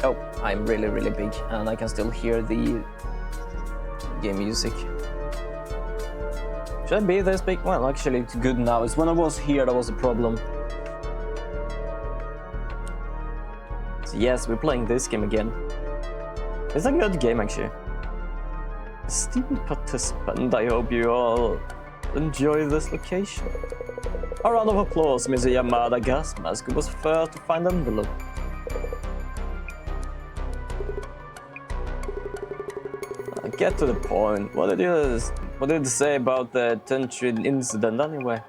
Oh, I'm really big, and I can still hear the game music. Should I be this big? Well, actually, it's good now. It's when I was here that was a problem. So yes, we're playing this game again. It's a good game, actually. Esteemed participant, I hope you all enjoy this location. A round of applause, Mr. Yamada gas mask. It was fair to find an envelope. Get to the point. What did you say about the tension incident anyway?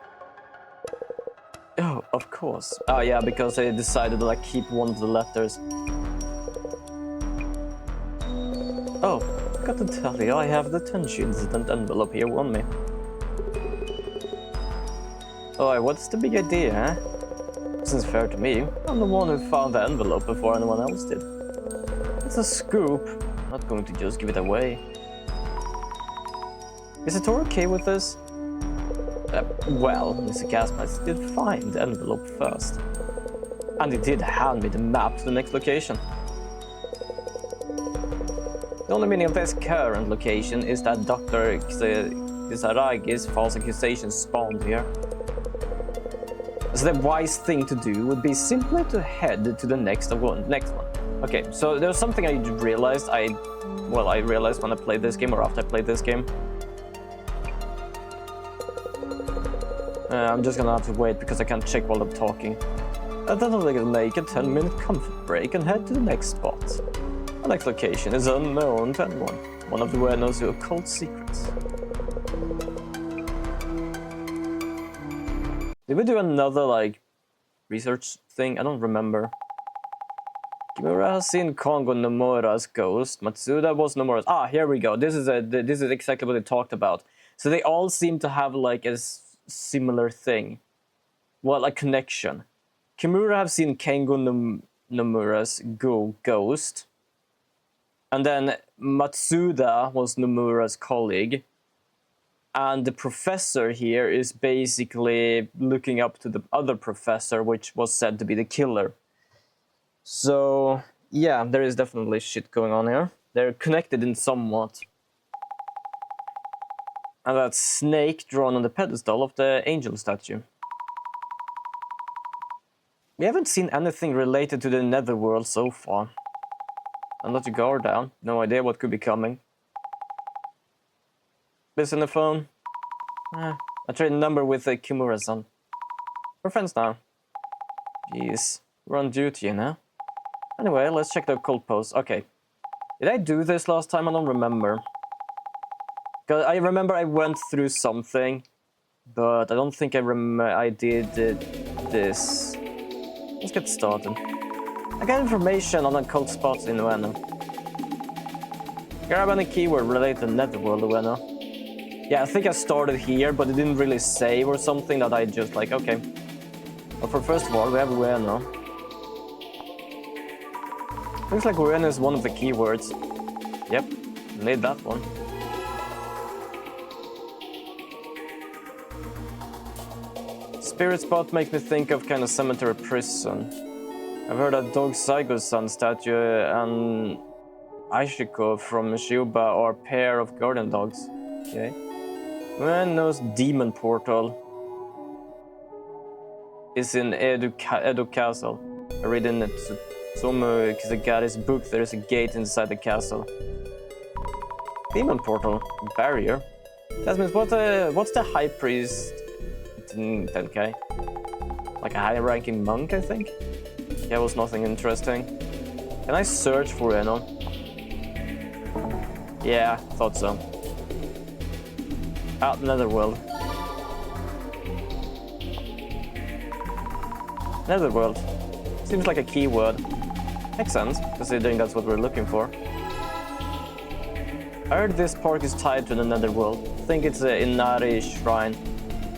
Oh, of course. Oh yeah, because I decided to like keep one of the letters. Oh, I got to tell you, I have the tension incident envelope here on me. Oh, what's the big idea, huh? Seems fair to me. I'm the one who found the envelope before anyone else did. It's a scoop. I'm not going to just give it away. Is it okay with this? Well, Mr. Gasmask did find the envelope first. And he did hand me the map to the next location. The only meaning of this current location is that Dr. Kisaragi's false accusations spawned here. So the wise thing to do would be simply to head to the next one. Okay, so there's something I realized. I realized when I played this game, or after I played this game. I'm just gonna have to wait because I can't check while I'm talking. And then I'll make a 10-minute comfort break and head to the next spot. The next location is unknown to anyone. One of the Ueno's occult secrets. Did we do another, like, research thing? I don't remember. Kimura has seen Kongo Nomura's ghost. Matsuda was Nomura's... Ah, here we go. This is exactly what they talked about. So they all seem to have, like, a similar thing. Well, a connection. Kimura have seen Kengo Nomura's ghost. And then Matsuda was Nomura's colleague. And the professor here is basically looking up to the other professor, which was said to be the killer. So, yeah, there is definitely shit going on here. They're connected in somewhat. And that snake drawn on the pedestal of the angel statue. We haven't seen anything related to the netherworld so far. And let your guard down. No idea what could be coming. Listen on the phone. I traded a number with Kimura-san. We're friends now. Jeez, we're on duty, you know? Anyway, let's check the occult post. Okay. Did I do this last time? I don't remember. Because I remember I went through something, but I don't think I did this. Let's get started. I got information on occult spots in Ueno. Grab any keyword related to Netherworld, Ueno. Yeah, I think I started here, but it didn't really save or something that I just like, okay. But for first of all, we have Ueno. Looks like Ueno is one of the keywords. Yep, need that one. Spirit spot makes me think of kind of cemetery prison. I've heard that Dog Saigo-san statue and Aishiko from Shiuba are a pair of guardian dogs. Okay. Ueno's demon portal is in Edo Castle. I read in Tsutomu Kisagari's book there is a gate inside the castle. Demon portal? Barrier? That means what's the high priest in Tenkai? Like a high-ranking monk, I think? Yeah, was nothing interesting. Can I search for Ueno? Yeah, thought so. Out Netherworld. Netherworld. Seems like a keyword. Makes sense, considering that's what we're looking for. I heard this park is tied to the Netherworld. I think it's the Inari shrine.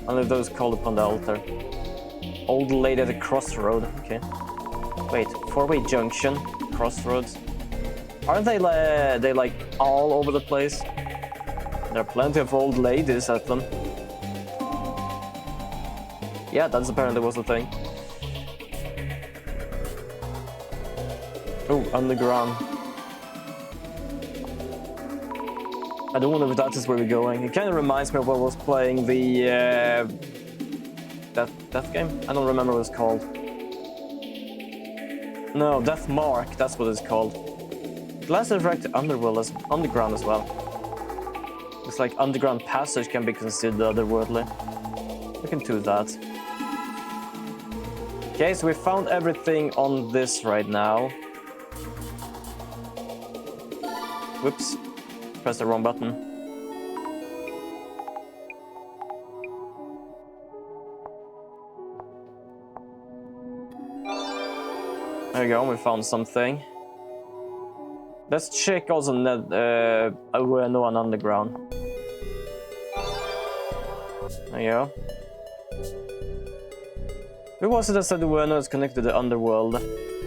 Only those called upon the altar. Old lady at the crossroad. Okay. Wait, four-way junction? Crossroads? Aren't they like all over the place? There are plenty of old ladies at them. Yeah, that's apparently was the thing. Oh, underground. I don't know if that is where we're going. It kind of reminds me of what I was playing the Death game? I don't remember what it's called. No, Death Mark, that's what it's called. Glass Direct Underworld is underground as well. It's like underground passage can be considered otherworldly. Look into that. Okay, so we found everything on this right now. Whoops. Press the wrong button. There we go, we found something. Let's check also no one underground. There you go. Who was it that said Ueno is connected to the underworld?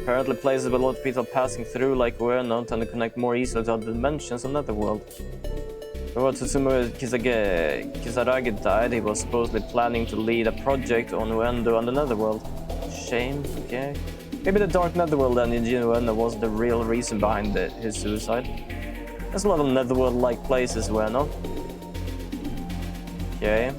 Apparently places with a lot of people passing through like Ueno tend to connect more easily to other dimensions on Netherworld. Before Tsusumu Kisaragi died, he was supposedly planning to lead a project on Ueno and the Netherworld. Shame, okay. Maybe the Dark Netherworld and Ueno was the real reason behind his suicide. There's a lot of Netherworld-like places, Ueno. Okay.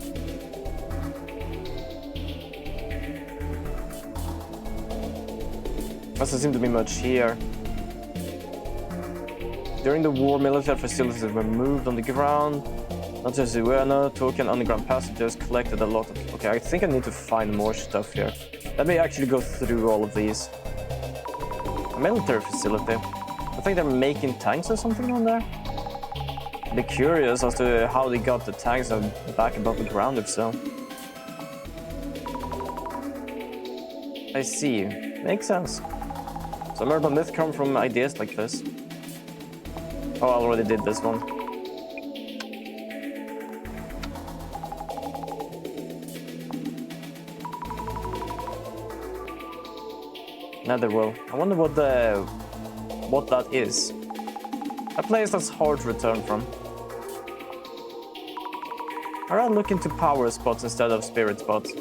Doesn't seem to be much here. During the war, military facilities were moved on the ground. Not just Ueno, token underground passengers collected a lot of... Okay, I think I need to find more stuff here. Let me actually go through all of these. A military facility. I think they're making tanks or something on there. I'd be curious as to how they got the tanks back above the ground, if so. I see. Makes sense. Some urban myths come from ideas like this. Oh, I already did this one. Netherworld. I wonder what that is. A place that's hard to return from. I'd rather look into power spots instead of spirit spots.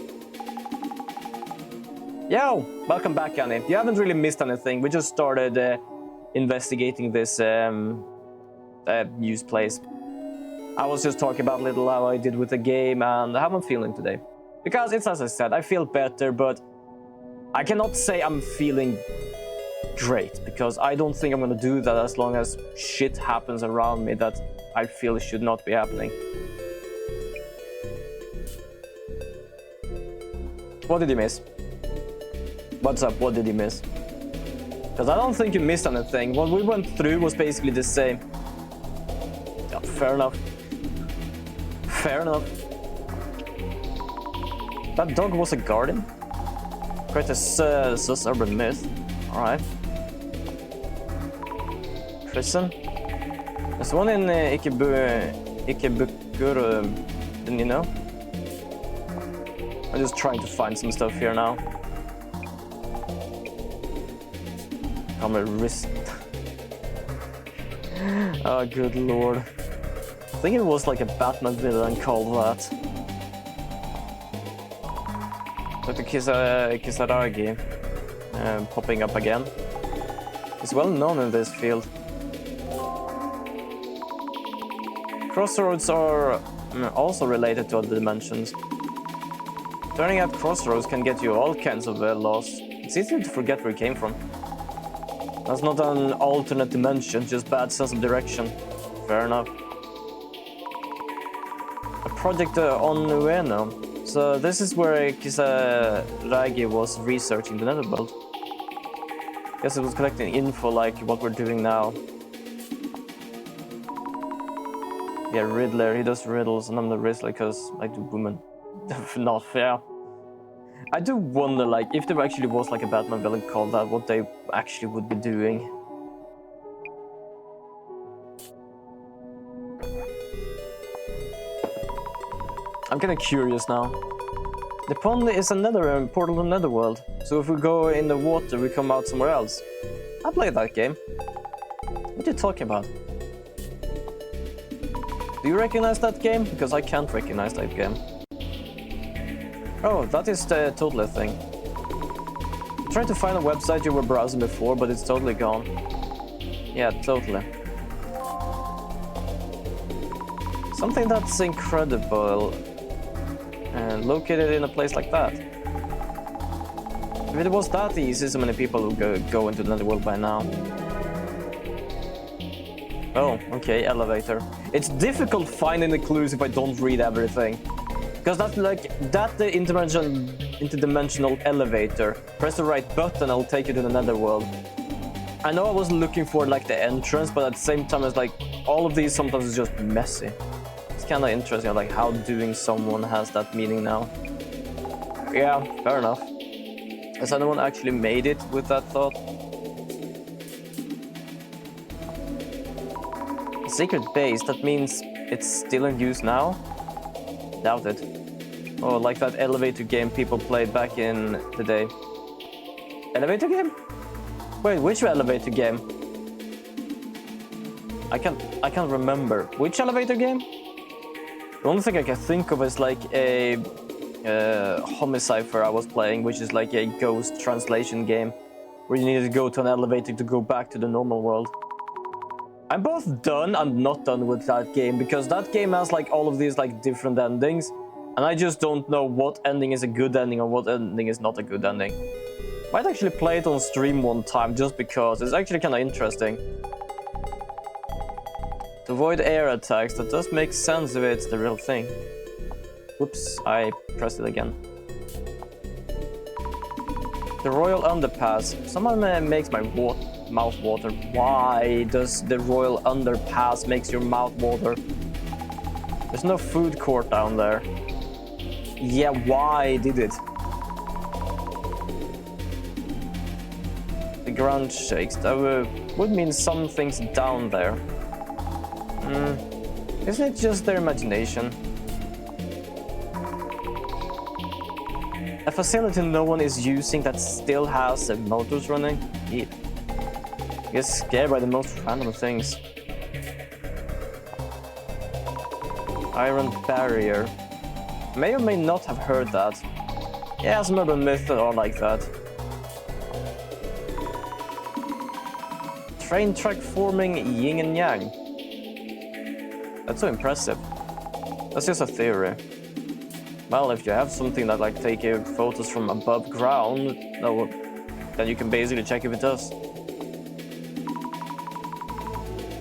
Yo! Welcome back, Annie. You haven't really missed anything. We just started investigating this used place. I was just talking about little how I did with the game and how I'm feeling today. Because it's as I said, I feel better, but I cannot say I'm feeling great, because I don't think I'm gonna do that as long as shit happens around me that I feel should not be happening. What did you miss? What's up? What did you miss? Because I don't think you missed anything. What we went through was basically the same. Yeah, fair enough. Fair enough. That dog was a guardian? Quite a sus urban myth. Alright. Prison. There's one in Ikebukuro, didn't you know? I'm just trying to find some stuff here now. On my wrist. Oh, good lord. I think it was like a Batman villain called that. Dr. Kisaragi popping up again. He's well known in this field. Crossroads are also related to other dimensions. Turning at crossroads can get you all kinds of loss. It's easy to forget where you came from. That's not an alternate dimension, just bad sense of direction. Fair enough. A project on Ueno. So this is where Kisaragi was researching the Netherworld. Guess it was collecting info like what we're doing now. Yeah, Riddler, he does riddles, and I'm the Riddler because I do women. Not fair. I do wonder, like, if there actually was like a Batman villain called that, what they actually would be doing. I'm kind of curious now. The pond is another portal to Netherworld, so if we go in the water, we come out somewhere else. I played that game. What are you talking about? Do you recognize that game? Because I can't recognize that game. Oh, that is the totally thing. Tried to find a website you were browsing before, but it's totally gone. Yeah, totally. Something that's incredible and located in a place like that. If it was that easy, so many people would go into the underworld by now. Oh, okay, elevator. It's difficult finding the clues if I don't read everything. Because that's like, the interdimensional elevator. Press the right button, I'll take you to the netherworld. I know I was looking for like the entrance, but at the same time it's like, all of these sometimes is just messy. It's kind of interesting, like how doing someone has that meaning now. Yeah, fair enough. Has anyone actually made it with that thought? Secret base, that means it's still in use now? Doubt it. Oh, like that elevator game people played back in the day. Elevator game? Wait, which elevator game? I can't remember. Which elevator game? The only thing I can think of is like a homicide I was playing, which is like a ghost translation game where you needed to go to an elevator to go back to the normal world. I'm both done and not done with that game because that game has like all of these like different endings and I just don't know what ending is a good ending or what ending is not a good ending. Might actually play it on stream one time just because it's actually kind of interesting. To avoid air attacks, that does make sense if it's the real thing. Whoops, I pressed it again. The Royal Underpass. Someone makes my mouth water. Why does the Royal Underpass makes your mouth water? There's no food court down there. Yeah, why did it? The ground shakes. That would mean something's down there. Isn't it just their imagination? A facility no one is using that still has motors running? Yeah. I get scared by the most random things. Iron barrier. May or may not have heard that. Yeah, some urban myths are like that. Train track forming yin and yang. That's so impressive. That's just a theory. Well, if you have something that like take photos from above ground, no, then you can basically check if it does.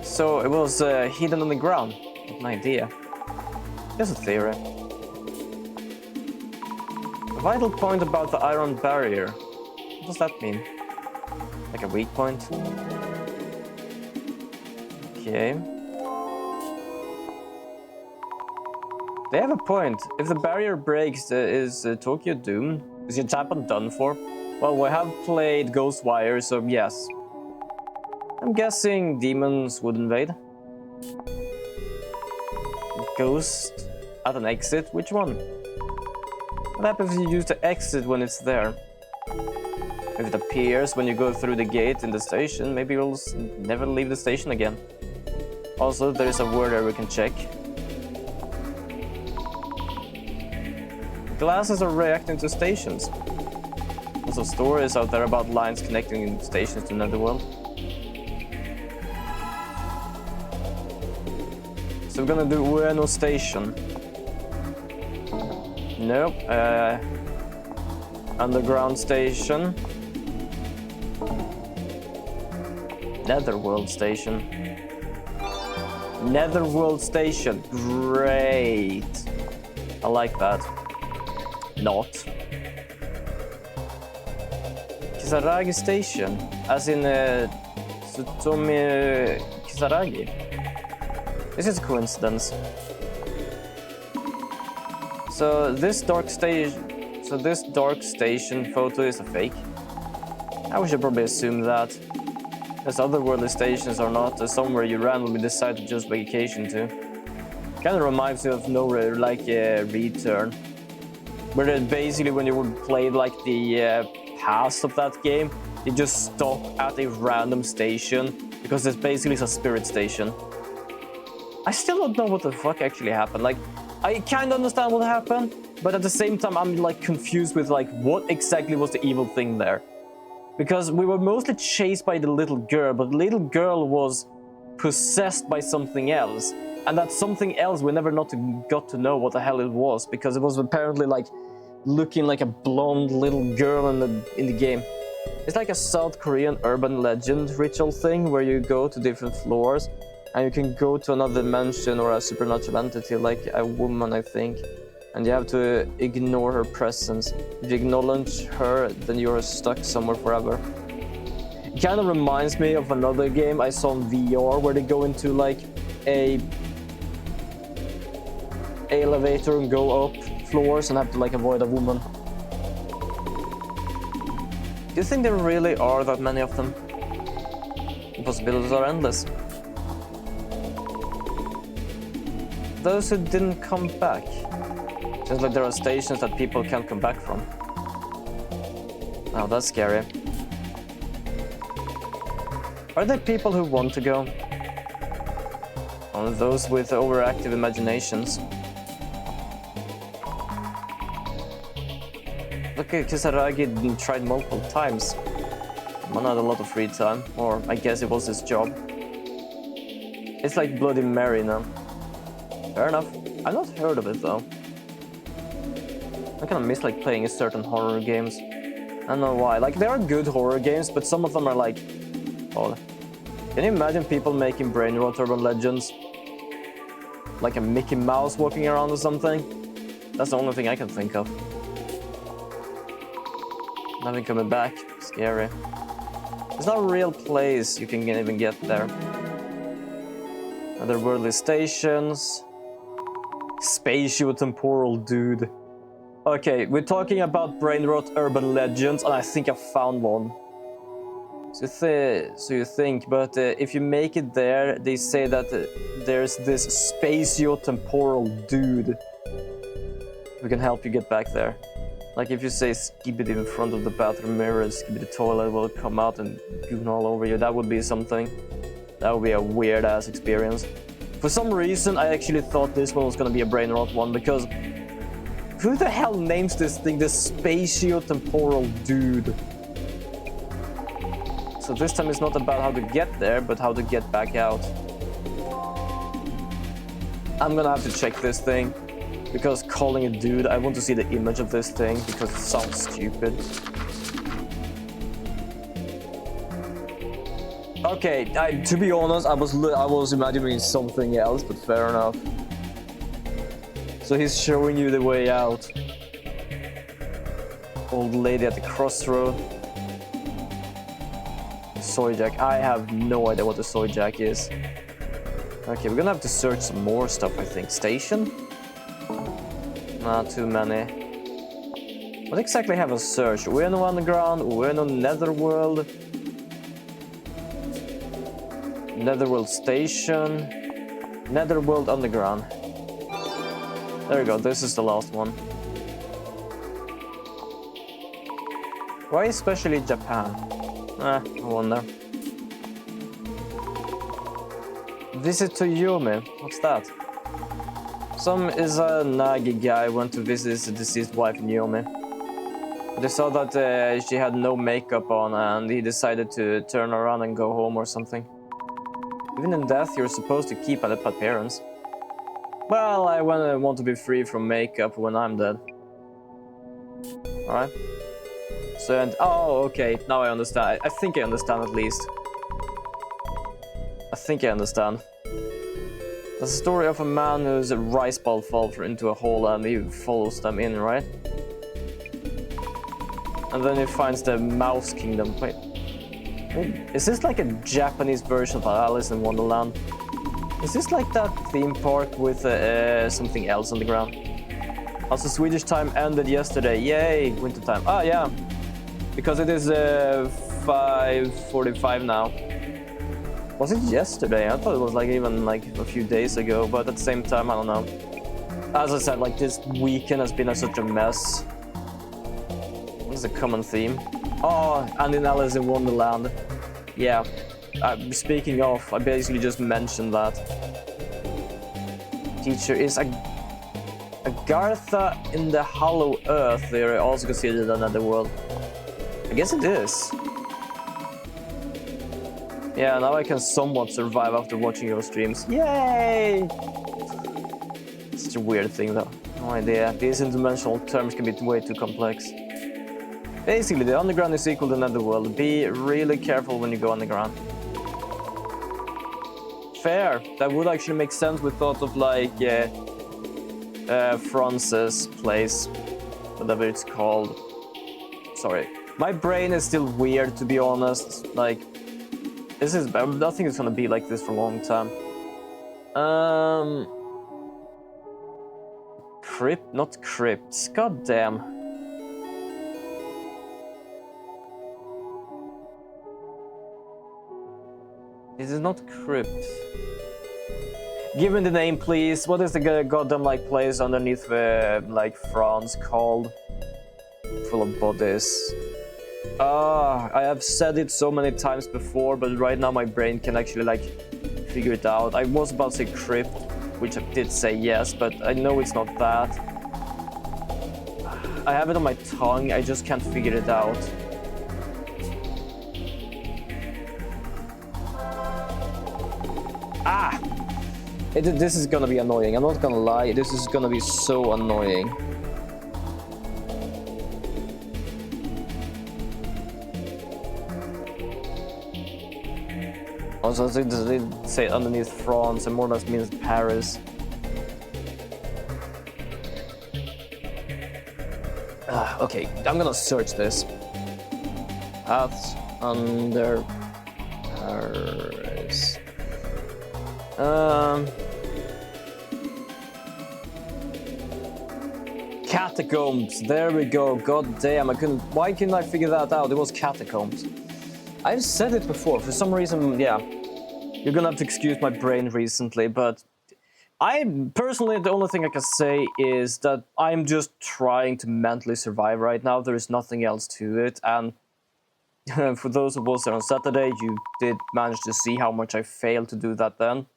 So it was hidden on the ground. What an idea. Just a theory. A vital point about the iron barrier. What does that mean? Like a weak point? Okay. They have a point. If the barrier breaks, is Tokyo doomed? Is Japan done for? Well, we have played Ghostwire, so yes. I'm guessing demons would invade. Ghost at an exit? Which one? What happens if you use the exit when it's there? If it appears when you go through the gate in the station, maybe you'll never leave the station again. Also, there is a word there we can check. Glasses are reacting to stations. Also stories out there about lines connecting stations to Netherworld. So we're gonna do Ueno Station. Nope. Underground Station. Netherworld Station. Netherworld Station. Great. I like that. Not. Kisaragi Station, as in Tsutomi Kisaragi. This is a coincidence. So this dark station photo is a fake. I should probably assume that. As otherworldly stations are not somewhere you randomly decide to just vacation to. Kind of reminds me of Nowhere, like Return. Where basically when you would play like the past of that game, you just stop at a random station because it's basically a spirit station. I still don't know what the fuck actually happened. Like, I kind of understand what happened, but at the same time I'm like confused with like what exactly was the evil thing there. Because we were mostly chased by the little girl, but the little girl was possessed by something else. And that something else, we never got to know what the hell it was, because it was apparently like looking like a blonde little girl in the game. It's like a South Korean urban legend ritual thing where you go to different floors and you can go to another dimension or a supernatural entity, like a woman, I think. And you have to ignore her presence. If you acknowledge her, then you're stuck somewhere forever. It kind of reminds me of another game I saw in VR where they go into like a elevator and go up floors and have to like avoid a woman. Do you think there really are that many of them? The possibilities are endless. Those who didn't come back. Just like there are stations that people can't come back from. Oh, that's scary. Are there people who want to go? Only those with overactive imaginations. Look at Kisaragi tried multiple times. Man had a lot of free time, or I guess it was his job. It's like Bloody Mary now. Fair enough. I've not heard of it though. I kind of miss like playing certain horror games. I don't know why. Like there are good horror games, but some of them are like, oh, can you imagine people making brain rot urban legends? Like a Mickey Mouse walking around or something? That's the only thing I can think of. Nothing coming back. Scary. There's no real place you can even get there. Otherworldly stations. Spatio-temporal dude. Okay, we're talking about brain rot urban legends, and I think I found one. So you think, but if you make it there, they say that there's this spatio-temporal dude who can help you get back there. Like if you say skibidi in front of the bathroom mirror, skibidi toilet will come out and goon all over you. That would be something. That would be a weird-ass experience. For some reason, I actually thought this one was gonna be a brain rot one, because who the hell names this thing the spatio-temporal dude? So this time it's not about how to get there, but how to get back out. I'm gonna have to check this thing, because calling it dude, I want to see the image of this thing, because it sounds stupid. Okay, to be honest, I was imagining something else, but fair enough. So he's showing you the way out. Old lady at the crossroad. Soy jack. I have no idea what the soy jack is. Okay, we're gonna have to search some more stuff, I think. Station? Not too many. What exactly have a search? Ueno Underground, Ueno Netherworld. Netherworld Station. Netherworld Underground. There we go, this is the last one. Why especially Japan? I wonder. Visit to Yumi. What's that? Some Izanagi guy went to visit his deceased wife in Yumi. They saw that she had no makeup on and he decided to turn around and go home or something. Even in death, you're supposed to keep an appearance. Well, I want to be free from makeup when I'm dead. Alright. So, and, oh, okay, now I understand. I think I understand at least. I think I understand. That's a story of a man whose rice ball falls into a hole and he follows them in, right? And then he finds the Mouse Kingdom. Wait, is this like a Japanese version of Alice in Wonderland? Is this like that theme park with something else on the ground? Also, Swedish time ended yesterday. Yay, winter time. Ah, yeah. Because it is 5:45 now. Was it yesterday? I thought it was like even like a few days ago, but at the same time, I don't know. As I said, like this weekend has been such a mess. What is a common theme? Oh, and in Alice in Wonderland. Yeah. Speaking of, I basically just mentioned that. Teacher is Agartha in the Hollow Earth. They are also considered another world. I guess it is. Yeah, now I can somewhat survive after watching your streams. Yay! Such a weird thing though. No idea. These interdimensional terms can be way too complex. Basically, the underground is equal to the netherworld. Be really careful when you go underground. Fair. That would actually make sense with thoughts of like France's place, whatever it's called. Sorry, my brain is still weird, to be honest. Like, this is, I think it's gonna be like this for a long time. Crypt, not crypts. God damn. This is not crypt. Give me the name, please. What is the goddamn like place underneath like France called? Full of bodies. I have said it so many times before, but right now my brain can actually like figure it out. I was about to say crypt, which I did say yes, but I know it's not that. I have it on my tongue, I just can't figure it out. Ah! This is gonna be annoying, I'm not gonna lie, this is gonna be so annoying. Also, they say underneath France, and more or less means Paris. Okay, I'm gonna search this. Paths under Paris. Catacombs. There we go. God damn! Why couldn't I figure that out? It was catacombs. I've said it before. For some reason, yeah. You're gonna have to excuse my brain recently, but personally, the only thing I can say is that I'm just trying to mentally survive right now. There is nothing else to it, and for those of us there on Saturday, you did manage to see how much I failed to do that then.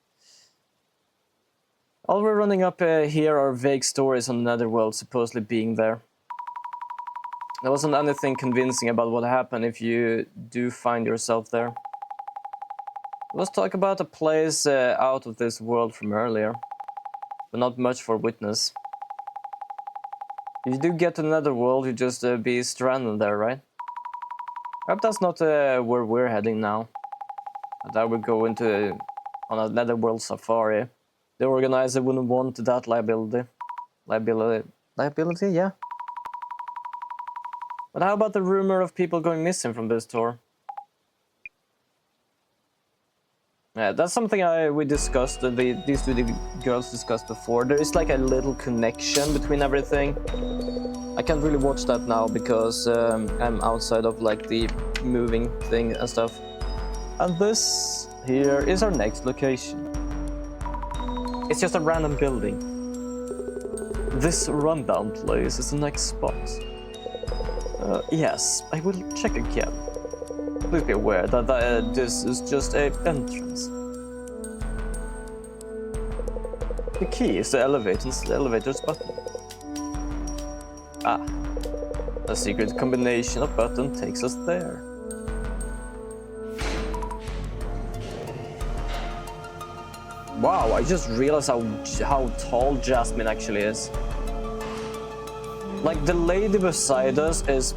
All we're running up here are vague stories on the netherworld supposedly being there. There wasn't anything convincing about what happened if you do find yourself there. Let's talk about a place out of this world from earlier, but not much for witness. If you do get to the netherworld, you just be stranded there, right? I hope that's not where we're heading now. That would go into on a netherworld safari. The organizer wouldn't want that liability. Liability, yeah. But how about the rumor of people going missing from this tour? Yeah, that's something we discussed, these two girls discussed before. There is like a little connection between everything. I can't really watch that now because I'm outside of like the moving thing and stuff. And this here is our next location. It's just a random building. This rundown place is the next spot. Yes, I will check again. Please be aware that this is just an entrance. The key is the elevator's button. Ah, a secret combination of button takes us there. Wow, I just realized how tall Jasmine actually is. Like, the lady beside us is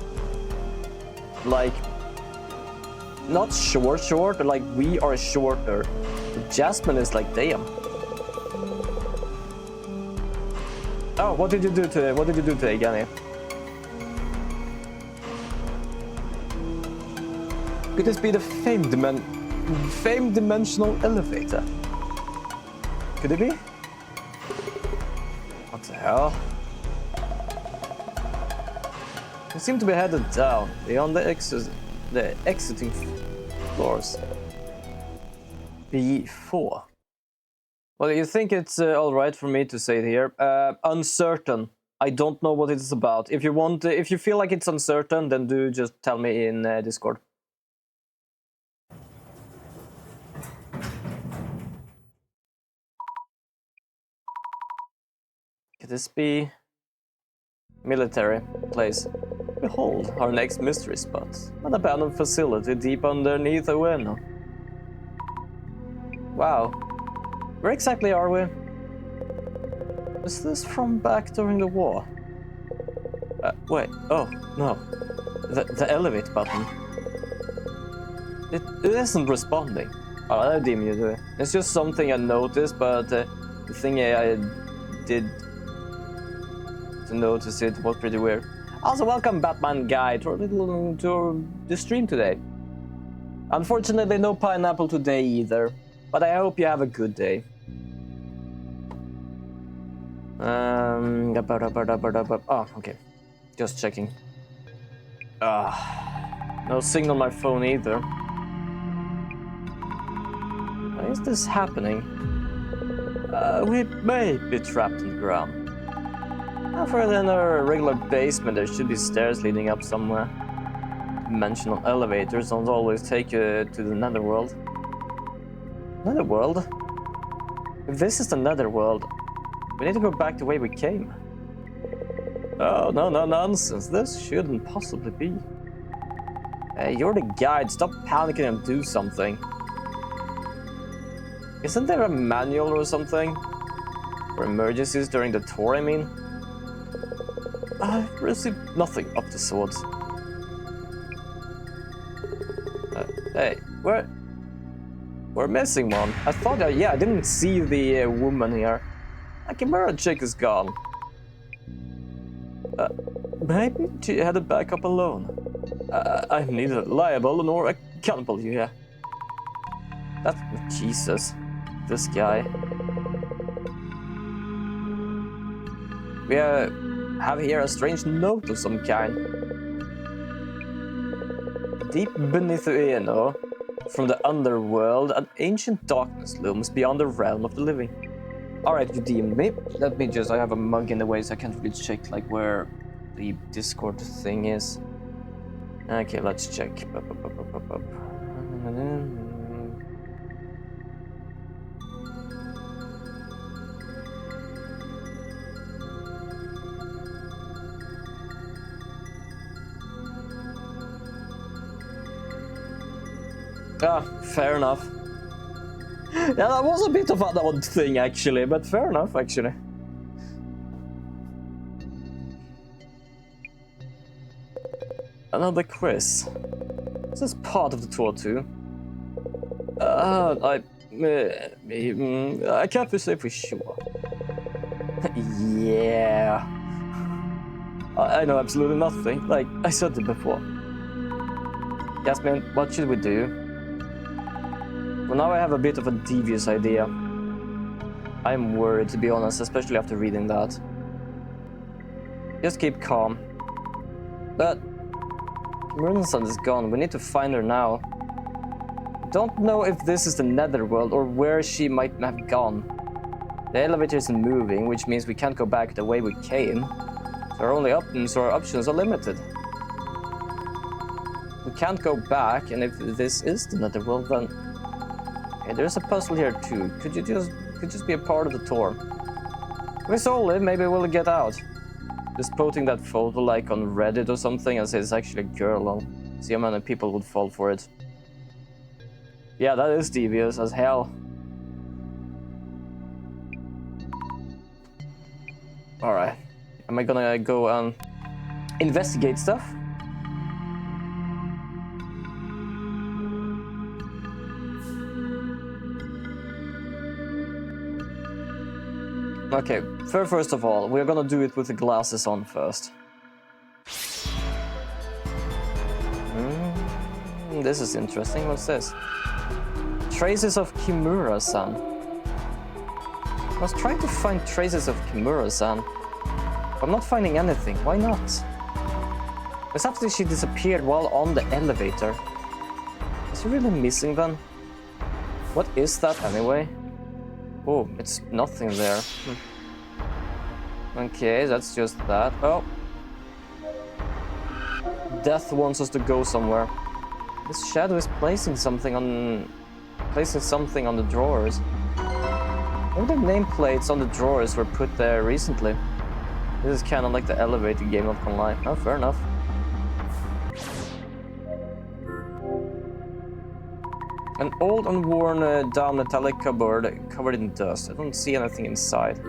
like not short, but like we are shorter. But Jasmine is like, damn. Oh, what did you do today, Gani? Could this be the famed dimensional elevator? Could it be? What the hell? We seem to be headed down, beyond the exiting floors. B4. Well, you think it's alright for me to say it here? Uncertain. I don't know what it's about. If you feel like it's uncertain, then do just tell me in Discord. Could this be military place? Behold, our next mystery spot. An abandoned facility deep underneath Ueno. Wow. Where exactly are we? Is this from back during the war? Wait. Oh, no. The elevate button. It isn't responding. Oh, I deem you do it. It's just something I noticed, but the thing I did to notice it was pretty weird. Also, welcome Batman guy to the stream today. Unfortunately, no pineapple today either, but I hope you have a good day. Oh, okay. Just checking. No signal on my phone either. Why is this happening? We may be trapped in the ground. Further than a regular basement, there should be stairs leading up somewhere. Dimensional elevators don't always take you to the netherworld. Netherworld? If this is the netherworld, we need to go back the way we came. Oh, no, nonsense. This shouldn't possibly be. Hey, you're the guide. Stop panicking and do something. Isn't there a manual or something? For emergencies during the tour, I mean? I've received nothing of the sort. Hey, we're missing one. I thought, yeah, I didn't see the woman here. A Chimera chick is gone. Maybe she headed back up alone. I'm neither liable nor accountable here. That's Jesus. This guy. We have here a strange note of some kind. Deep beneath the Eno, from the underworld, an ancient darkness looms beyond the realm of the living. Alright, you deemed me. Let me just, I have a mug in the way so I can't really check like where the Discord thing is. Okay, let's check. Fair enough. Yeah, that was a bit of an odd thing actually, but fair enough actually. Another quiz. Is this part of the tour too? I can't be say for sure. Yeah. I know absolutely nothing, like I said it before. Jasmine, what should we do? Well, now I have a bit of a devious idea. I'm worried, to be honest, especially after reading that. Just keep calm. But Murdenson is gone. We need to find her now. Don't know if this is the netherworld or where she might have gone. The elevator isn't moving, which means we can't go back the way we came. So our only options are limited. We can't go back, and if this is the netherworld, then okay, there's a puzzle here too. Could just be a part of the tour. If we solve it, maybe we'll get out. Just posting that photo like on Reddit or something and say it's actually a girl and see how many people would fall for it. Yeah, that is devious as hell. Alright. Am I gonna go and investigate stuff? Okay, first of all, we're gonna do it with the glasses on first. This is interesting. What's this? Traces of Kimura-san. I was trying to find traces of Kimura-san. I'm not finding anything. Why not? Perhaps she disappeared while on the elevator. Is she really missing then? What is that anyway? Oh, it's nothing there. Okay, that's just that. Oh. Death wants us to go somewhere. This shadow is placing something on the drawers. Maybe the nameplates on the drawers were put there recently. This is kind of like the elevator game of online. Oh, fair enough. An old unworn down metallic cupboard covered in dust. I don't see anything inside.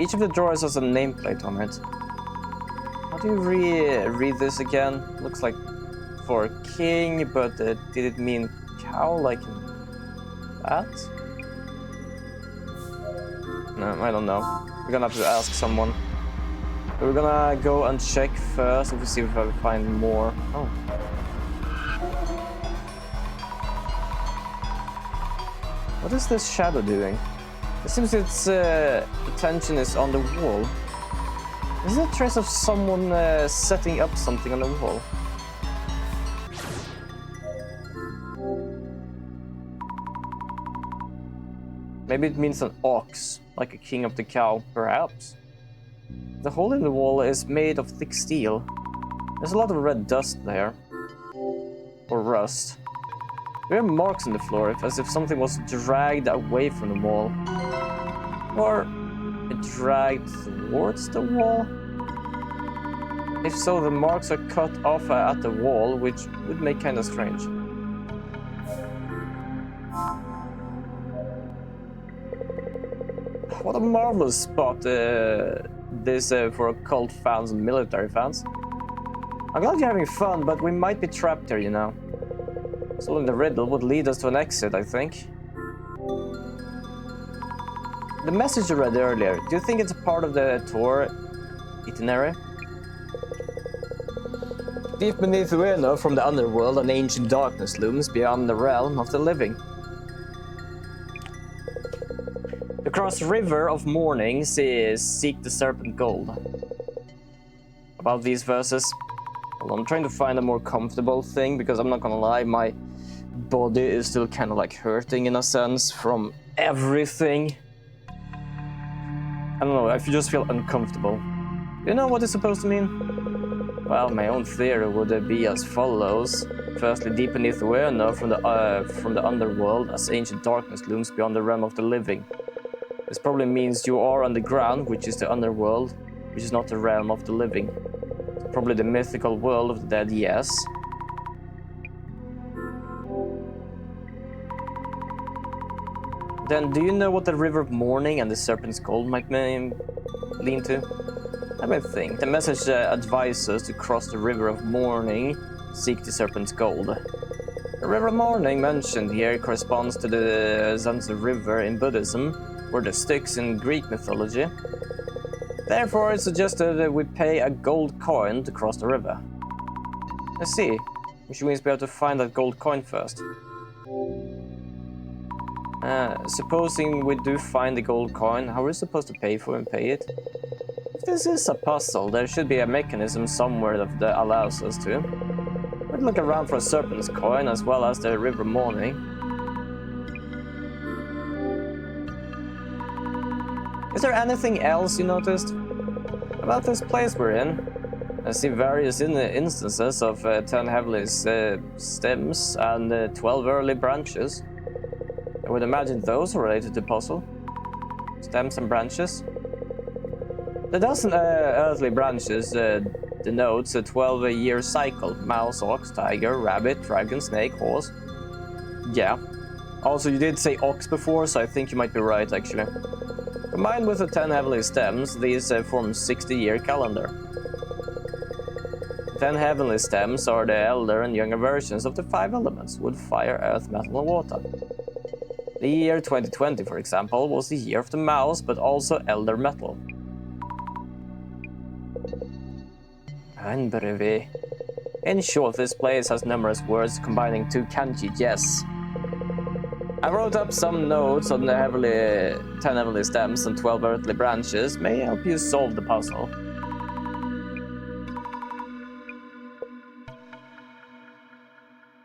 Each of the drawers has a nameplate on it. How do you read this again? Looks like for king, but did it mean cow like in that? No, I don't know. We're gonna have to ask someone. We're gonna go and check first if we see if I find more. Oh. What is this shadow doing? It seems its attention is on the wall. Is there a trace of someone setting up something on the wall? Maybe it means an ox, like a king of the cow, perhaps. The hole in the wall is made of thick steel. There's a lot of red dust there. Or rust. There are marks on the floor, as if something was dragged away from the wall. Or it dragged towards the wall? If so, the marks are cut off at the wall, which would make kind of strange. What a marvelous spot this for occult fans and military fans. I'm glad you're having fun, but we might be trapped here, you know. Solving the riddle would lead us to an exit, I think. The message you read earlier, do you think it's a part of the tour itinerary? Deep beneath Ueno, from the underworld, an ancient darkness looms beyond the realm of the living. Across the river of morning, seek the serpent gold. About these verses, well, I'm trying to find a more comfortable thing, because I'm not gonna lie, my body is still kind of like hurting in a sense from everything. I don't know, I just feel uncomfortable. You know what it's supposed to mean? Well, my own theory would be as follows. Firstly, deep beneath Ueno, from the underworld, as ancient darkness looms beyond the realm of the living. This probably means you are underground, which is the underworld, which is not the realm of the living. So probably the mythical world of the dead, yes. Then, do you know what the River of Morning and the Serpent's Gold might lean to? Let me think. The message advises to cross the River of Morning, seek the Serpent's Gold. The River of Morning mentioned here corresponds to the Zanzu River in Buddhism, or the Styx in Greek mythology. Therefore, it's suggested that we pay a gold coin to cross the river. I see, which means we have to find that gold coin first. Supposing we do find the gold coin, how are we supposed to pay for it and pay it? If this is a puzzle, there should be a mechanism somewhere that allows us to. We'd look around for a serpent's coin as well as the River Morning. Is there anything else you noticed about this place we're in? I see various instances of 10 heavily stems and 12 early branches. I would imagine those are related to puzzle. Stems and branches. The dozen earthly branches denotes a 12-year cycle. Mouse, ox, tiger, rabbit, dragon, snake, horse. Yeah. Also, you did say ox before, so I think you might be right, actually. Combined with the 10 heavenly stems, these form a 60-year calendar. 10 heavenly stems are the elder and younger versions of the 5 elements: wood, fire, earth, metal, and water. The year 2020, for example, was the year of the mouse, but also elder metal. In short, this place has numerous words combining 2 kanji, yes. I wrote up some notes on the 10 heavenly stems and 12 earthly branches. May help you solve the puzzle.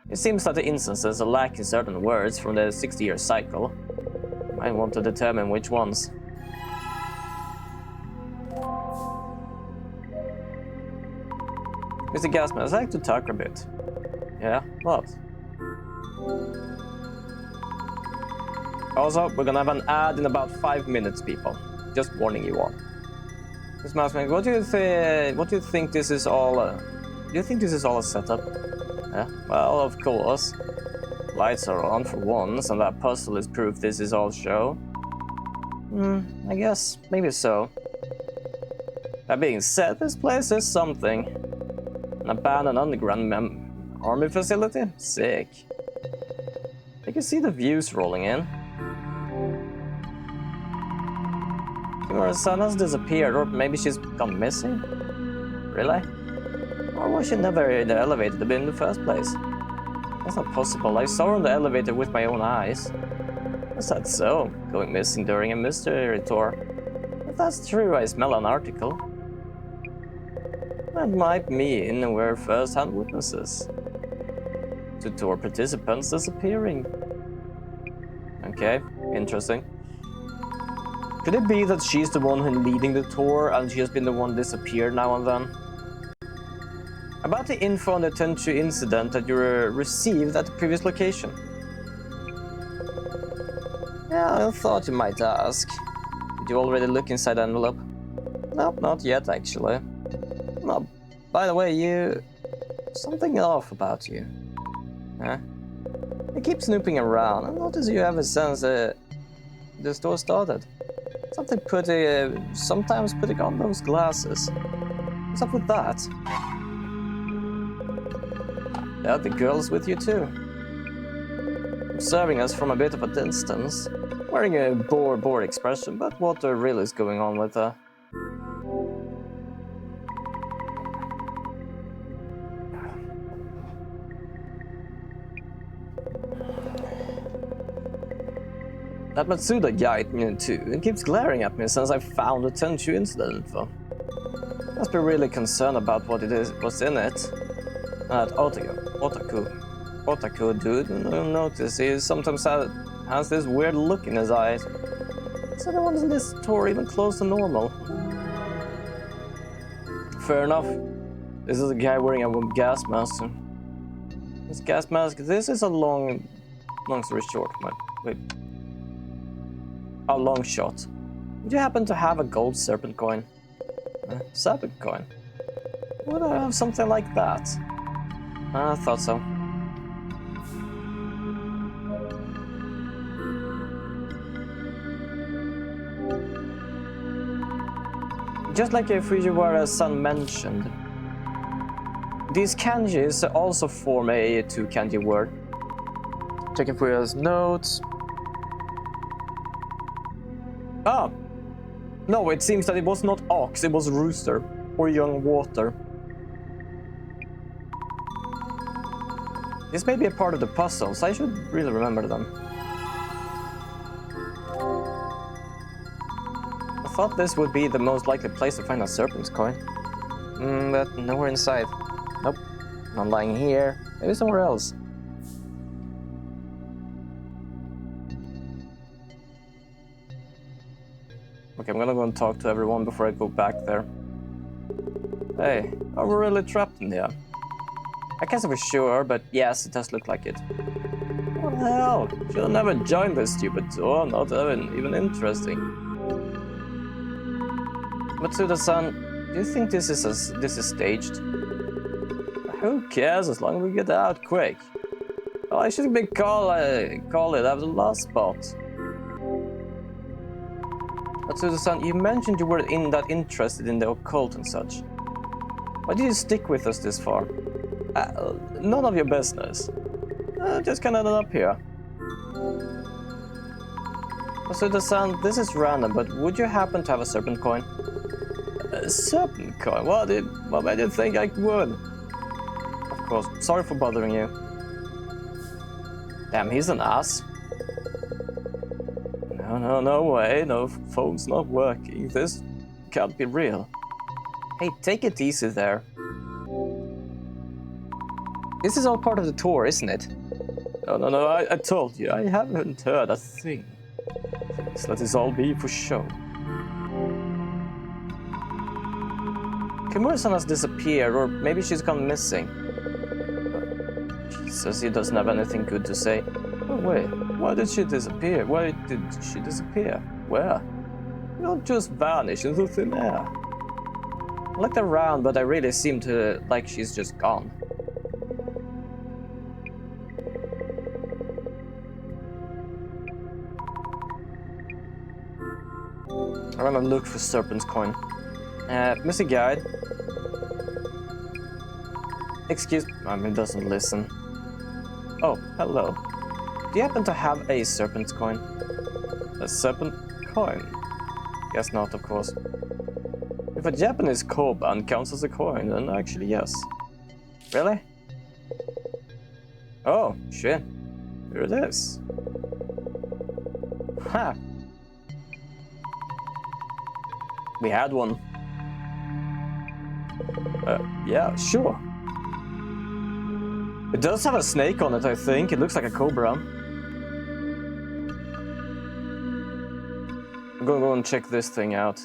It seems that the instances are lacking certain words from the 60-year cycle. You might want to determine which ones. Mr. Gasman, I'd like to talk a bit. Yeah? What? Also, we're gonna have an ad in about 5 minutes, people. Just warning you all. Mr. Masman, what do you think this is all? Do you think this is all a setup? Yeah, well, of course. Lights are on for once, and that puzzle is proof this is all show. I guess, maybe so. That being said, this place is something. An abandoned underground army facility? Sick. I can see the views rolling in. Kimura-san has disappeared, or maybe she's gone missing? Really? Or was she never in the elevator to be in the first place? That's not possible. I saw her in the elevator with my own eyes. Is that so? Going missing during a mystery tour? If that's true, I smell an article. That might mean we're first-hand witnesses to tour participants disappearing. Okay, interesting. Could it be that she's the one who's leading the tour and she has been the one disappeared now and then? About the info on the Tenchu incident that you received at the previous location. Yeah, I thought you might ask. Did you already look inside the envelope? Nope, not yet actually. No, by the way, something off about you. Huh? I keep snooping around and notice you have a sense the store started. Sometimes putting on those glasses. What's up with that? Yeah, the girl's with you too. Observing us from a bit of a distance. Wearing a bored expression, but what the really is going on with her? That Matsuda guy too, and keeps glaring at me since I found the Tenchu incident info. Must be really concerned about what's in it. That Otaku dude, you'll notice he sometimes has this weird look in his eyes. Is anyone in this tour even close to normal? Fair enough. This is a guy wearing a gas mask. This gas mask, this is a long story short, wait. A long shot. Would you happen to have a gold serpent coin? Serpent coin? Would I have something like that? I thought so. Just like Fujiwara-san mentioned, these kanjis also form a two-kanji word. Checking Fujiwara's notes. Ah! No, it seems that it was not ox, it was rooster, or young water. This may be a part of the puzzle, so I should really remember them. I thought this would be the most likely place to find a serpent's coin. But nowhere inside. Nope, not lying here, maybe somewhere else. Okay, I'm gonna go and talk to everyone before I go back there. Hey, are we really trapped in here? I can't say for sure, but yes, it does look like it. What the hell? Should have never joined this stupid tour, not even interesting. Matsuda-san, do you think this is staged? Who cares as long as we get out quick? Oh, I should be call it after the last spot. Matsuda-san, you mentioned you were that interested in the occult and such. Why did you stick with us this far? None of your business. Just kind of ended up here. Matsuda-san, this is random, but would you happen to have a serpent coin? A serpent coin? What made you think I would? Of course, sorry for bothering you. Damn, he's an ass. No way, no, phone's not working. This can't be real. Hey, take it easy there. This is all part of the tour, isn't it? No, I told you, I haven't heard a thing. Please let this all be for show. Kimura-san has disappeared, or maybe she's gone missing. She says he doesn't have anything good to say. Oh wait, why did she disappear? Why did she disappear? Where? You don't just vanish into thin air. I looked around, but I really seem to like she's just gone. I'm gonna look for Serpent's coin. Missing guide. Excuse me, I mean, it doesn't listen. Oh, hello. Do you happen to have a Serpent's coin? A Serpent coin? Guess not, of course. If a Japanese koban counts as a coin, then actually yes. Really? Oh, shit. Here it is. Ha! We had one. Yeah, sure. It does have a snake on it, I think. It looks like a cobra. I'm gonna go and check this thing out.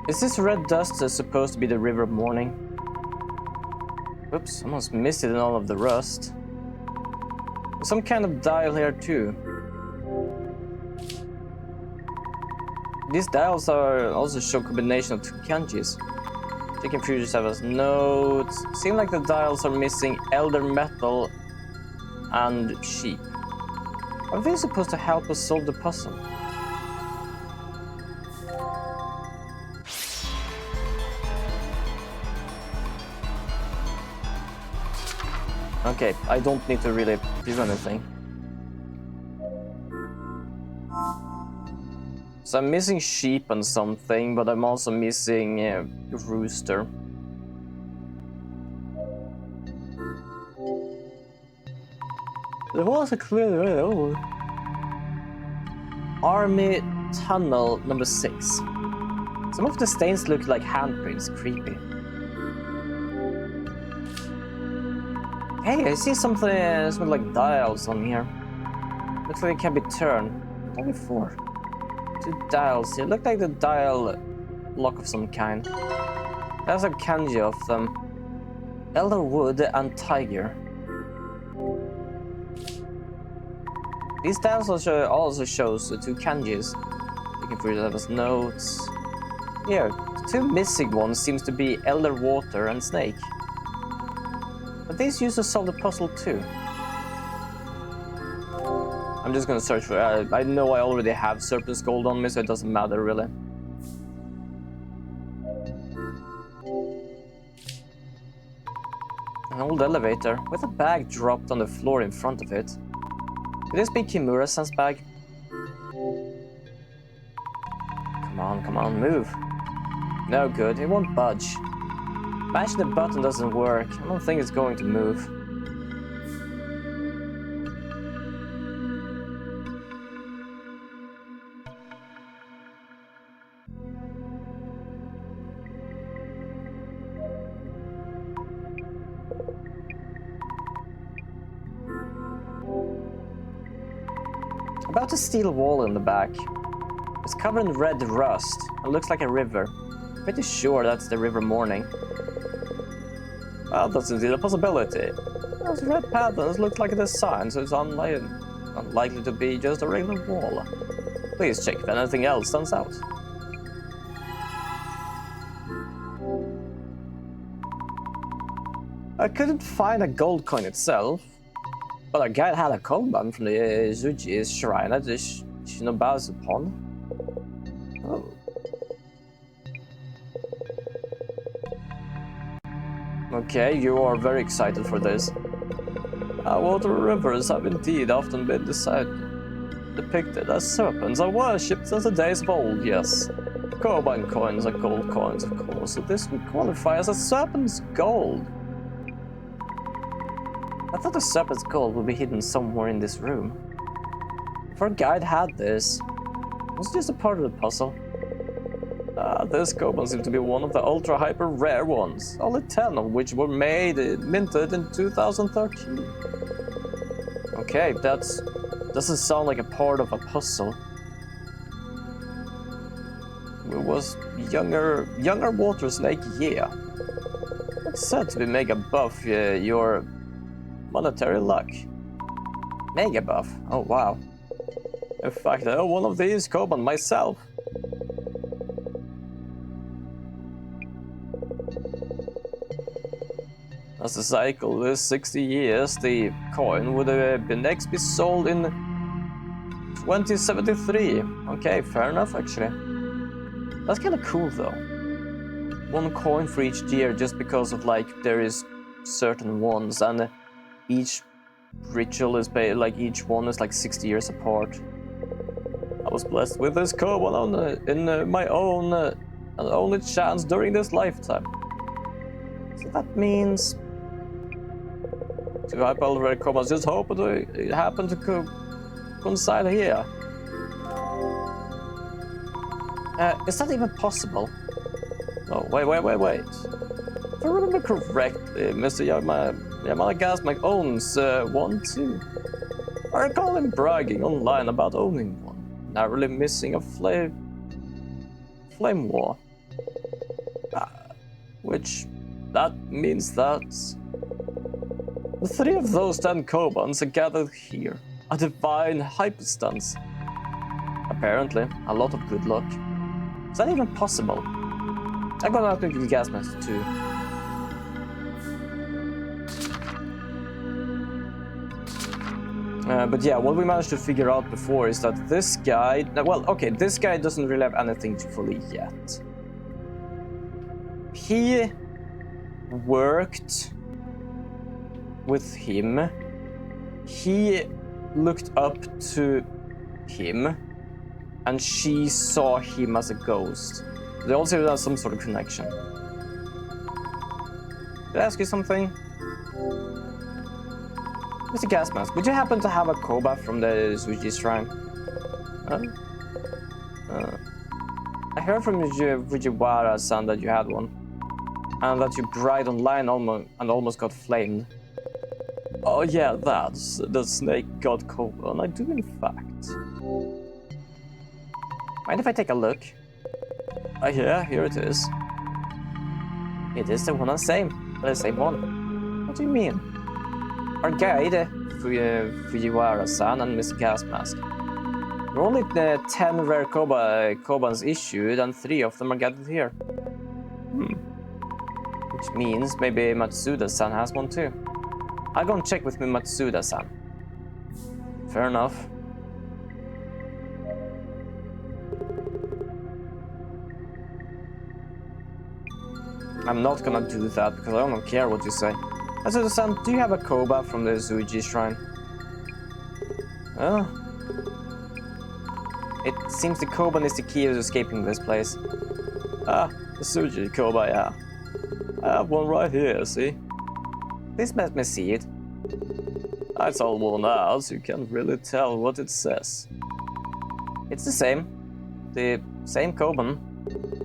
Is this red dust supposed to be the river of morning? Oops, almost missed it in all of the rust. There's some kind of dial here too. These dials are also show combination of two kanjis. Taking previous have as notes. Seem like the dials are missing elder metal and sheep. Are they supposed to help us solve the puzzle? Okay, I don't need to really do anything. So I'm missing sheep and something, but I'm also missing rooster. There was a clear Army Tunnel number 6. Some of the stains look like handprints, creepy. Hey, I see something like dials on here. Looks like it can be turned. Only 4. 2 dials here. Look like the dial lock of some kind. There's a kanji of them. Elder wood and tiger. These dials also shows the 2 kanjis. You can read them as notes. Here, the 2 missing ones seems to be elder water and snake. But these used to solve the puzzle too. I'm just gonna search for it. I know I already have Serpent's Gold on me, so it doesn't matter really. An old elevator with a bag dropped on the floor in front of it. Could this be Kimura-san's bag? Come on, move. No good, it won't budge. Mashing the button doesn't work. I don't think it's going to move. About the steel wall in the back. It's covered in red rust and looks like a river. Pretty sure that's the river morning. Well, that's indeed a possibility. Those red patterns look like a design, so it's unlikely to be just a regular wall. Please check if anything else stands out. I couldn't find a gold coin itself, but a guide had a koban from the Zuji's shrine at the Shinobazu pond. Oh. Okay, you are very excited for this. Water rivers have indeed often been depicted as serpents are worshipped since the days of old, yes. Koban coins are gold coins, of course, so this would qualify as a serpent's gold. I thought the serpent's gold would be hidden somewhere in this room. If our guide had this, was it just a part of the puzzle? This koban seems to be one of the ultra-hyper rare ones, only 10 of which were minted in 2013. Okay, that doesn't sound like a part of a puzzle. It was younger water snake, yeah. It's said to be mega buff your monetary luck. Mega buff? Oh wow. In fact, I own one of these koban myself. As the cycle is 60 years, the coin would be next be sold in 2073. Okay, fair enough actually. That's kind of cool though. 1 coin for each year just because of like there is certain ones and each ritual is like each one is like 60 years apart. I was blessed with this koban in my own only chance during this lifetime. So that means 2 hyper kobans just hope to happen to coincide here. Is that even possible? Oh, wait. If I remember correctly, Mr. Yamanagasmak owns one too. I recall him bragging online about owning one, narrowly missing a flame war. Which, that means that the 3 of those 10 kobans are gathered here. A divine hyperstance. Apparently, a lot of good luck. Is that even possible? I'm gonna have to do the gas master too. But yeah, what we managed to figure out before is that this guy... Well, okay, this guy doesn't really have anything to fully yet. He worked with him. He looked up to him. And she saw him as a ghost. They also have some sort of connection. Did I ask you something? Mr. Gasmask, would you happen to have a koba from the Suji shrine? I heard from Fujiwara-san that you had one. And that you bride online and almost got flamed. Oh yeah, that's the snake god koba, and I do in fact. Mind if I take a look? Yeah, here it is. It is the one and the same one. What do you mean? Our guide, Fujiwara-san and Mr. Gasmask. There are only 10 rare kobans issued and 3 of them are gathered here. Which means maybe Matsuda-san has one too. I'll go and check with Matsuda-san. Fair enough. I'm not gonna do that because I don't care what you say. Matsuda-san, do you have a koba from the Zuiji shrine? Oh. It seems the koban is the key to escaping this place. Ah, the Zuiji koba, yeah. I have one right here, see? Please let me see it. It's all worn out, so you can't really tell what it says. It's the same. The same koban.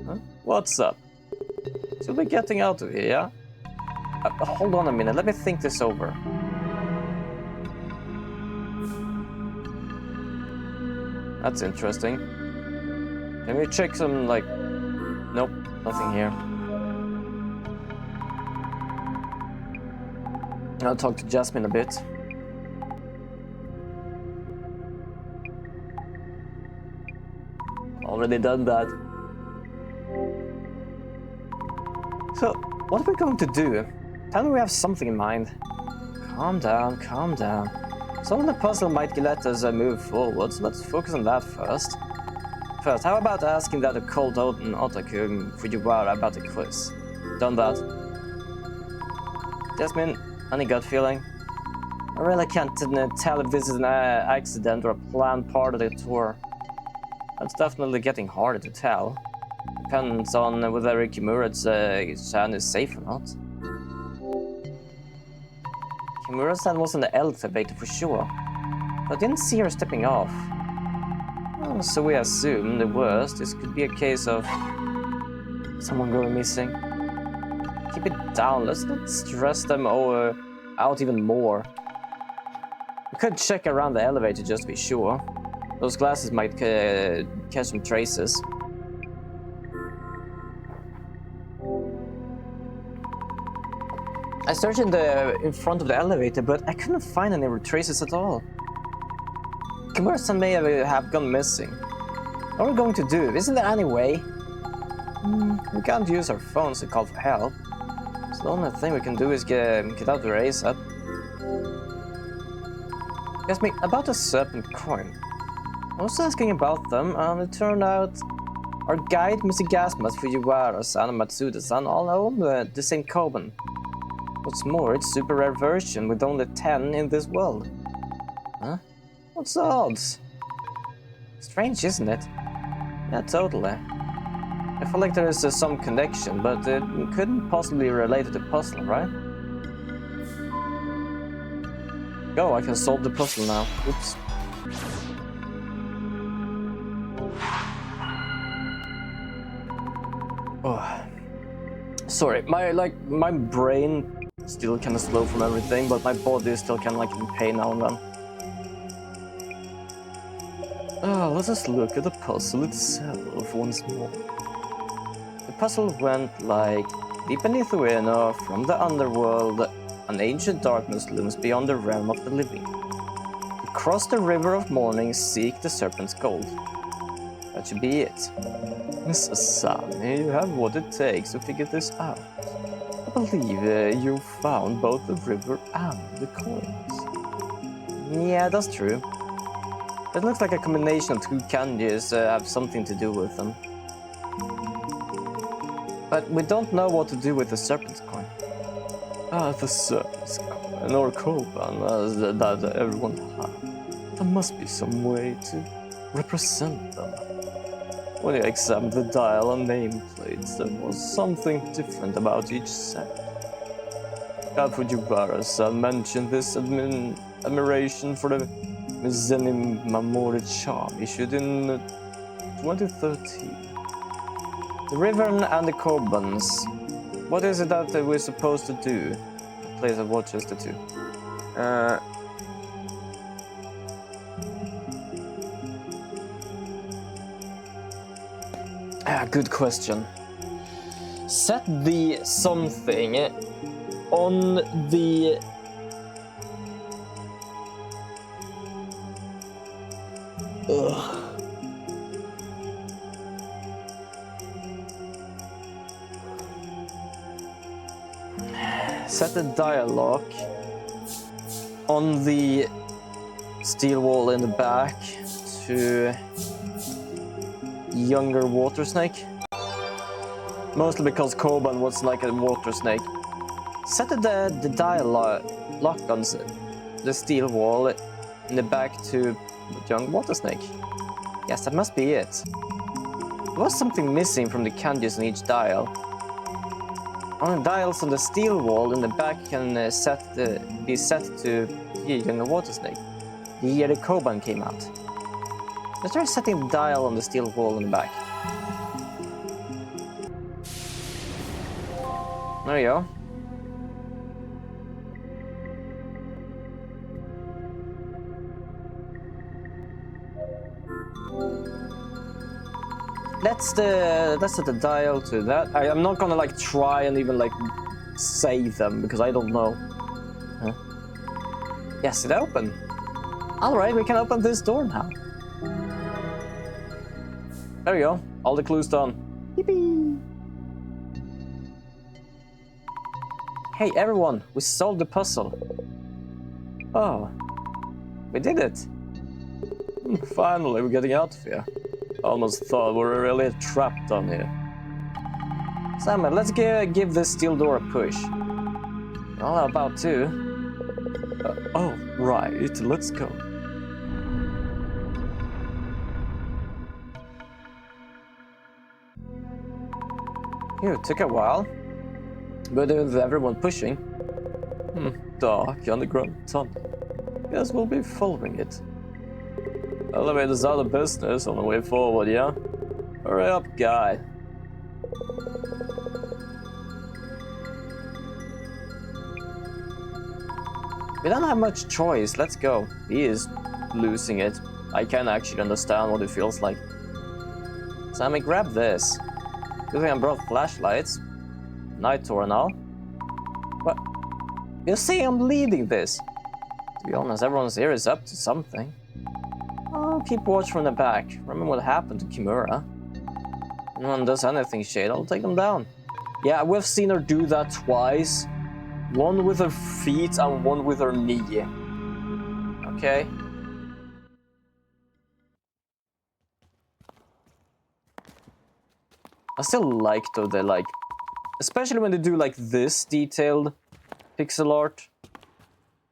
Huh? What's up? So we're getting out of here, yeah? Hold on a minute, let me think this over. That's interesting. Can we check some, like... Nope, nothing here. I'll talk to Jasmine a bit. Already done that. So, what are we going to do? Tell me we have something in mind. Calm down, calm down. Some of the puzzle might let us move forward, so let's focus on that first. First, how about asking that occult otaku Fujiwara about the quiz? Done that. Jasmine, any gut feeling? I really can't tell if this is an accident or a planned part of the tour. That's definitely getting harder to tell. Depends on whether Kimura-san is safe or not. Kimura-san was in the elevator for sure, but I didn't see her stepping off. Well, so we assume the worst. This could be a case of someone going missing. Keep it down, let's not stress them out even more. We could check around the elevator just to be sure. Those glasses might catch some traces. I searched in front of the elevator, but I couldn't find any traces at all. Kimura-san may have gone missing. What are we going to do? Isn't there any way? We can't use our phones to call for help. So the only thing we can do is get out there ASAP. Ask me about the serpent coin. I was asking about them, and it turned out our guide, Mr. Gasmas, Fujiwara-san, and Matsuda-san all own the same Koban. What's more, it's a super rare version with only 10 in this world. Huh? What's the odds? Strange, isn't it? Yeah, totally. I feel like there is some connection, but it couldn't possibly relate to the puzzle, right? Go, I can solve the puzzle now. Oops. Oh. Sorry, my brain still kind of slow from everything, but my body is still kind of like in pain now and then. Let us look at the puzzle itself once more. The puzzle went like, deep beneath Ueno, from the underworld, an ancient darkness looms beyond the realm of the living. To cross the river of morning, seek the serpent's gold. That should be it. Miss Asami, you have what it takes to figure this out. I believe you found both the river and the coins. Yeah, that's true. It looks like a combination of two kanjis have something to do with them. But we don't know what to do with the serpent's coin. The serpent's coin, or koban, that everyone has. There must be some way to represent them. When you examined the dial and nameplates, there was something different about each set. Fujiwara-san mentioned this admiration for the Mizeni Mamori charm issued in 2013. The river and the Kobans. What is it that we're supposed to do? The place that watches the two. Good question. Set the something on the... Set the dialogue on the steel wall in the back to younger water snake. Mostly because Koban was like a water snake. Set the dialogue on the steel wall in the back to young water snake. Yes, that must be it. There was something missing from the kanjis on each dial. On the dials on the steel wall in the back can be set to the younger water snake. The year the Koban came out. Let's try setting the dial on the steel wall in the back. There you go. Let's set the dial to that. I'm not gonna like try and even like save them because I don't know. Huh? Yes, it opened. All right, we can open this door now. There we go. All the clues done. Yippee! Hey everyone, we solved the puzzle. Oh, we did it. Finally, we're getting out of here. I almost thought we were really trapped down here. Samuel, let's give this steel door a push. Well, how about to? Oh, right, let's go. It took a while, but with everyone pushing. Dark underground tunnel. Guess we'll be following it. Elevator's out of business on the way forward, yeah? Hurry up, guy. We don't have much choice, let's go. He is losing it. I can actually understand what it feels like. Sammy, grab this. Good thing I brought flashlights. Night tour and all. But you see, I'm leading this. To be honest, everyone's here is up to something. I'll keep watch from the back. Remember what happened to Kimura. If no one does anything shade, I'll take them down. Yeah, we've seen her do that twice. One with her feet and one with her knee. Okay? I still like though they like, especially when they do like this detailed pixel art.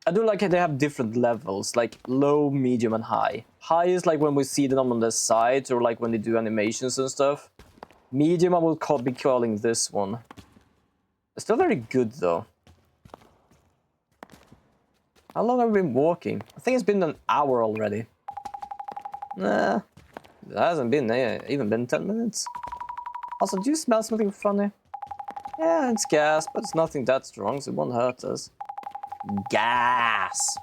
I do like how they have different levels, like low, medium, and high. High is like when we see them on the sides or like when they do animations and stuff. Medium I will be calling this one. It's still very good though. How long have we been walking? I think it's been an hour already. Nah, it hasn't been even been 10 minutes. Also, do you smell something funny? Yeah, it's gas, but it's nothing that strong, so it won't hurt us. Gas!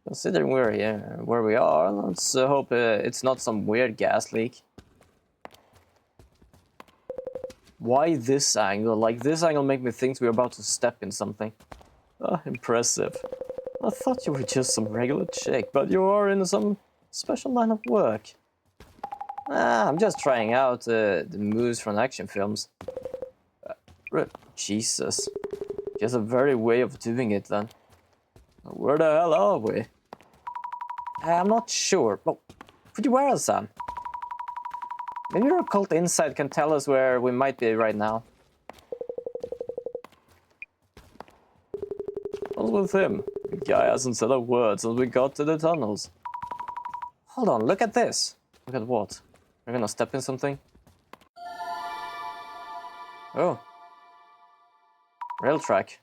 Considering we're here, where we are, let's hope it's not some weird gas leak. Why this angle? Like, this angle make me think we're about to step in something. Impressive. I thought you were just some regular chick, but you are in some special line of work. I'm just trying out the moves from action films. Jesus. Just a very way of doing it then. Where the hell are we? I'm not sure. Well, Fujiwara-san. Maybe your occult insight can tell us where we might be right now. What's with him? The guy hasn't said a word since we got to the tunnels. Hold on, look at this. Look at what? We're gonna step in something? Oh. Rail track.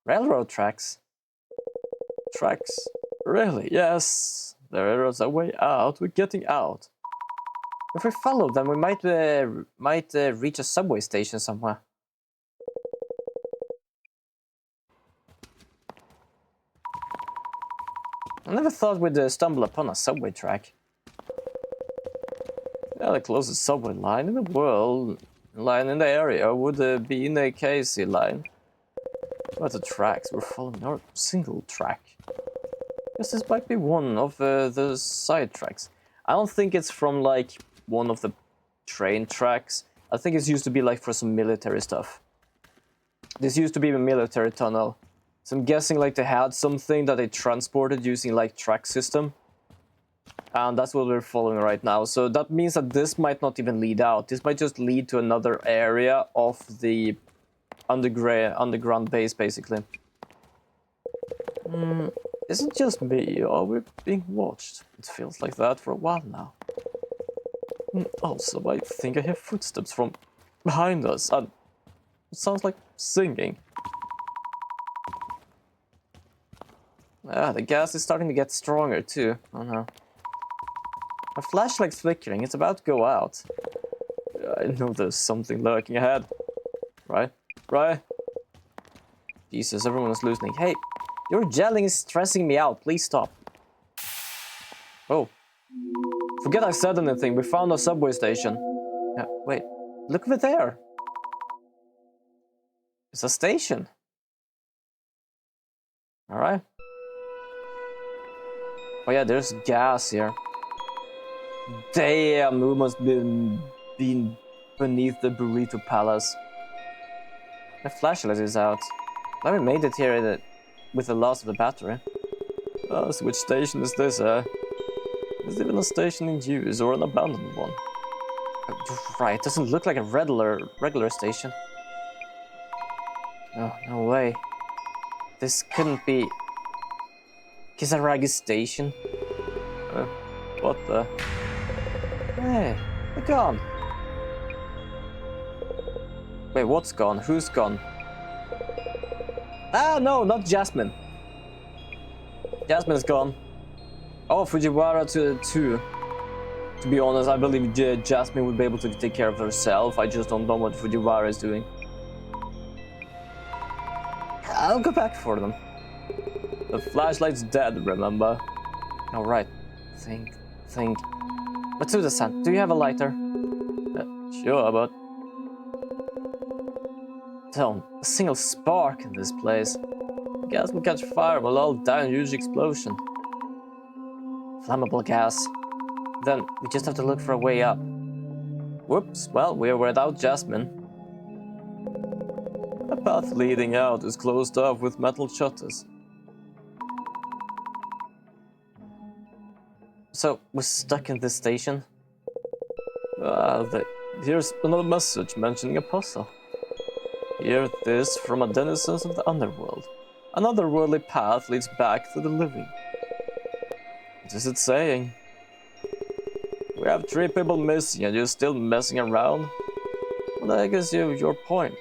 Railroad tracks. Tracks. Really? Yes. There is a way out. We're getting out. If we follow them, we might reach a subway station somewhere. I never thought we'd stumble upon a subway track. Yeah, the closest subway line in the world, line in the area, would be in the KC line. But the tracks we're following are single track. Guess this might be one of the side tracks. I don't think it's from like one of the train tracks. I think it's used to be like for some military stuff. This used to be a military tunnel. So I'm guessing like they had something that they transported using like track system. And that's what we're following right now. So that means that this might not even lead out. This might just lead to another area of the underground base, basically. Isn't just me, are we being watched? It feels like that for a while now. Also, I think I hear footsteps from behind us, and it sounds like singing. The gas is starting to get stronger too. Oh no. My flashlight's flickering, it's about to go out. I know there's something lurking ahead. Right? Right? Jesus, everyone is loosening. Hey, your gelling is stressing me out. Please stop. Oh. Forget I said anything. We found a subway station. Wait. Look over there. It's a station. Alright. Oh yeah, there's gas here. Damn, we must been beneath the Burrito Palace. My flashlight is out. Glad we made it here with the loss of the battery. Oh, so which station is this, Is it even a station in use or an abandoned one? Right, it doesn't look like a regular station. Oh, no way. This couldn't be Kisaragi Station. What the? Hey, they're gone. Wait, what's gone? Who's gone? Ah, no, not Jasmine. Jasmine's gone. Oh, Fujiwara too. To be honest, I believe Jasmine would be able to take care of herself. I just don't know what Fujiwara is doing. I'll go back for them. The flashlight's dead, remember? Alright. Think. Matsuda-san, do you have a lighter? Sure, but... Don't. A single spark in this place. Gas will catch fire, will all die in a huge explosion. Flammable gas. Then we just have to look for a way up. Whoops, well, we're without Jasmine. A path leading out is closed off with metal shutters. So, we're stuck in this station? Here's another message mentioning a puzzle. Hear this from a denizens of the underworld. Another worldly path leads back to the living. What is it saying? We have 3 people missing and you're still messing around? Well, I guess your point.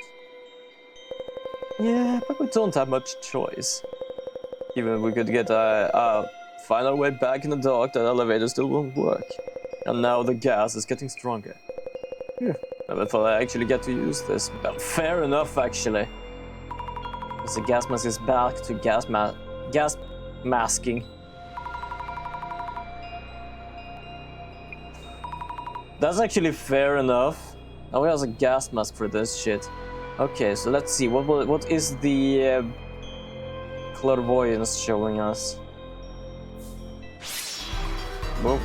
Yeah, but we don't have much choice. Even if we could find our way back in the dark, that elevator still won't work. And now the gas is getting stronger. Never thought I actually get to use this. Well, fair enough, actually. As the gas mask is back to gas masking. That's actually fair enough. Now we have a gas mask for this shit. Okay, so let's see. What is the clairvoyance showing us? Whoa.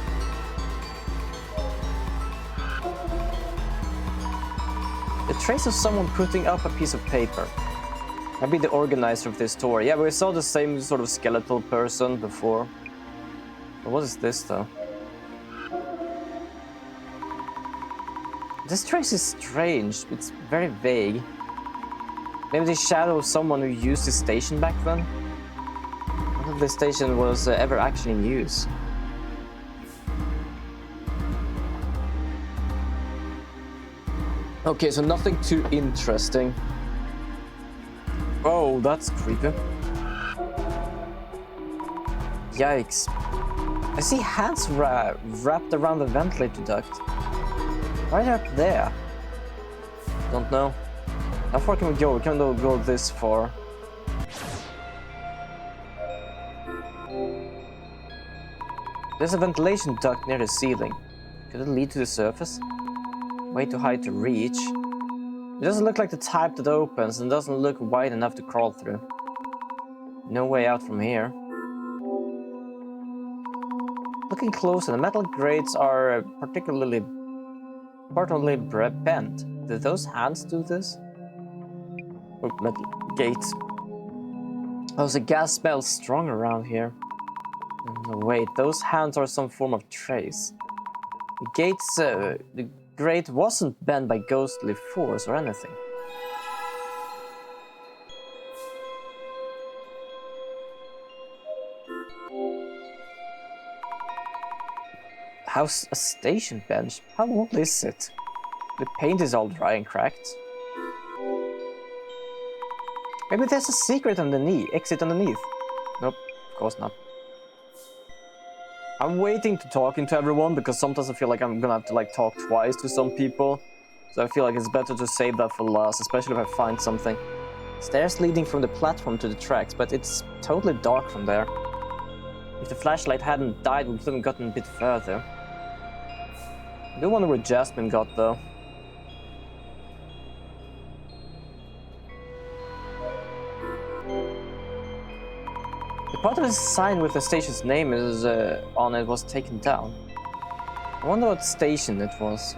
The trace of someone putting up a piece of paper. Maybe the organizer of this tour. Yeah, we saw the same sort of skeletal person before. But what is this though? This trace is strange. It's very vague. Maybe the shadow of someone who used this station back then? I don't know if this station was ever actually in use. Okay, so nothing too interesting. Oh, that's creepy. Yikes. I see hands wrapped around the ventilator duct. Right up there. Don't know. How far can we go? We can't go this far. There's a ventilation duct near the ceiling. Could it lead to the surface? Way too high to reach. It doesn't look like the type that opens and doesn't look wide enough to crawl through. No way out from here. Looking closer, the metal grates are particularly bent. Did those hands do this? Oh, metal gates. Oh, the gas smells strong around here. No, wait, those hands are some form of trace. The gates, the grate wasn't bent by ghostly force or anything. How's a station bench? How old is it? The paint is all dry and cracked. Maybe there's a secret underneath, exit underneath. Nope, of course not. I'm waiting to talking to everyone because sometimes I feel like I'm gonna have to talk twice to some people. So I feel like it's better to save that for last, especially if I find something. Stairs leading from the platform to the tracks, but it's totally dark from there. If the flashlight hadn't died, we could have gotten a bit further. I do wonder where Jasmine got though. The part of the sign with the station's name is on it was taken down. I wonder what station it was.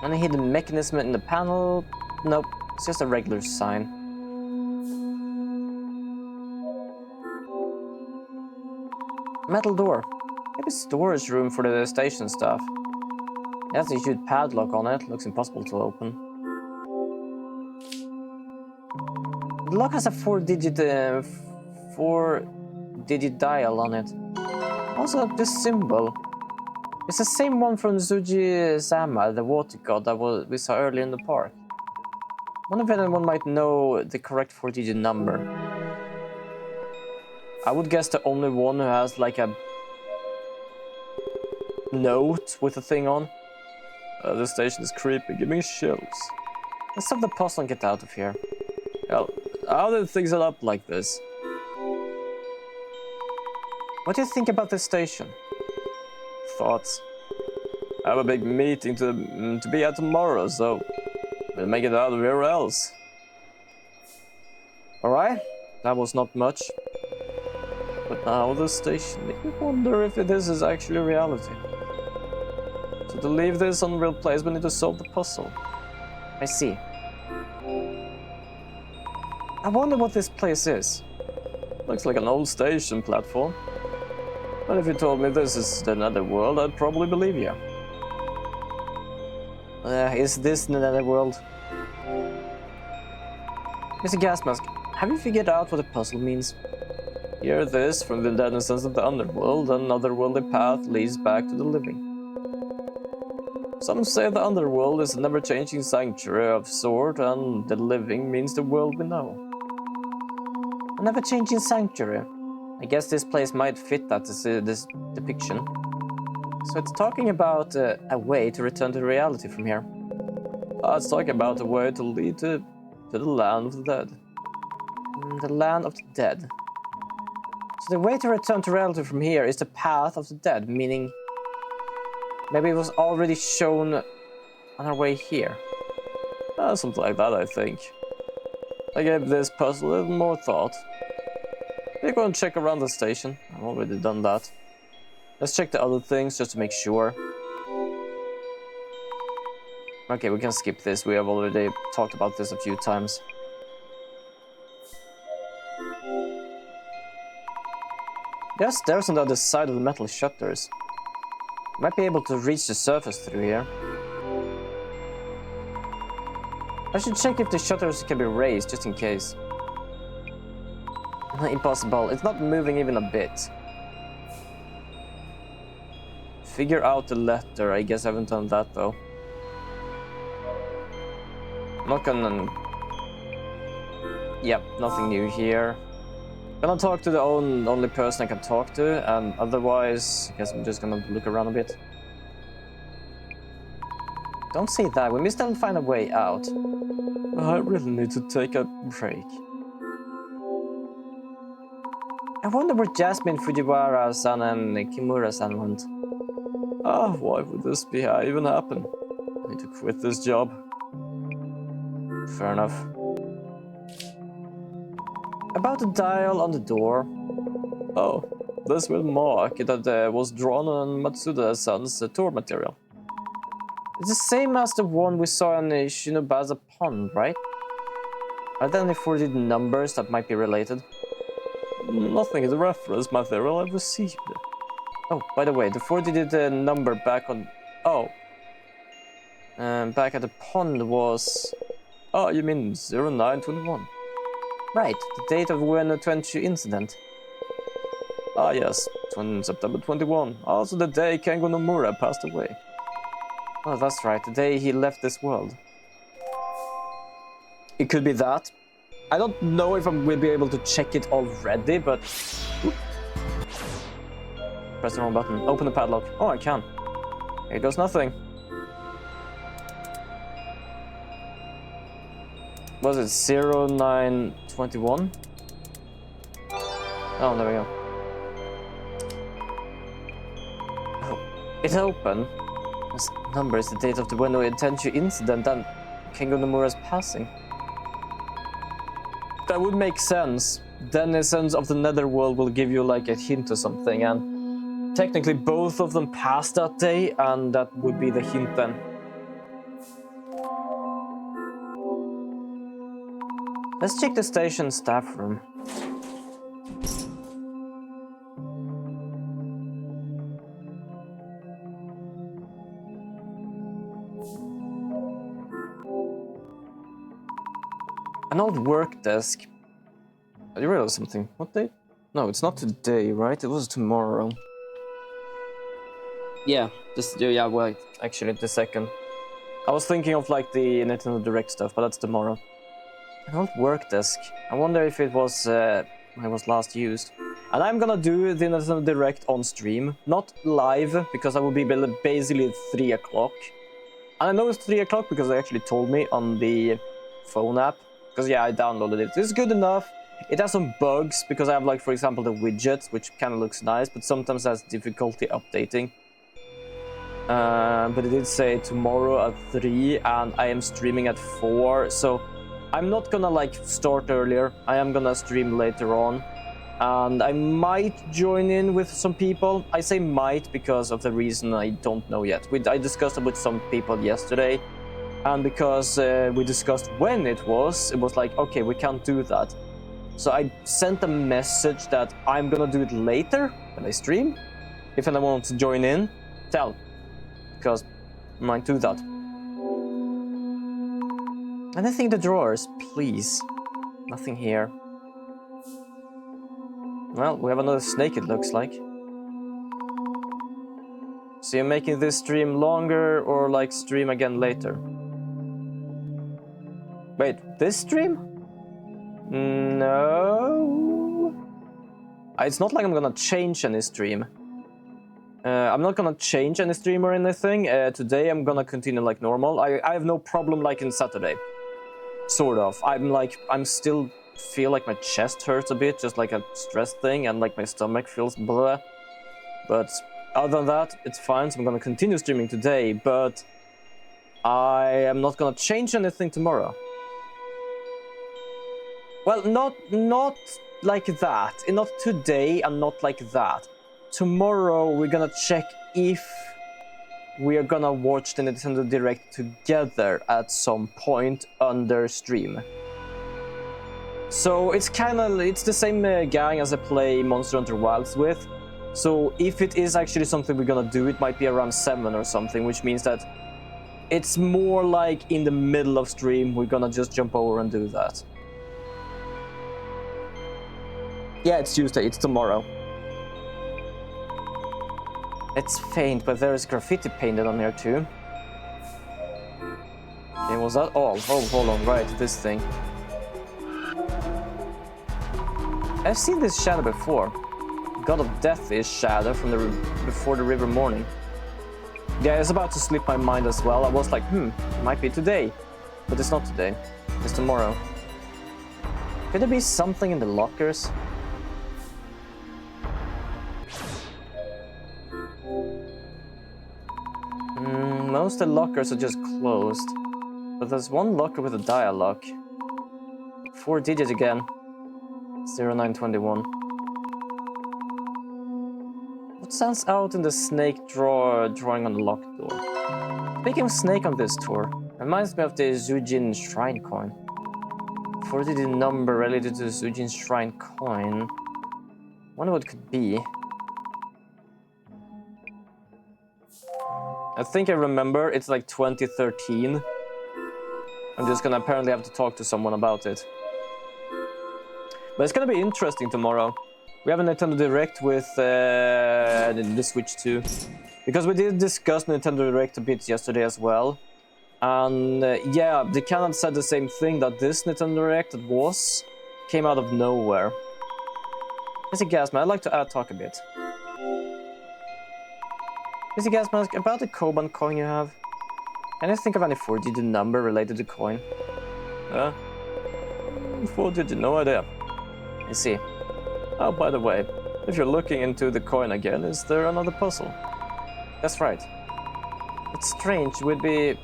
Any hidden mechanism in the panel? Nope, it's just a regular sign. Metal door. Maybe storage room for the station stuff. It has a huge padlock on it, looks impossible to open. The lock has a 4-digit dial on it. Also, this symbol. It's the same one from Zuji-sama, the water god that we saw earlier in the park. I wonder if anyone might know the correct 4-digit number. I would guess the only one who has a note with a thing on. This station is creepy, give me chills. Let's stop the puzzle and get out of here. Well, how did things end up like this? What do you think about this station? Thoughts? I have a big meeting to be at tomorrow, so we'll make it out of here else. Alright, that was not much. But now the station makes me wonder if this is actually reality. So to leave this unreal place, we need to solve the puzzle. I see. I wonder what this place is. Looks like an old station platform. But if you told me this is the netherworld, I'd probably believe you. Is this the netherworld? Mr. Gasmask, have you figured out what the puzzle means? Hear this, from the denizens of the underworld, an otherworldly path leads back to the living. Some say the underworld is a never-changing sanctuary of sort, and the living means the world we know. A never-changing sanctuary. I guess this place might fit that this depiction. So it's talking about a way to return to reality from here. It's talking about a way to lead to the land of the dead. The land of the dead. So the way to return to reality from here is the path of the dead, meaning maybe it was already shown on our way here. Something like that, I think. I gave this puzzle a little more thought. We're going to check around the station. I've already done that. Let's check the other things just to make sure. Okay, we can skip this. We have already talked about this a few times. There are stairs on the other side of the metal shutters. Might be able to reach the surface through here. I should check if the shutters can be raised, just in case. Impossible. It's not moving even a bit. Figure out the letter. I guess I haven't done that, though. I'm not gonna... Yep, nothing new here. Gonna talk to the only person I can talk to, and otherwise, I guess I'm just gonna look around a bit. Don't say that, we may still find a way out. I really need to take a break. I wonder where Jasmine, Fujiwara-san and Kimura-san went. Why would this be even happen? I need to quit this job. Fair enough. About the dial on the door. Oh, this will mark that was drawn on Matsuda-san's tour material. It's the same as the one we saw in Shinobaza Pond, right? Are there any 4-digit numbers that might be related? Nothing in the reference material I've received. Oh, by the way, the 4-digit number back on... Oh. Back at the pond was... Oh, you mean 0921? Right, the date of when the 20 incident. Yes, September 21. Also the day Kengo Nomura passed away. Oh, that's right, the day he left this world. It could be that. I don't know if I will be able to check it already, but... Oop. Press the wrong button. Open the padlock. Oh, I can. Here goes nothing. Was it 0921? Oh, there we go. Oh, it's open. This number is the date of the Weno Tenchu incident and Kengo Nomura's passing. That would make sense. Then the sense of the netherworld will give you like a hint or something, and technically both of them passed that day, and that would be the hint then. Let's check the station staff room. An old work desk. I realized something. What day? No, it's not today, right? It was tomorrow. Yeah, well, actually the second. I was thinking of like the Nintendo Direct stuff, but that's tomorrow. An old work desk. I wonder if it was when it was last used. And I'm gonna do the Nintendo Direct on stream, not live, because I will be basically 3 o'clock. And I know it's 3 o'clock because they actually told me on the phone app. Because yeah, I downloaded it. It's good enough. It has some bugs because I have like, for example, the widgets, which kind of looks nice, but sometimes has difficulty updating. But it did say tomorrow at 3 and I am streaming at 4, so I'm not gonna like start earlier. I am gonna stream later on. And I might join in with some people. I say might because of the reason I don't know yet. I discussed it with some people yesterday. And because we discussed when it was like, okay, we can't do that. So I sent a message that I'm gonna do it later when I stream. If anyone wants to join in, tell. Because I might do that. Anything in the drawers, please. Nothing here. Well, we have another snake, it looks like. So you're making this stream longer or like stream again later? Wait, this stream? No. It's not like I'm gonna change any stream. I'm not gonna change any stream or anything. Today I'm gonna continue like normal. I have no problem like in Saturday. Sort of. I'm still feel like my chest hurts a bit, just like a stress thing, and like my stomach feels blah. But other than that, it's fine. So I'm gonna continue streaming today, but I am not gonna change anything tomorrow. Well, not like that. Not today and not like that. Tomorrow we're gonna check if we are gonna watch the Nintendo Direct together at some point under stream. So it's the same gang as I play Monster Hunter Wilds with. So if it is actually something we're gonna do, it might be around 7 or something, which means that it's more like in the middle of stream, we're gonna just jump over and do that. Yeah, it's Tuesday, it's tomorrow. It's faint, but there is graffiti painted on here too. Okay, was that? Oh, hold on, right, this thing. I've seen this shadow before. God of Death is shadow from before the river morning. Yeah, it's about to slip my mind as well. I was like, it might be today. But it's not today. It's tomorrow. Could there be something in the lockers? Most of the lockers are just closed. But there's one locker with a dialogue. 4 digits again. 0921. What stands out in the snake drawing on the locked door? Speaking of snake on this tour, reminds me of the Zujin Shrine coin. 4-digit number related to the Zujin Shrine coin. Wonder what it could be. I think I remember, it's like 2013. I'm just gonna apparently have to talk to someone about it. But it's gonna be interesting tomorrow. We have a Nintendo Direct with the Switch 2. Because we did discuss Nintendo Direct a bit yesterday as well. And yeah, they kind of said the same thing, that this Nintendo Direct came out of nowhere. Mr. Gasman, I'd like to talk a bit. Mr. Gasman, about the Koban coin you have, can you think of any 4-digit number related to coin? 4-digit, no idea. I see. Oh, by the way, if you're looking into the coin again, is there another puzzle? That's right. It's strange, we'd be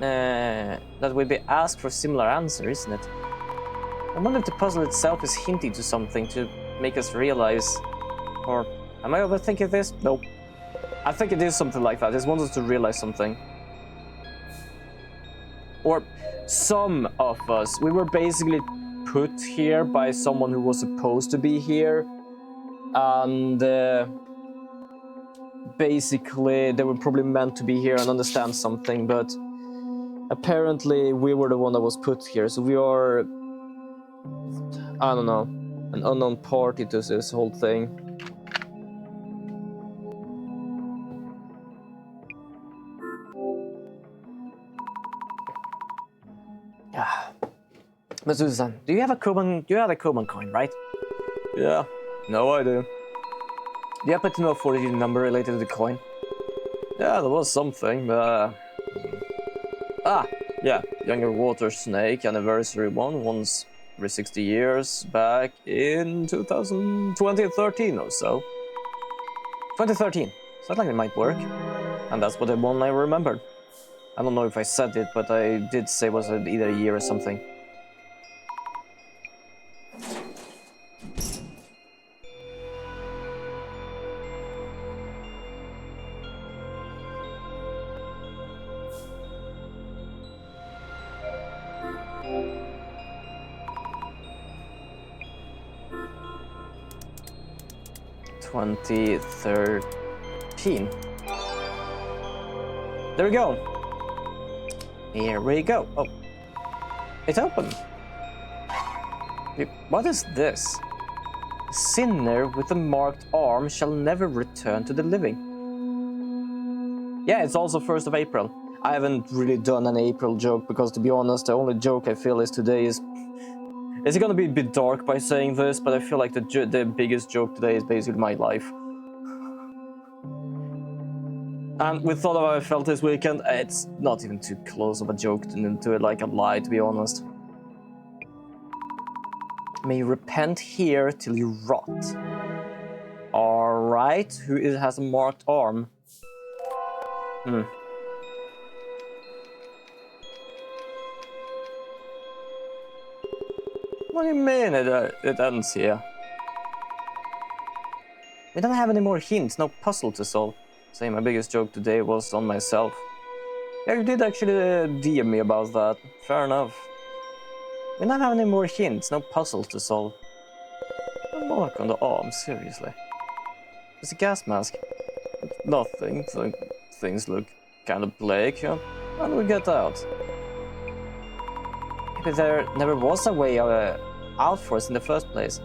asked for similar answer, isn't it? I wonder if the puzzle itself is hinting to something to make us realize... Or, am I overthinking this? Nope. I think it is something like that, it wants us to realize something. Or, some of us, we were basically put here by someone who was supposed to be here. And basically they were probably meant to be here and understand something, but apparently we were the one that was put here, so we are, I don't know, an unknown party to this whole thing. But Susan, do you have a Koban coin, right? Yeah, no I do. Do you happen to know a 4-digit number related to the coin? Yeah, there was something, yeah, Younger Water Snake anniversary once every 60 years back in 2013 or so. 2013, so I think it might work. And that's what the one I remembered. I don't know if I said it, but I did say it was either a year or something. 14. There we go. Here we go. Oh, it's open. What is this? A sinner with a marked arm shall never return to the living. Yeah, it's also 1st of April. I haven't really done an April joke because, to be honest, the only joke I feel is today is... It's gonna be a bit dark by saying this, but I feel like the biggest joke today is basically my life. And with all of how I felt this weekend, it's not even too close of a joke to it like a lie, to be honest. May you repent here till you rot. Alright, who has a marked arm? What do you mean it ends here? We don't have any more hints, no puzzle to solve. Say my biggest joke today was on myself. Yeah, you did actually DM me about that. Fair enough. We don't have any more hints, no puzzle to solve. A mark on the arm, seriously. It's a gas mask. Nothing. Things look kind of bleak, yeah? How do we get out? Maybe there never was a way out for us in the first place.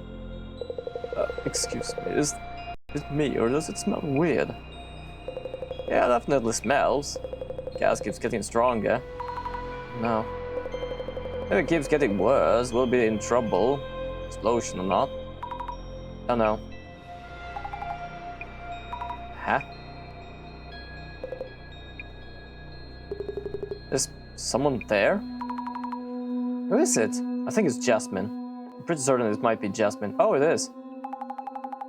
Excuse me, is it me or does it smell weird? Yeah, definitely smells. Gas keeps getting stronger. No. If it keeps getting worse, we'll be in trouble. Explosion or not. Oh no. Huh? Is someone there? Who is it? I think it's Jasmine. I'm pretty certain it might be Jasmine. Oh, it is.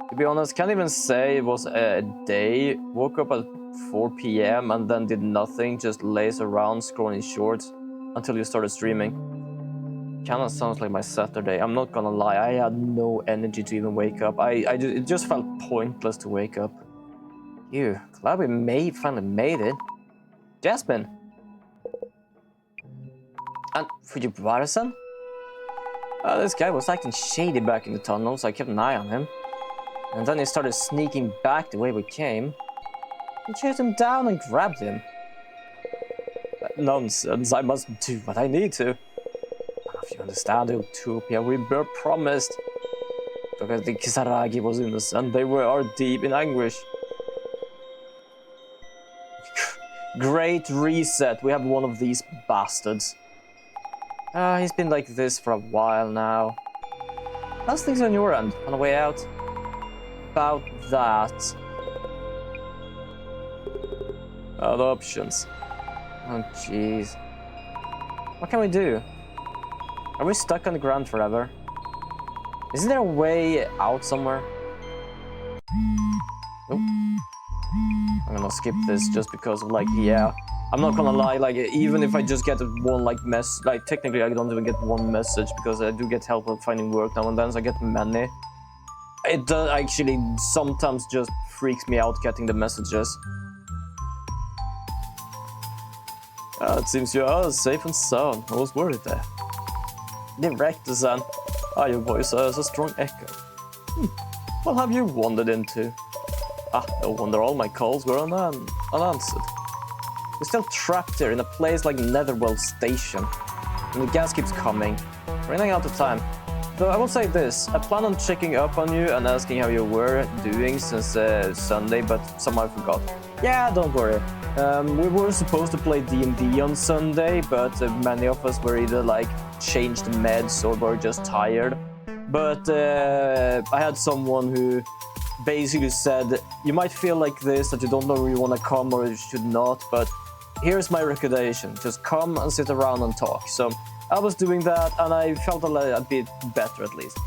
To be honest, can't even say it was a day. Woke up at 4 PM and then did nothing, just lays around scrolling shorts until you started streaming. Kinda sounds like my Saturday. I'm not gonna lie, I had no energy to even wake up. It just felt pointless to wake up. Ew, glad we finally made it. Jasmine! And for your brother, son? This guy was acting shady back in the tunnel, so I kept an eye on him. And then he started sneaking back the way we came. We chased him down and grabbed him. Nonsense, I must do what I need to. If you understand the utopia we were promised. Because the Kisaragi was innocent, they are deep in anguish. Great reset, we have one of these bastards. He's been like this for a while now. How's things on your end, on the way out? About that. Other options. Oh jeez. What can we do? Are we stuck on the ground forever? Isn't there a way out somewhere? Nope. I'm gonna skip this just because of yeah. I'm not gonna lie, even if I just get one technically I don't even get one message because I do get help with finding work now and then, so I get many. It does actually sometimes just freaks me out getting the messages. It seems you are safe and sound. I was worried there. Direct son. Your voice has a strong echo. What have you wandered into? No wonder all my calls were unanswered. We're still trapped here in a place like Netherworld Station. And the gas keeps coming. We're running out of time. Though I will say this, I plan on checking up on you and asking how you were doing since Sunday, but somehow I forgot. Yeah, don't worry. We were supposed to play D&D on Sunday, but many of us were either changed meds or were just tired. But I had someone who basically said, you might feel like this, that you don't know where you want to come or you should not, but here's my recommendation. Just come and sit around and talk. So I was doing that and I felt a bit better at least.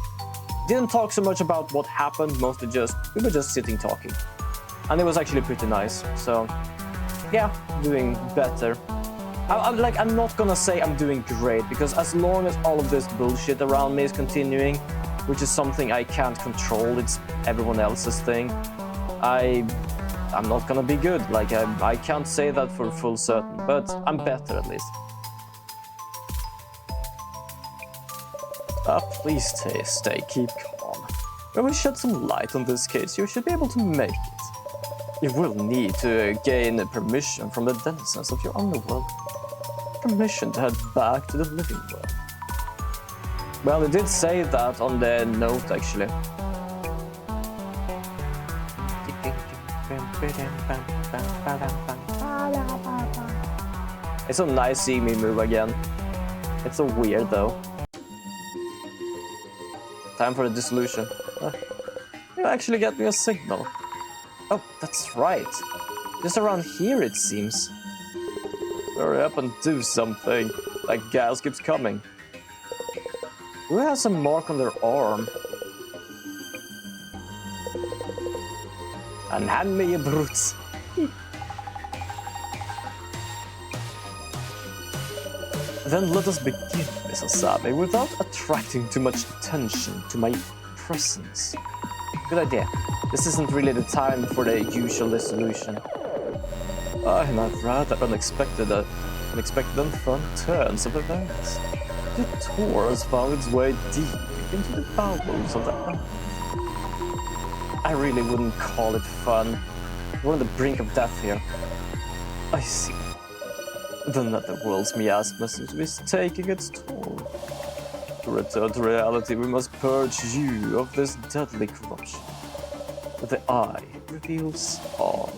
Didn't talk so much about what happened, mostly we were just sitting talking. And it was actually pretty nice, so yeah, doing better. I'm not gonna say I'm doing great, because as long as all of this bullshit around me is continuing, which is something I can't control, it's everyone else's thing, I'm not gonna be good. I can't say that for full certain, but I'm better at least. Please keep calm. When we shed some light on this case, you should be able to make it. You will need to gain permission from the denizens of your underworld. Permission to head back to the living world. Well, it did say that on the note, actually. It's so nice seeing me move again. It's so weird, though. Time for the dissolution. You actually get me a signal. Oh, that's right. Just around here, it seems. Hurry up and do something. That gas keeps coming. Who has a mark on their arm? And hand me your brutes. Then let us begin, Mrs. Sabe, without attracting too much attention to my presence. Good idea. This isn't really the time for the usual dissolution. And I've rather unexpected and fun turns of events. The tour has found its way deep into the bowels of the earth. I really wouldn't call it fun. We're on the brink of death here. I see. The netherworld's miasma seems to be taking its toll. To return to reality, we must purge you of this deadly corruption. The eye reveals all.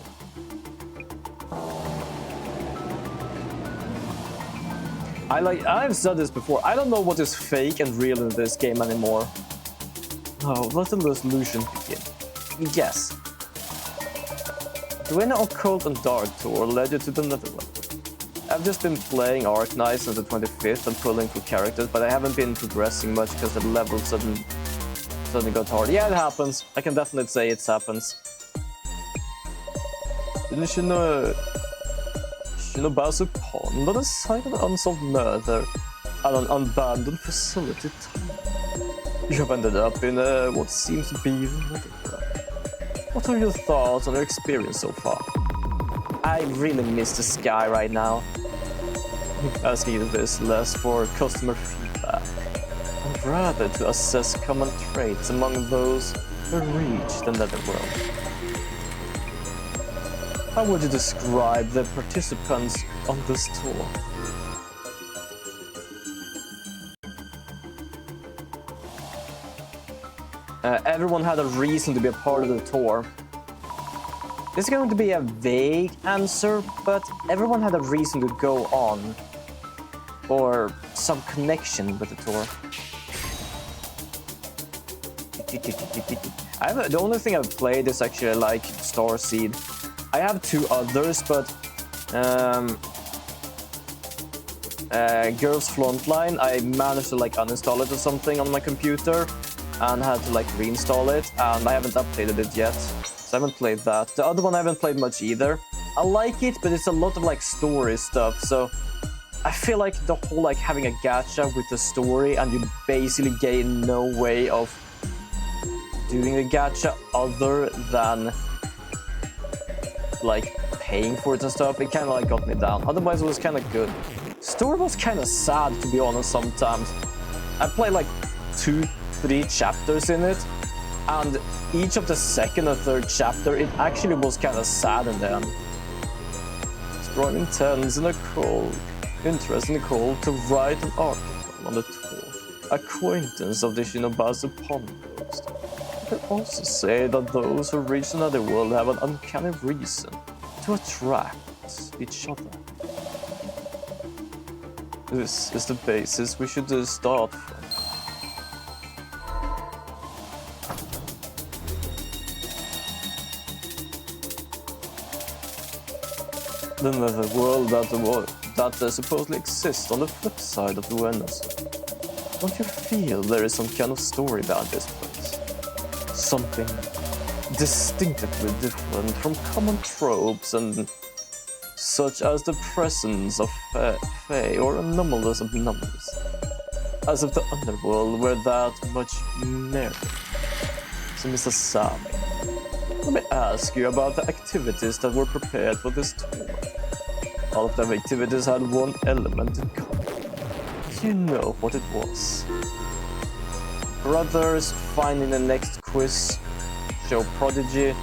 I've said this before, I don't know what is fake and real in this game anymore. Oh, let the dissolution begin. Yes. Do any occult and dark tour led you to the netherworld? I've just been playing Arc Knight since the 25th and pulling for characters, but I haven't been progressing much because the level suddenly got hard. Yeah, it happens. I can definitely say it happens. Shinobasu Pond on the site of an unsolved murder at an abandoned facility. You have ended up in what seems to be the netherworld. What are your thoughts on your experience so far? I really miss the sky right now. I'm asking this less for customer feedback, and rather to assess common traits among those who reach the netherworld. How would you describe the participants on this tour? Everyone had a reason to be a part of the tour. This is going to be a vague answer, but everyone had a reason to go on. Or some connection with the tour. The only thing I've played is actually like Starseed. I have two others, but Girls Frontline, I managed to like uninstall it or something on my computer and had to like reinstall it, and I haven't updated it yet. So I haven't played that. The other one I haven't played much either. I like it, but it's a lot of like story stuff, so I feel like the whole like having a gacha with the story and you basically gain no way of doing the gacha other than like paying for it and stuff, it kind of like got me down. Otherwise it was kind of good. Story was kind of sad, to be honest, sometimes. I played like 2-3 chapters in it, and each of the second or third chapter, it actually was kind of sad in the end. Strong intense and a cold, interesting call to write an article on the tour. Acquaintance of the Shinobasu Pond Coast. You can also say that those who reach another world have an uncanny reason to attract each other. This is the basis we should start from. The netherworld that supposedly exists on the flip side of the awareness. Don't you feel there is some kind of story about this place? Something distinctively different from common tropes, and such as the presence of fae or anomalous of numbers. As if the underworld were that much merrier. So Mr. Sami, let me ask you about the activities that were prepared for this tour. All of the activities had one element in common. You know what it was. Brothers finding the next quiz, show prodigy,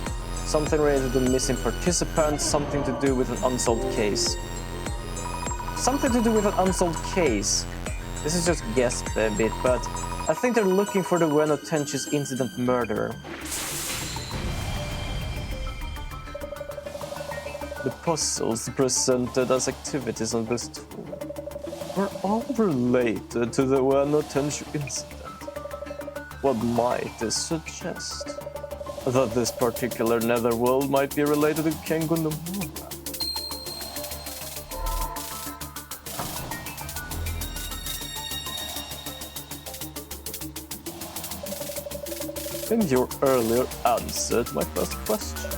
Something related to missing participants, something to do with an unsolved case. Something to do with an unsolved case. This is just guess a bit, but I think they're looking for the Ueno Tenchi's incident murderer. The puzzles presented as activities on this tour were all related to the Ueno Tenchi incident. What might this suggest? That this particular netherworld might be related to Kengo Nomura. In your earlier answer to my first question,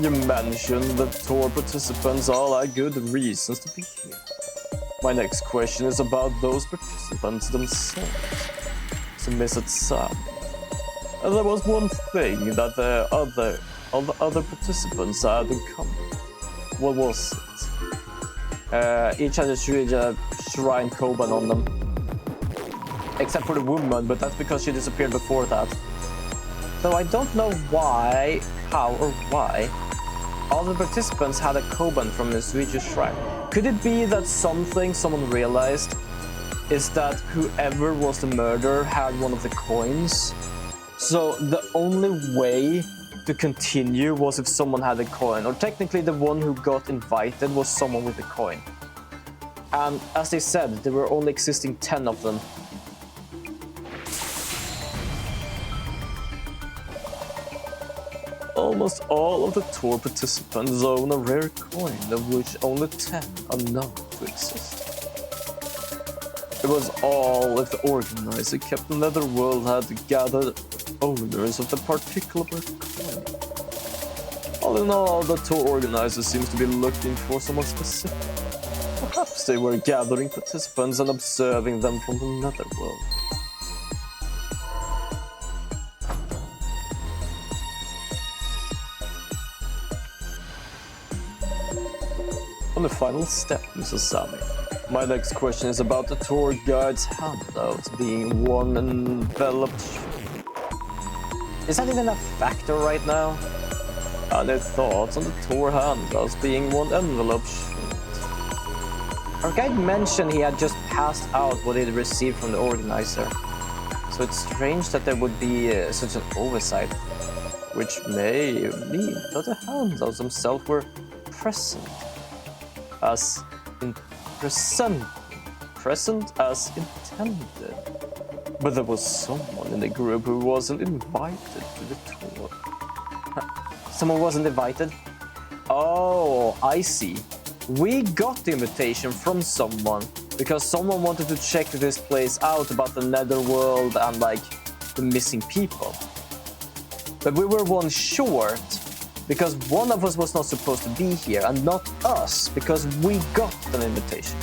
you mentioned that tour participants all had good reasons to be here. My next question is about those participants themselves. So Miss Sam, there was one thing that all the other participants had in common. What was it? Each had a shrine Koban on them. Except for the woman, but that's because she disappeared before that. So I don't know why, how or why all the participants had a Koban from the Swedish shrine. Could it be that someone realized is that whoever was the murderer had one of the coins? So the only way to continue was if someone had a coin, or technically the one who got invited was someone with a coin. And as they said, there were only existing 10 of them. Almost all of the tour participants own a rare coin, of which only 10 are known to exist. It was all if the organizer kept the netherworld had gathered owners of the particular coin. All in all, the tour organizer seems to be looking for someone specific. Perhaps they were gathering participants and observing them from the netherworld. On the final step, Mrs. Sami. My next question is about the tour guide's handouts being one enveloped. Is that even a factor right now? Any thoughts on the tour handouts being one envelope short? Our guide mentioned he had just passed out what he'd received from the organizer. So it's strange that there would be such an oversight, which may mean that the handouts themselves were present as as intended. But there was someone in the group who wasn't invited to the tour. Someone wasn't invited? Oh, I see. We got the invitation from someone because someone wanted to check this place out about the netherworld and like the missing people. But we were one short because one of us was not supposed to be here, and not us, because we got an invitation.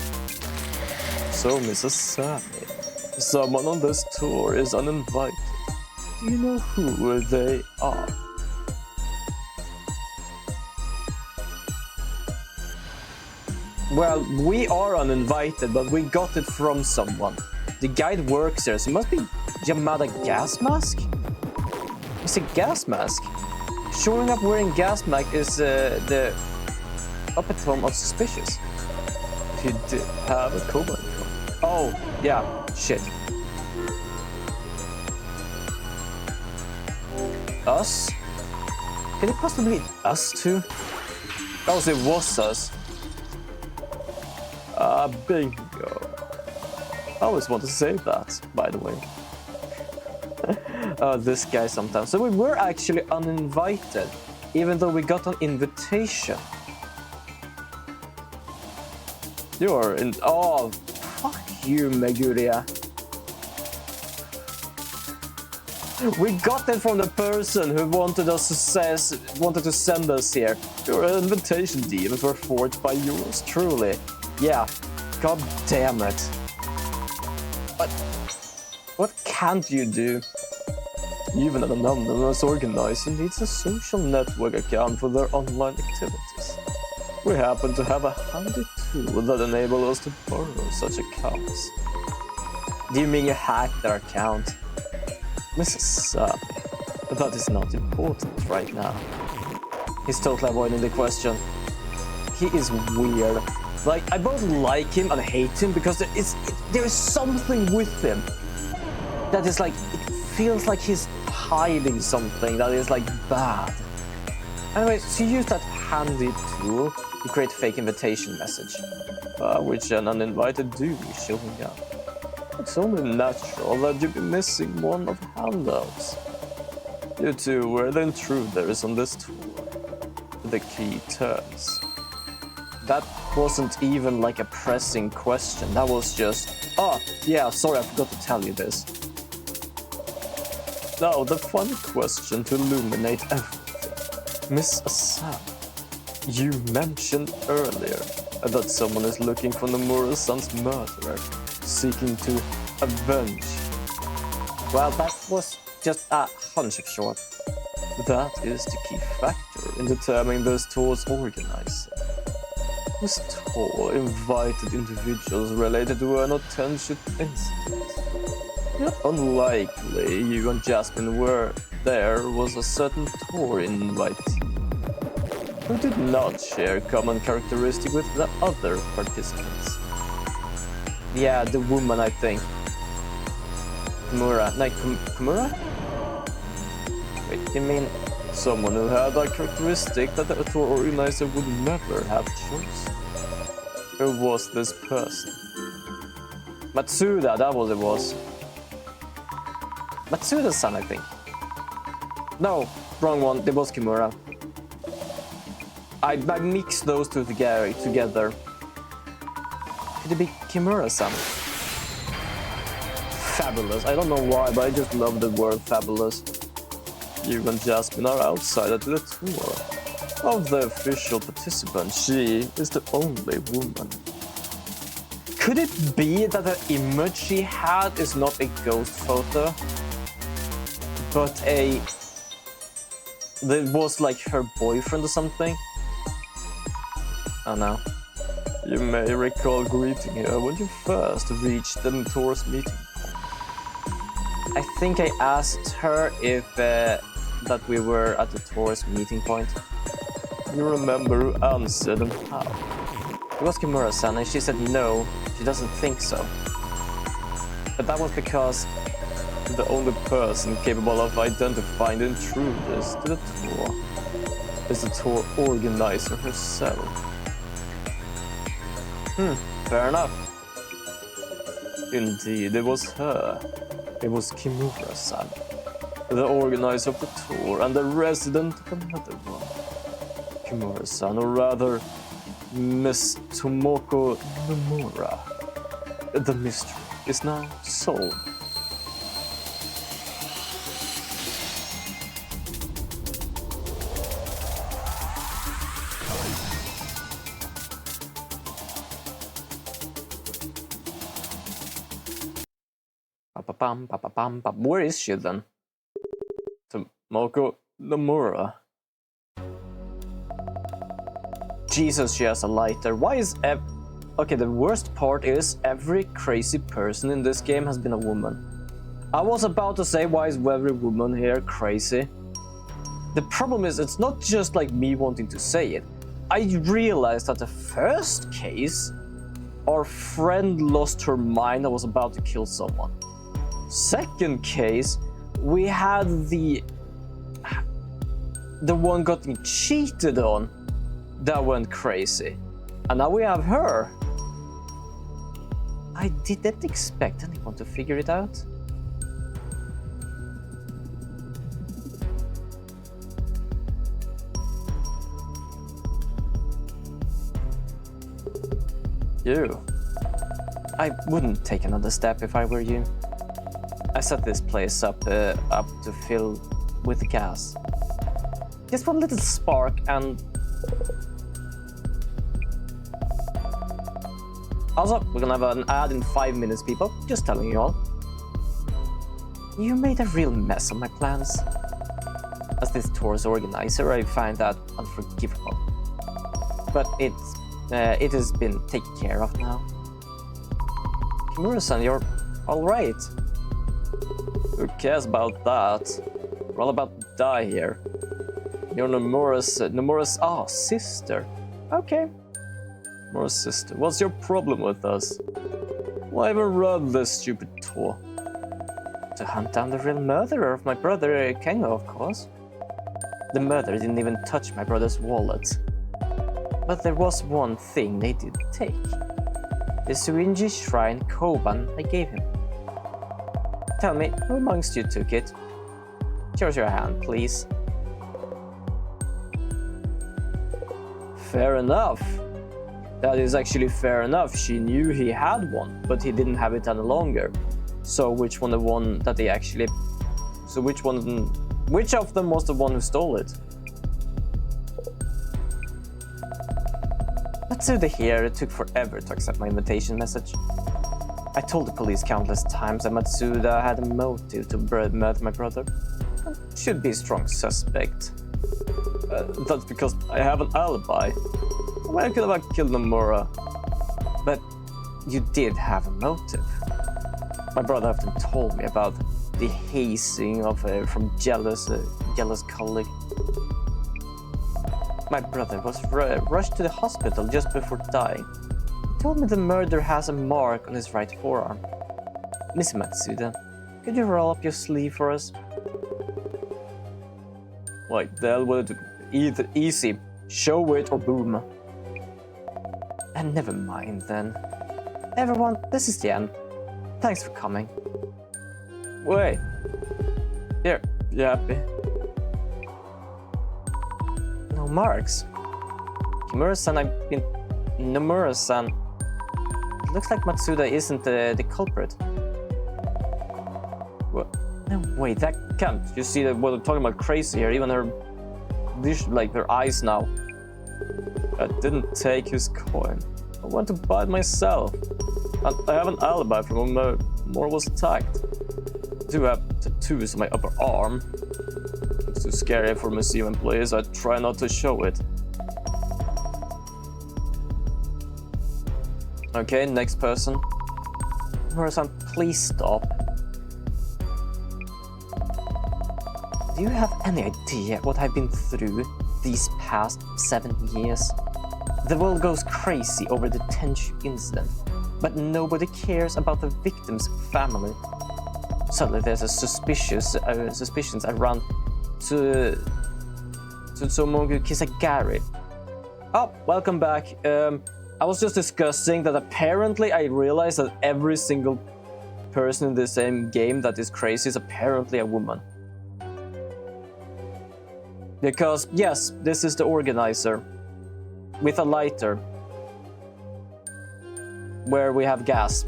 So, Mrs. Sammy, someone on this tour is uninvited. Do you know who they are? Well, we are uninvited, but we got it from someone. The guide works there, so it must be Yamada Gas Mask? It's a gas mask. Showing up wearing gas mask is the epitome of suspicious. If you did have a Koban. Oh, yeah, shit. Us? Can it possibly be us too? Oh, so it was us. Bingo. I always want to say that, by the way. This guy sometimes. So we were actually uninvited, even though we got an invitation. You're in. Oh, fuck you, Meguria. We got it from the person who wanted to send us here. Your invitation deals were forged by yours truly. Yeah, god damn it. What can't you do? Even an anonymous organizer needs a social network account for their online activities. We happen to have a handy tool that enables us to borrow such accounts. Do you mean you hacked their account? Mrs. Sabi, that is not important right now. He's totally avoiding the question. He is weird. Like, I both like him and hate him because there is something with him that is like, it feels like he's hiding something that is like bad. Anyway, so you use that handy tool to create a fake invitation message, which an uninvited dude is showing up. It's only natural that you'd be missing one of the handouts. You two were the intruders on this tour. The key turns. That wasn't even like a pressing question. That was just, oh, yeah, sorry, I forgot to tell you this. Now, the fun question to illuminate everything. Miss Assam, you mentioned earlier that someone is looking for Nomura-san's murderer, seeking to avenge. Well, that was just a hunch of sort. That is the key factor in determining this tour's organizer. This tour invited individuals related to an attention incident. Not unlikely you and Jasmine were there was a certain tour invitee who did not share common characteristic with the other participants. Yeah, the woman, I think. Kimura. No, Kimura? Wait, you mean someone who had a characteristic that the tour organizer would never have chosen? Who was this person? Matsuda, that was it was. Matsuda-san, I think. No, wrong one. It was Kimura. I mixed those two together. Could it be Kimura-san? Fabulous. I don't know why, but I just love the word fabulous. You and Jasmine are outside at the tour. Of the official participants, she is the only woman. Could it be that the image she had is not a ghost photo, but that was like her boyfriend or something? Oh no. You may recall greeting her when you first reached the tour's meeting point. I think I asked her if that we were at the tour's meeting point. You remember who answered and how? It was Kimura-san, and she said no, she doesn't think so. But that was because the only person capable of identifying the intruders to the tour is the tour organizer herself. Fair enough. Indeed, it was her. It was Kimura-san, the organizer of the tour and the resident of another one. Kimura-san, or rather, Miss Tomoko Nomura. The mystery is now solved. Where is she then? Tomoko Nomura. Jesus, she has a lighter. Why is okay, the worst part is every crazy person in this game has been a woman. I was about to say, why is every woman here crazy? The problem is, it's not just like me wanting to say it. I realized that the first case, our friend lost her mind and was about to kill someone. Second case, we had the one getting cheated on that went crazy. And now we have her. I didn't expect anyone to figure it out. You. I wouldn't take another step if I were you. I set this place up to fill with gas. Just one little spark and... Also, we're gonna have an ad in 5 minutes, people. Just telling you all. You made a real mess of my plans. As this tour's organizer, I find that unforgivable. But it has been taken care of now. Kimura-san, you're alright. Who cares about that? We're all about to die here. You're Nomura's sister. Okay. Nomura's sister. What's your problem with us? Why even run this stupid tour? To hunt down the real murderer of my brother, Kengo, of course. The murderer didn't even touch my brother's wallet. But there was one thing they did take. The Suinji Shrine Koban I gave him. Tell me, who amongst you took it? Show us your hand, please. Fair enough. That is actually fair enough. She knew he had one, but he didn't have it any longer. So which of them was the one who stole it? Matsuda here took forever to accept my invitation message. I told the police countless times that Matsuda had a motive to murder my brother. Should be a strong suspect. That's because I have an alibi. Why could I killed Nomura? But you did have a motive. My brother often told me about the hazing from jealous colleague. My brother was rushed to the hospital just before dying. He told me the murderer has a mark on his right forearm. Miss Matsuda, could you roll up your sleeve for us? Like, the hell would it either easy, show it or boom. And never mind then. Everyone, this is the end. Thanks for coming. Wait. Here, you happy? No marks. Kimura-san, Nomura-san. It looks like Matsuda isn't the culprit. What? No, wait, that can't. You see that what I'm talking about crazy here, even her vision, like her eyes now. I didn't take his coin. I want to buy it myself. I have an alibi from when Nomura was attacked. I do have tattoos on my upper arm. It's too scary for museum employees, I try not to show it. Okay, next person. Nomura-san, please stop. Do you have any idea what I've been through these past 7 years? The world goes crazy over the Tenshu incident, but nobody cares about the victim's family. Suddenly there's a suspicions around Tsutomu Kisagari. Oh, welcome back. I was just discussing that apparently I realized that every single person in the same game that is crazy is apparently a woman. Because, yes, this is the organizer. With a lighter. Where we have gas.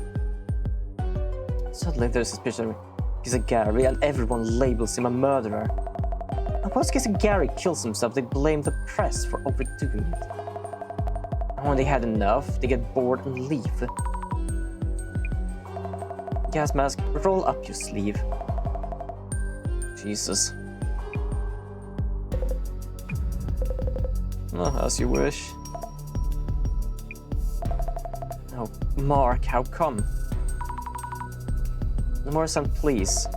Suddenly there's a picture of Kisagari and everyone labels him a murderer. And once Kisagari kills himself, they blame the press for overdoing it. And when they had enough, they get bored and leave. Gas mask, roll up your sleeve. Jesus. As you wish. Oh, Mark, how come? Nomura-san, please.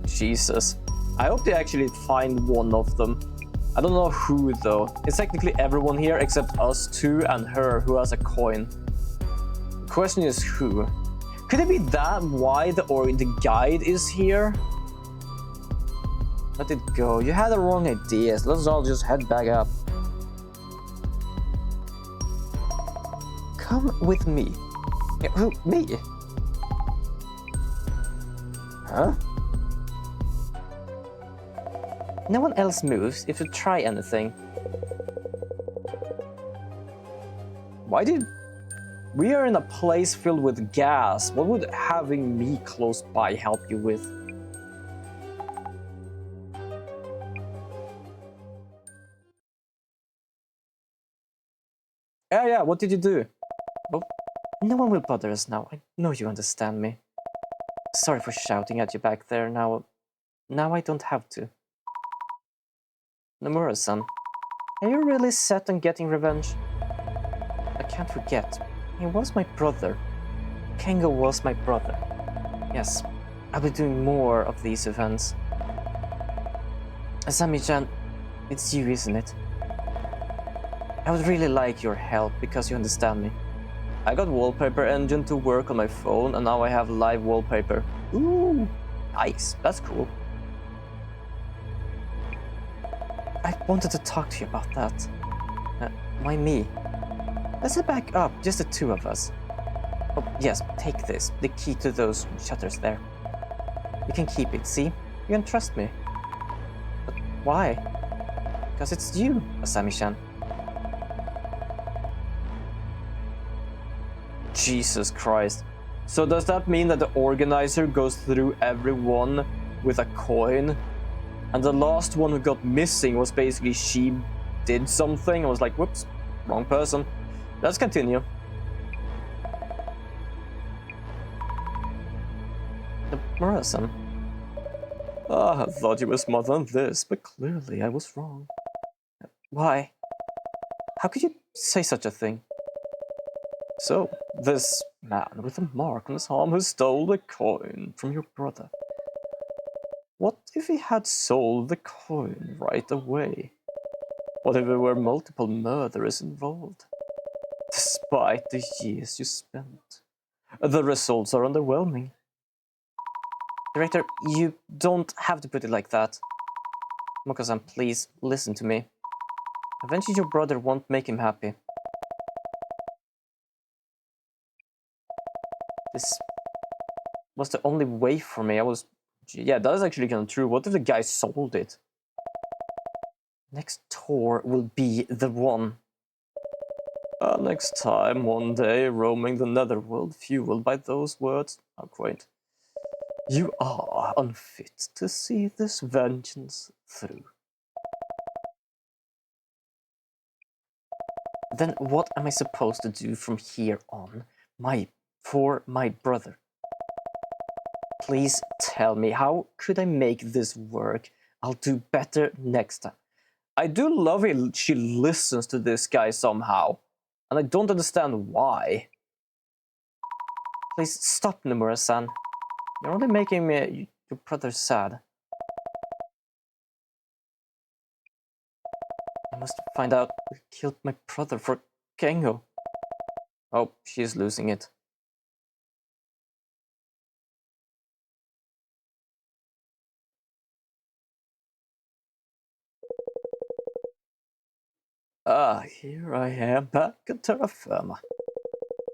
Jesus. I hope they actually find one of them. I don't know who though. It's technically everyone here except us two and her who has a coin. The question is who? Could it be that why the guide is here? Let it go. You had the wrong ideas. Let's all just head back up. Come with me. Who? Me? Huh? No one else moves if you try anything. Why did... We are in a place filled with gas. What would having me close by help you with? Yeah, what did you do? Oh, no one will bother us now. I know you understand me. Sorry for shouting at you back there. Now I don't have to. Nomura-san, are you really set on getting revenge? I can't forget. He was my brother. Kengo was my brother. Yes, I'll be doing more of these events. Asami-chan, It's you, isn't it? I would really like your help because you understand me. I got wallpaper engine to work on my phone and now I have live wallpaper. Ooh, nice, that's cool. I wanted to talk to you about that. Why me? Let's head back up, just the two of us. Oh, yes, take this, the key to those shutters there. You can keep it, see? You can trust me. But why? Because it's you, Asami-chan. Jesus Christ. So does that mean that the organizer goes through everyone with a coin? And the last one who got missing was basically she did something. I was like, whoops, wrong person. Let's continue. Mura-san. I thought you were smarter than this, but clearly I was wrong. Why? How could you say such a thing? So, this man with a mark on his arm who stole the coin from your brother. What if he had sold the coin right away? What if there were multiple murderers involved? Despite the years you spent, the results are underwhelming. Director, you don't have to put it like that. Moko-san, please, listen to me. Eventually your brother won't make him happy. This was the only way for me. Yeah, that is actually kind of true. What if the guy sold it? Next tour will be the one. Next time, one day, roaming the netherworld, fueled by those words. How quaint. You are unfit to see this vengeance through. Then what am I supposed to do from here on? For my brother? Please tell me, how could I make this work? I'll do better next time. I do love it she listens to this guy somehow. And I don't understand why. Please stop, Nomura-san. You're only making me, your brother sad. I must find out who killed my brother for Kengo. Oh, she's losing it. Here I am back at terra firma.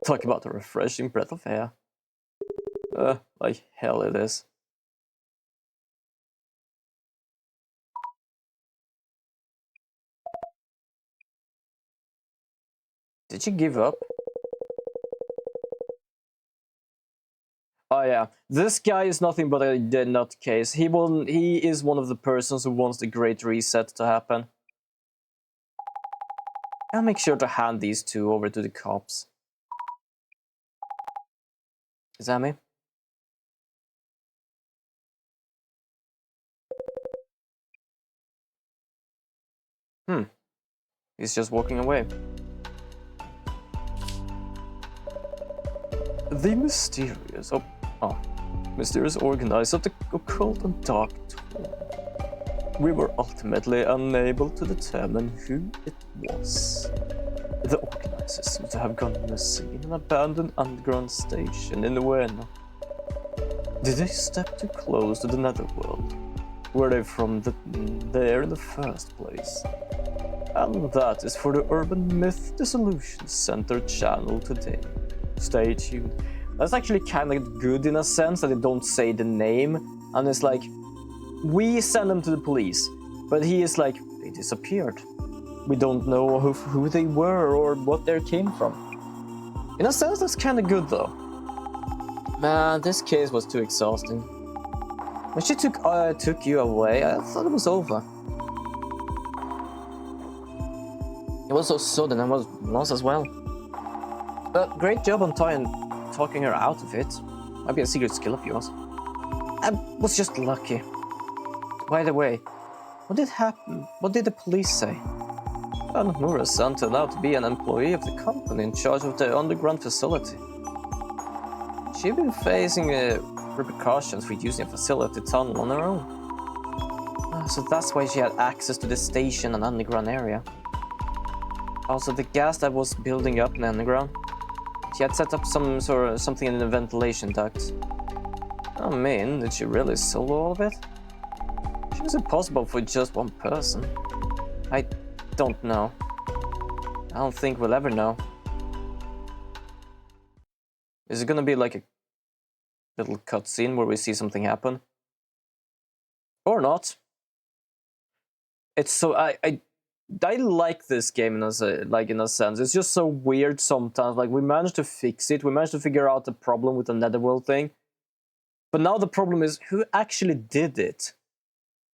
Talk about a refreshing breath of air. Like hell it is. Did she give up? Oh yeah, this guy is nothing but a dead nutcase. He is one of the persons who wants the Great Reset to happen. I'll make sure to hand these two over to the cops. Izami? He's just walking away. The mysterious organizer of the occult and dark tour. We were ultimately unable to determine who it was. The organizers seem to have gone missing in an abandoned underground station in Ueno. Did they step too close to the netherworld? Were they from there in the first place? And that is for the Urban Myth Dissolution Center channel today. Stay tuned. That's actually kind of good in a sense that they don't say the name, and it's like, we send them to the police, but he is like, they disappeared. We don't know who they were or what they came from. In a sense, that's kind of good though. Man, this case was too exhausting. When she took you away, I thought it was over. It was so sudden and was lost as well. But great job on talking her out of it. Might be a secret skill of yours. I was just lucky. By the way, what did happen? What did the police say? Nomura-san turned out to be an employee of the company in charge of the underground facility. She'd been facing repercussions for using a facility tunnel on her own. So that's why she had access to the station and underground area. Also, the gas that was building up in the underground. She had set up something in the ventilation ducts. Oh man, did she really solo all of it? It was impossible for just one person. I don't know. I don't think we'll ever know. Is it gonna be like a little cutscene where we see something happen? Or not? It's so I like this game in a sense. It's just so weird sometimes. Like, we managed to fix it. We managed to figure out the problem with the netherworld thing. But now the problem is who actually did it.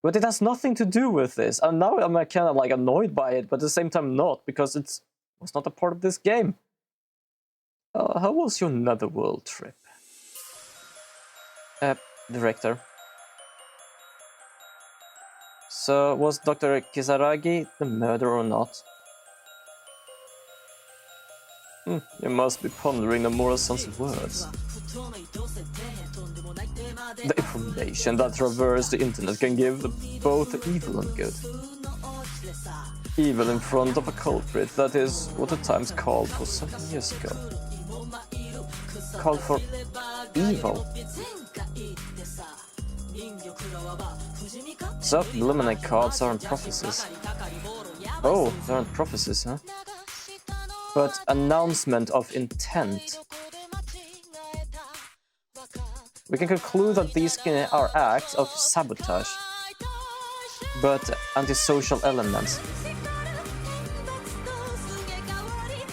But it has nothing to do with this. And now I'm kind of like annoyed by it, but at the same time not, because it was not a part of this game. How was your netherworld trip? Director. So, was Dr. Kisaragi the murderer or not? You must be pondering the Morrison's words. The information that traverses the internet can give both evil and good. Evil in front of a culprit, that is what the Times called for 7 years ago. Called for evil. So, Illuminate cards aren't prophecies. Oh, they aren't prophecies, huh? But announcement of intent. We can conclude that these are acts of sabotage, but antisocial elements.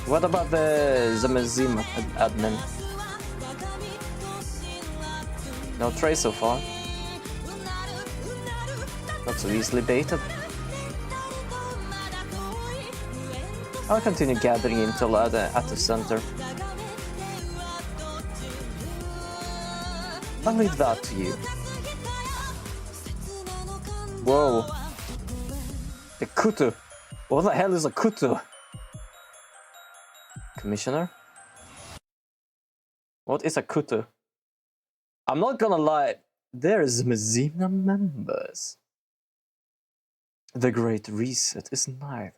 What about the Zemezim admin? No trace so far. Not so easily baited. I'll continue gathering intel at the center. I'll leave that to you. Whoa. The kutu. What the hell is a kutu? Commissioner? What is a kutu? I'm not gonna lie, there's Mezima members. The Great Reset is nigh.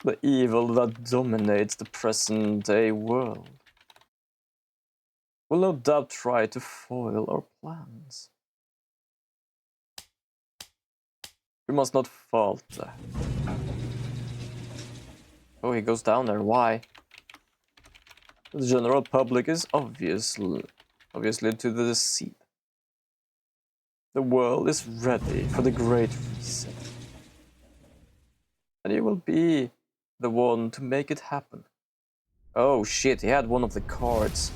The evil that dominates the present-day world will no doubt try to foil our plans. We must not falter. Oh, he goes down there. Why? The general public is obviously to the deceit. The world is ready for the Great Reset. And you will be the one to make it happen. Oh shit, he had one of the cards.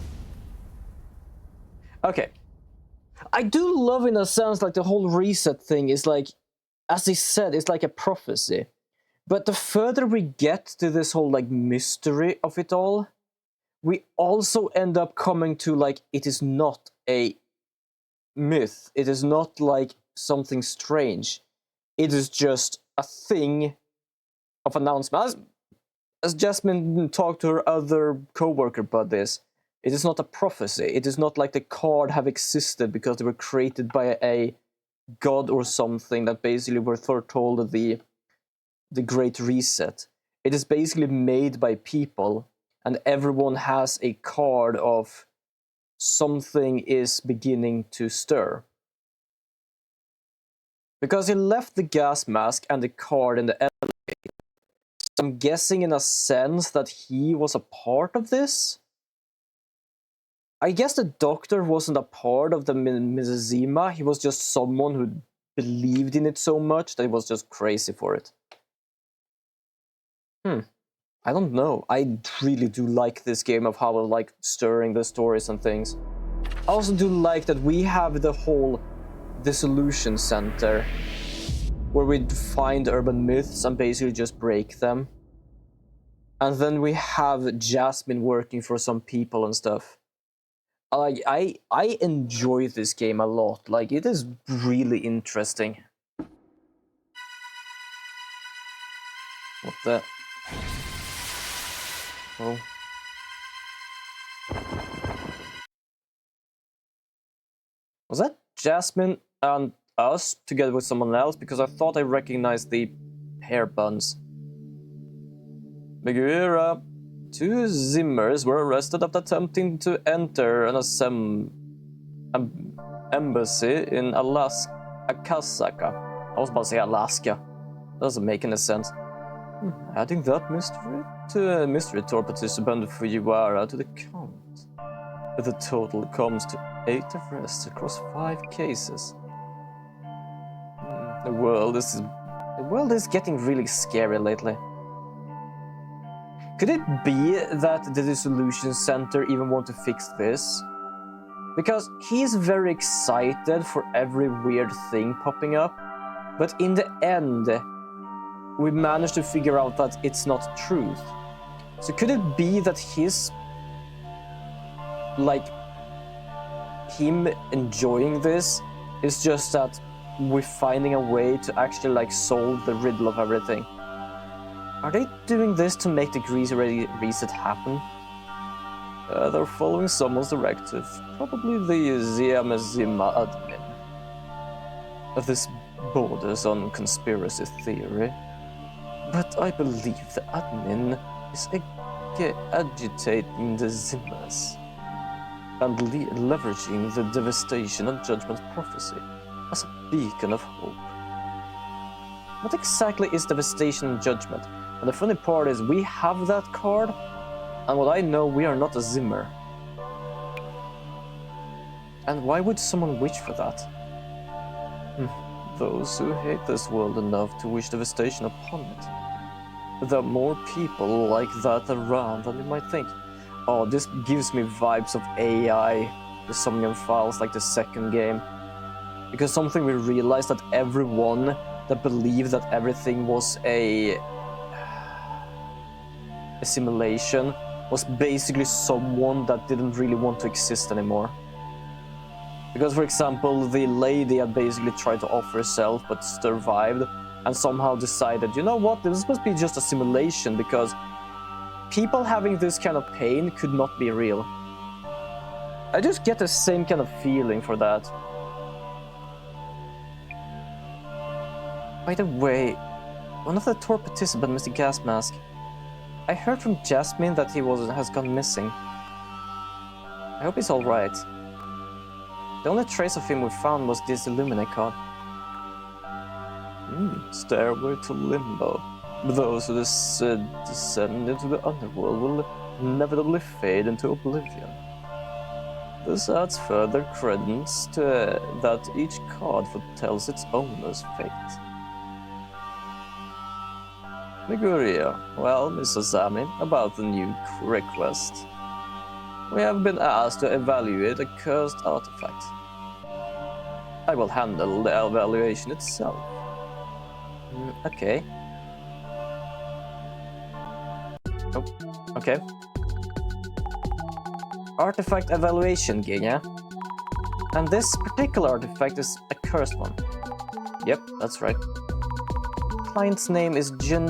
Okay. I do love, in a sense, like the whole reset thing is like, as he said, it's like a prophecy. But the further we get to this whole like mystery of it all, we also end up coming to like, it is not a myth. It is not like something strange. It is just a thing of announcement. As Jasmine talked to her other co-worker about this, it is not a prophecy. It is not like the card have existed because they were created by a god or something that basically were foretold the Great Reset. It is basically made by people, and everyone has a card of something is beginning to stir. Because he left the gas mask and the card in the elevator, so I'm guessing in a sense that he was a part of this? I guess the doctor wasn't a part of the Mizazima, he was just someone who believed in it so much that he was just crazy for it. I don't know. I really do like this game of how I like stirring the stories and things. I also do like that we have the whole dissolution center where we find urban myths and basically just break them. And then we have Jasmine working for some people and stuff. Like, I enjoy this game a lot. Like, it is really interesting. What the... Oh. Was that Jasmine and us together with someone else because I thought I recognized the hair buns. Meguera. 2 Zimmers were arrested after attempting to enter an embassy in Akasaka. I was about to say Alaska. Doesn't make any sense. Adding that mystery tour participant Fujiwara to the count. The total comes to 8 arrests across 5 cases. The world is getting really scary lately. Could it be that the Dissolution Center even want to fix this? Because he's very excited for every weird thing popping up, but in the end, we managed to figure out that it's not truth. So could it be that his, like, him enjoying this is just that we're finding a way to actually, like, solve the riddle of everything? Are they doing this to make the Greasy Reset happen? They're following someone's directive, probably the Ziamazima admin. This borders on conspiracy theory, but I believe the admin is agitating the Zimmers and leveraging the devastation and judgment prophecy as a beacon of hope. What exactly is devastation and judgment? And the funny part is we have that card, and what I know, we are not a Zimmer. And why would someone wish for that? Those who hate this world enough to wish devastation upon it. There are more people like that around than you might think. Oh, this gives me vibes of AI, the Somnium Files, like the second game. Because something we realized that everyone that believed that everything was a simulation was basically someone that didn't really want to exist anymore. Because, for example, the lady had basically tried to offer herself but survived and somehow decided, you know what, this must be just a simulation because people having this kind of pain could not be real. I just get the same kind of feeling for that. By the way, one of the tour participants, Mr. Gas Mask, I heard from Jasmine that he has gone missing. I hope he's alright. The only trace of him we found was this Illuminate card. Stairway to Limbo. Those who descend into the underworld will inevitably fade into oblivion. This adds further credence to that each card foretells its owner's fate. Meguria, well, Miss Asami, about the new request. We have been asked to evaluate a cursed artifact. I will handle the evaluation itself. Okay. Oh, okay. Artifact evaluation, Genya. And this particular artifact is a cursed one. Yep, that's right. Client's name is Jun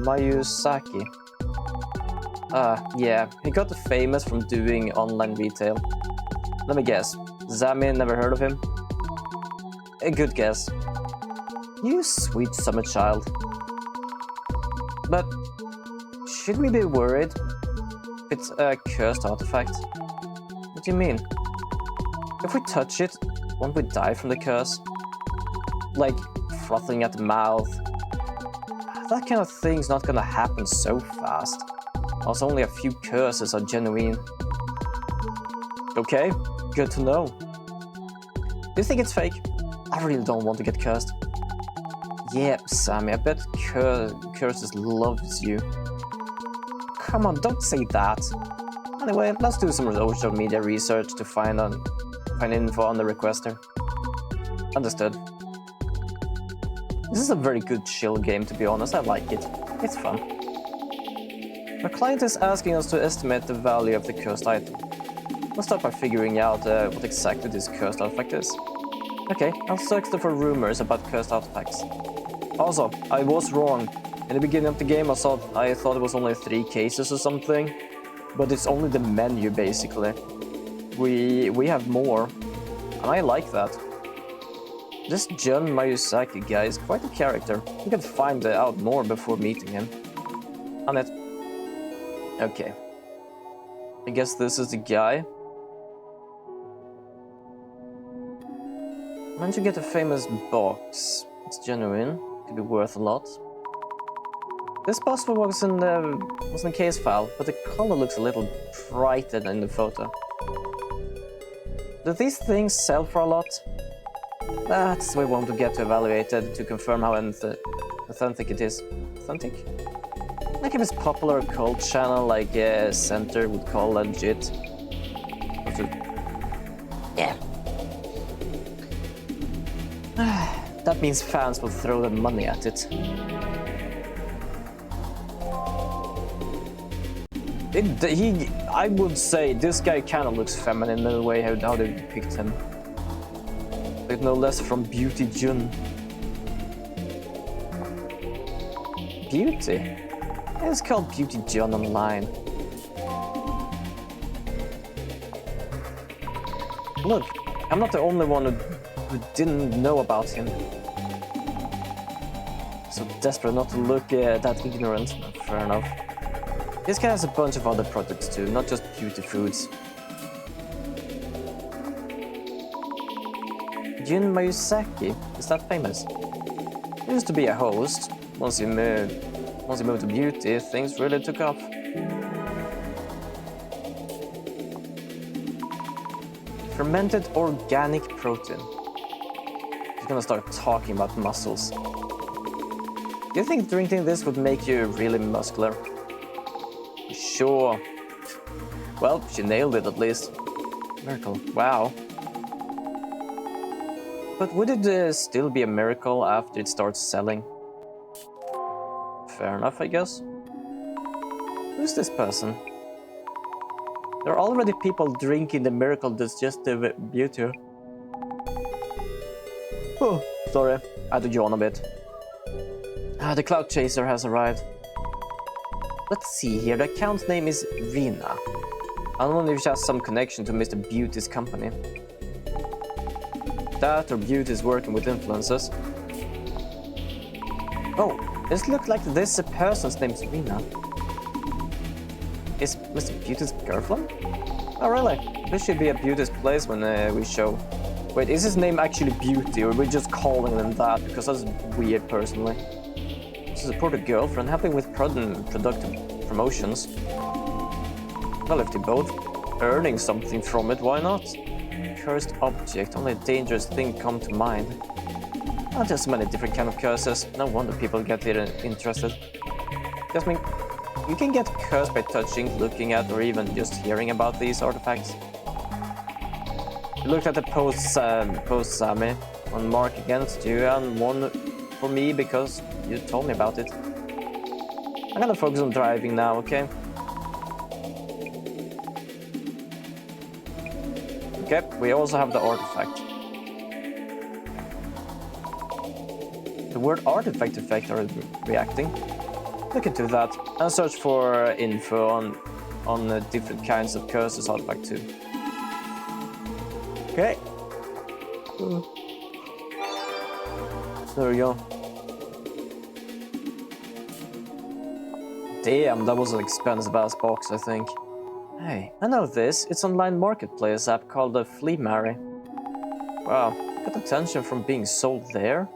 Mayusaki. Yeah, he got famous from doing online retail. Let me guess, Zami never heard of him? A good guess. You sweet summer child. But should we be worried if it's a cursed artifact? What do you mean? If we touch it, won't we die from the curse? Like frothing at the mouth. That kind of thing's not gonna happen so fast. Also, only a few curses are genuine. Okay, good to know. Do you think it's fake? I really don't want to get cursed. Yeah, Sammy, I bet Curses loves you. Come on, don't say that. Anyway, let's do some social media research to find info on the requester. Understood. This is a very good chill game, to be honest. I like it. It's fun. Our client is asking us to estimate the value of the cursed item. Let's start by figuring out what exactly this cursed artifact is. Okay, I'll search for rumors about cursed artifacts. Also, I was wrong. In the beginning of the game, I thought it was only 3 cases or something, but it's only the menu basically. we have more, and I like that. This Jun Mayusaki guy is quite a character. You can find out more before meeting him. Annette. Okay. I guess this is the guy. Managed to get a famous box. It's genuine. Could be worth a lot. This box was in a case file, but the color looks a little brighter than in the photo. Do these things sell for a lot? That's what we want to get to evaluated to confirm how authentic it is. Authentic? Like if it's popular cult channel like Center would call legit. Yeah. That means fans will throw their money at it. I would say this guy kind of looks feminine in the way how they depict him. But no less from Beauty Jun. Beauty? It's called Beauty Jun online. Look, I'm not the only one who didn't know about him. So desperate not to look that ignorant. Fair enough. This guy has a bunch of other products too, not just beauty foods. Jun Mayusaki, is that famous? He used to be a host. Once he moved to beauty, things really took off. Fermented organic protein. He's gonna start talking about muscles. Do you think drinking this would make you really muscular? Sure. Well, she nailed it at least. Miracle. Wow. But would it still be a miracle after it starts selling? Fair enough, I guess. Who's this person? There are already people drinking the miracle that's just the beauty. Oh, sorry. I had to yawn a bit. The cloud chaser has arrived. Let's see here, the account name is Rina. I wonder if she has some connection to Mr. Beauty's company. That or Beauty is working with influencers. Oh, this looks like this person's name is Rina. Is Mr. Beauty's girlfriend? Oh really? This should be a Beauty's place when we show. Wait, is his name actually Beauty or are we just calling them that? Because that's weird personally. To support a girlfriend, helping with productive promotions. Well, if they're both earning something from it, why not? Cursed object, only a dangerous thing come to mind. Oh, there's so many different kind of curses. No wonder people get interested. Just mean, you can get cursed by touching, looking at, or even just hearing about these artifacts. You looked at the post Sammy, one mark against you and one for me because you told me about it. I'm gonna focus on driving now, okay? Okay, we also have the artifact. The word artifact effect are reacting. Look into that and search for info on the different kinds of curses artifact too. Okay. There we go. Damn, that was an expensive ass box, I think. Hey, I know this. It's an online marketplace app called the Flea Mary. Wow, got attention from being sold there.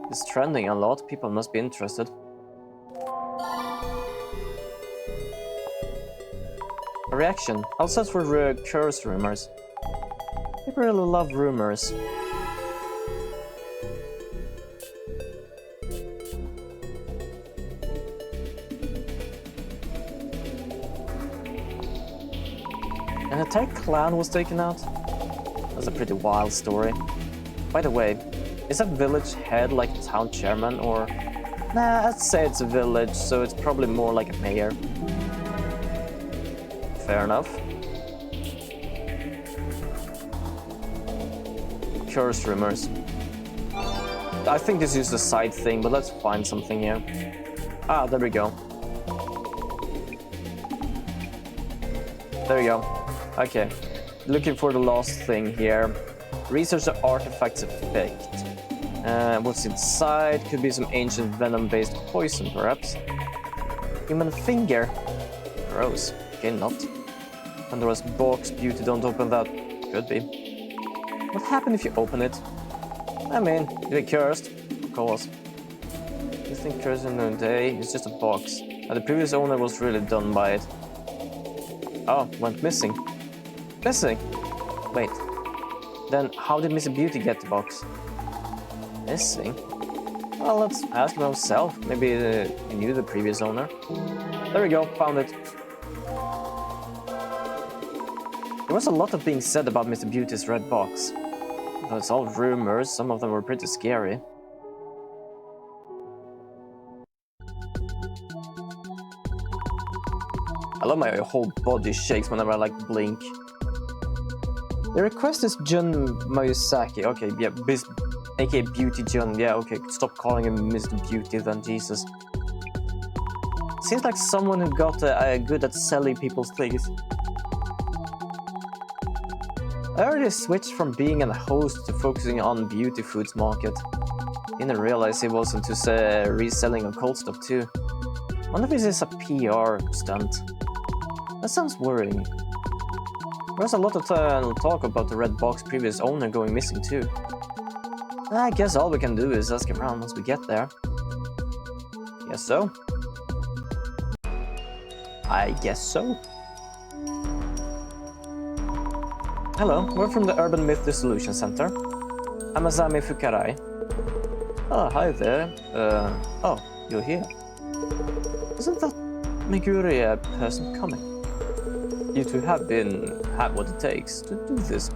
It's trending a lot. People must be interested. A reaction. I'll search for curse rumors. People really love rumors. An entire clan was taken out? That's a pretty wild story. By the way, is that village head like a town chairman or... Nah, I'd say it's a village, so it's probably more like a mayor. Fair enough. Curse rumors. I think this is a side thing, but let's find something here. Ah, there we go. There we go. Okay. looking for the last thing here. Research the artifact's effect. What's inside? Could be some ancient venom-based poison, perhaps. Human finger. Gross. Okay, not. Pandora's box. Beauty, don't open that. Could be. What happened if you open it? I mean, is it cursed? Of course. You think cursed in a day? It's just a box. And the previous owner was really done by it. Oh, went missing. Missing? Wait. Then how did Mr. Beauty get the box? Missing? Well, let's ask him himself. Maybe he knew the previous owner. There we go, found it. There was a lot of being said about Mr. Beauty's red box. But it's all rumors, some of them were pretty scary. I love my whole body shakes whenever I like blink. The request is Jun Mayusaki. Okay, yeah, aka Beauty Jun. Yeah, okay, stop calling him Mr. Beauty then, Jesus. Seems like someone who got good at selling people's things. I already switched from being a host to focusing on beauty foods market. Didn't realize he was into reselling occult stuff too. Wonder if this is a PR stunt. That sounds worrying. There's a lot of talk about the red box previous owner going missing too. I guess all we can do is ask around once we get there. Guess so. I guess so. Hello, we're from the Urban Myth Dissolution Center. I'm Azami Fukarai. Oh, hi there. Oh, you're here. Isn't that Meguri a person coming? You two have what it takes to do this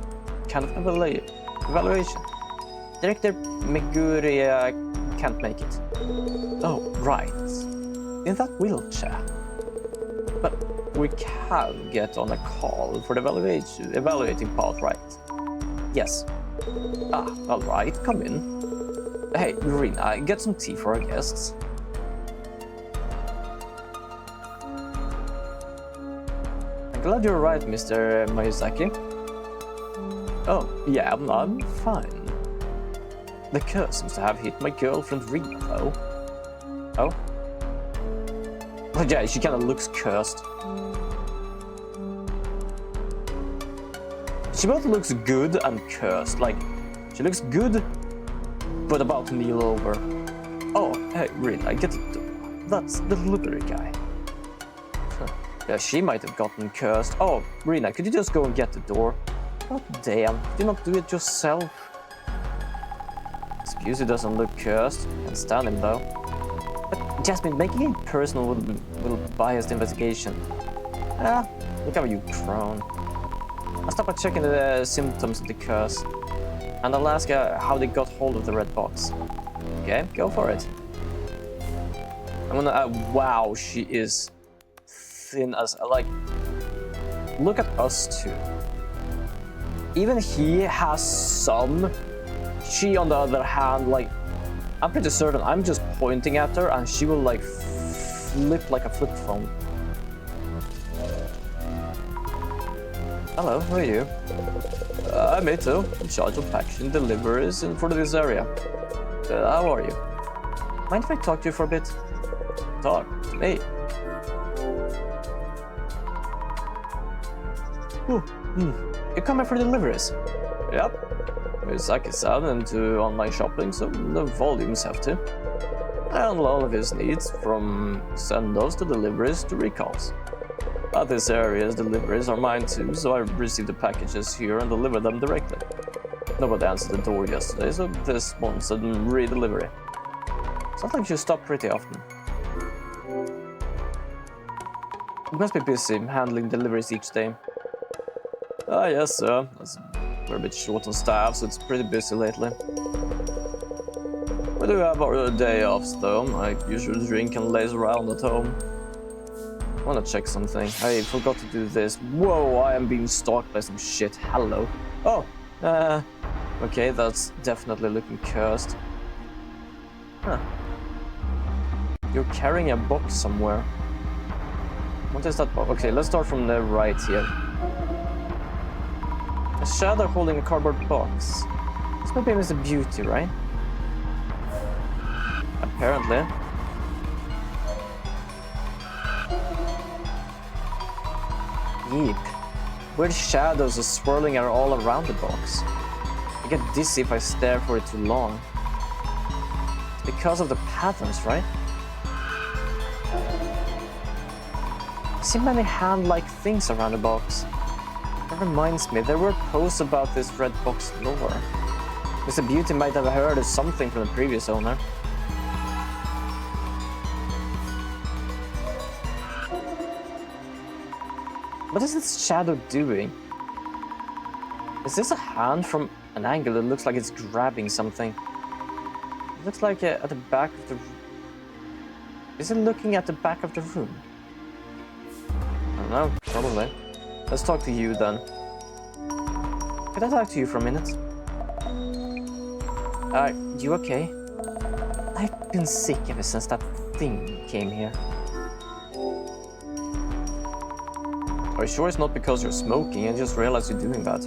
kind of evaluation. Director Meguri can't make it. Oh, right. In that wheelchair. But we can get on a call for the evaluating part, right? Yes. Ah, alright, come in. Hey, Marina, get some tea for our guests. Glad you're right, Mr. Mayuzaki. Oh, yeah, I'm fine. The curse seems to have hit my girlfriend Rina, though. Oh? Oh, yeah, she kinda looks cursed. She both looks good and cursed. Like, she looks good, but about to kneel over. Oh, hey, Rina, get it. That's the delivery guy. Yeah, she might have gotten cursed. Oh, Rina, could you just go and get the door? God damn, did you not do it yourself? This beauty doesn't look cursed. Can't stand him though. But Jasmine, making it personal will bias the investigation. Ah, look how you crone. I'll stop by checking the symptoms of the curse. And I'll ask how they got hold of the red box. Okay, go for it. I'm gonna, wow, she is thin as, like, look at us two. Even he has some. She, on the other hand, like, I'm pretty certain I'm just pointing at her and she will, like, flip like a flip phone. Hello, who are you? I'm Ito, in charge of packaging deliveries for this area. How are you? Mind if I talk to you for a bit? Talk to me. You come here for deliveries? Yep. Miyazaki-san into online shopping, so the volumes have to. I handle all of his needs, from send-offs to deliveries to recalls. At this area's deliveries are mine too, so I receive the packages here and deliver them directly. Nobody answered the door yesterday, so this one's a re-delivery. Sounds like you stop pretty often. You must be busy handling deliveries each day. Ah, yes, sir. We're a bit short on staff, so it's pretty busy lately. We do have our day offs, though. I usually drink and laze around at home. I wanna check something. I forgot to do this. Whoa, I am being stalked by some shit. Hello. Oh, okay, that's definitely looking cursed. Huh. You're carrying a box somewhere. What is that box? Okay, let's start from the right here. A shadow holding a cardboard box. This might be Mr. Beauty, right? Apparently. Yeep. Weird shadows are swirling all around the box. I get dizzy if I stare for it too long. It's because of the patterns, right? I see many hand-like things around the box. That reminds me, there were posts about this red box lore. Mr. Beauty might have heard of something from the previous owner. What is this shadow doing? Is this a hand from an angle? It looks like it's grabbing something. It looks like at the back of the... Is it looking at the back of the room? I don't know, probably. Let's talk to you then. Could I talk to you for a minute? You okay? I've been sick ever since that thing came here. Are you sure it's not because you're smoking? I just realized you're doing that.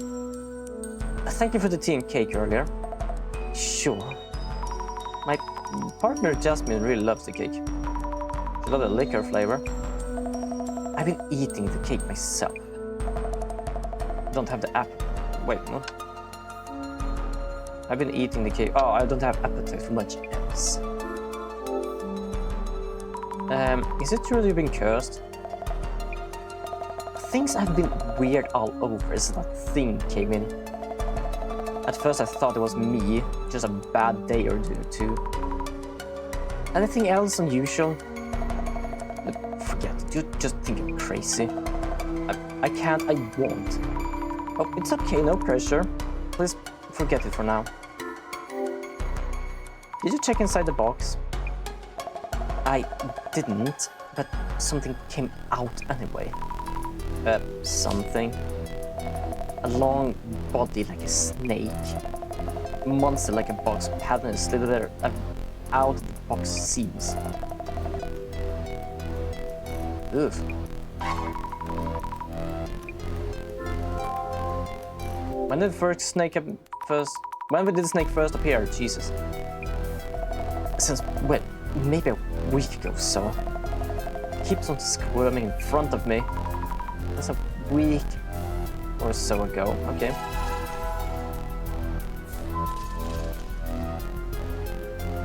Thank you for the tea and cake earlier. Sure. My partner Jasmine really loves the cake. She loves the liquor flavor. I've been eating the cake myself. I don't have the app. Wait, no. I've been eating the cake. Oh, I don't have appetite for much else. Is it true that you've been cursed? Things have been weird all over since that thing came in. At first I thought it was me, just a bad day or two. Anything else unusual? Forget it, you just think I'm crazy. I can't, I won't. Oh, it's okay, no pressure. Please forget it for now. Did you check inside the box? I didn't, but something came out anyway. Something. A long body like a snake. A monster like a box pattern slid there out the box seams. Ugh. When did the snake first appear? Jesus. Since, well, maybe a week ago or so. Keeps on squirming in front of me. That's a week or so ago. Okay.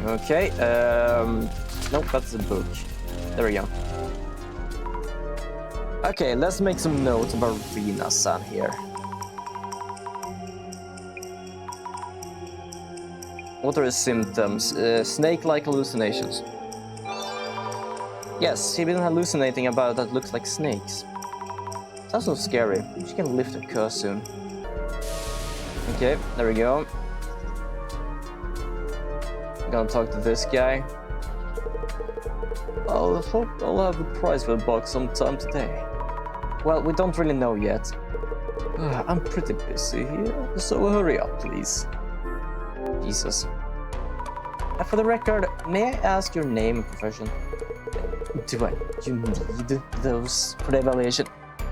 Okay. Nope, that's a book. There we go. Okay, let's make some notes about Rina-san here. What are his symptoms? Snake-like hallucinations. Yes, he's been hallucinating about that looks like snakes. Sounds so scary. She can lift her curse soon. Okay, there we go. Gonna talk to this guy. I hope I'll have a prize for the box sometime today. Well, we don't really know yet. I'm pretty busy here, so hurry up, please. Jesus. For the record, may I ask your name and profession? You need those for the evaluation?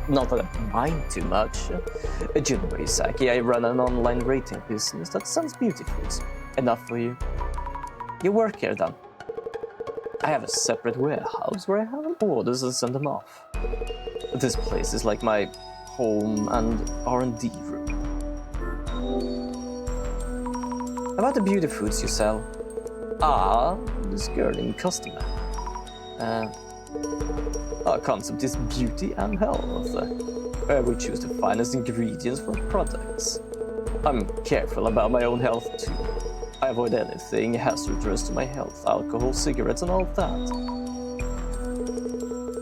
Not that I mind too much. Junwei Saki, I run an online retail business that sells beauty foods. Enough for you. You work here then? I have a separate warehouse where I handle orders and send them off. This place is like my home and R&D room. About the beauty foods you sell? Ah, this girl in customer. Our concept is beauty and health, where we choose the finest ingredients for products. I'm careful about my own health too. I avoid anything hazardous to my health, alcohol, cigarettes and all that.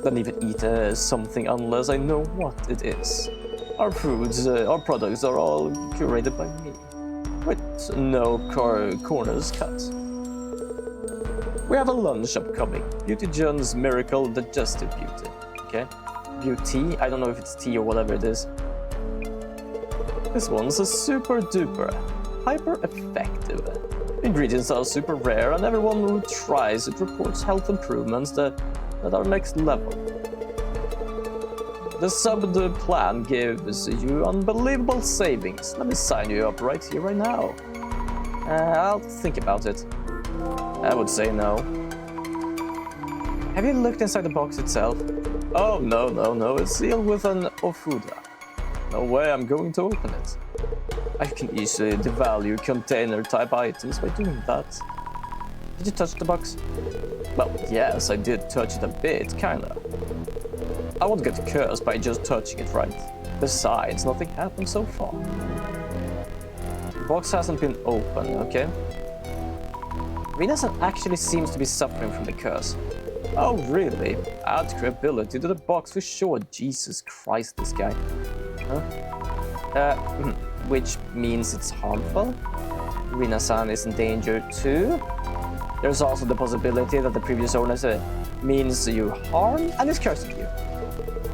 Don't even eat something unless I know what it is. Our foods, our products are all curated by me, with no corners cut. We have a lunch upcoming. Beauty John's Miracle Digestive Beauty. Okay. Beauty, I don't know if it's tea or whatever it is. This one's a super duper, hyper effective. Ingredients are super rare and everyone who tries it reports health improvements that are next level. The sub plan gives you unbelievable savings. Let me sign you up right here, right now. I'll think about it. I would say no. Have you looked inside the box itself? Oh, no. It's sealed with an ofuda. No way I'm going to open it. I can easily devalue container-type items by doing that. Did you touch the box? Well, yes, I did touch it a bit, kinda. I won't get cursed by just touching it, right? Besides, nothing happened so far. The box hasn't been opened, okay? Rina-san actually seems to be suffering from the curse. Oh, really? Add credibility to the box for sure. Jesus Christ, this guy. Huh? Which means it's harmful? Rina-san is in danger too? There's also the possibility that the previous owner means you harm and is cursing you.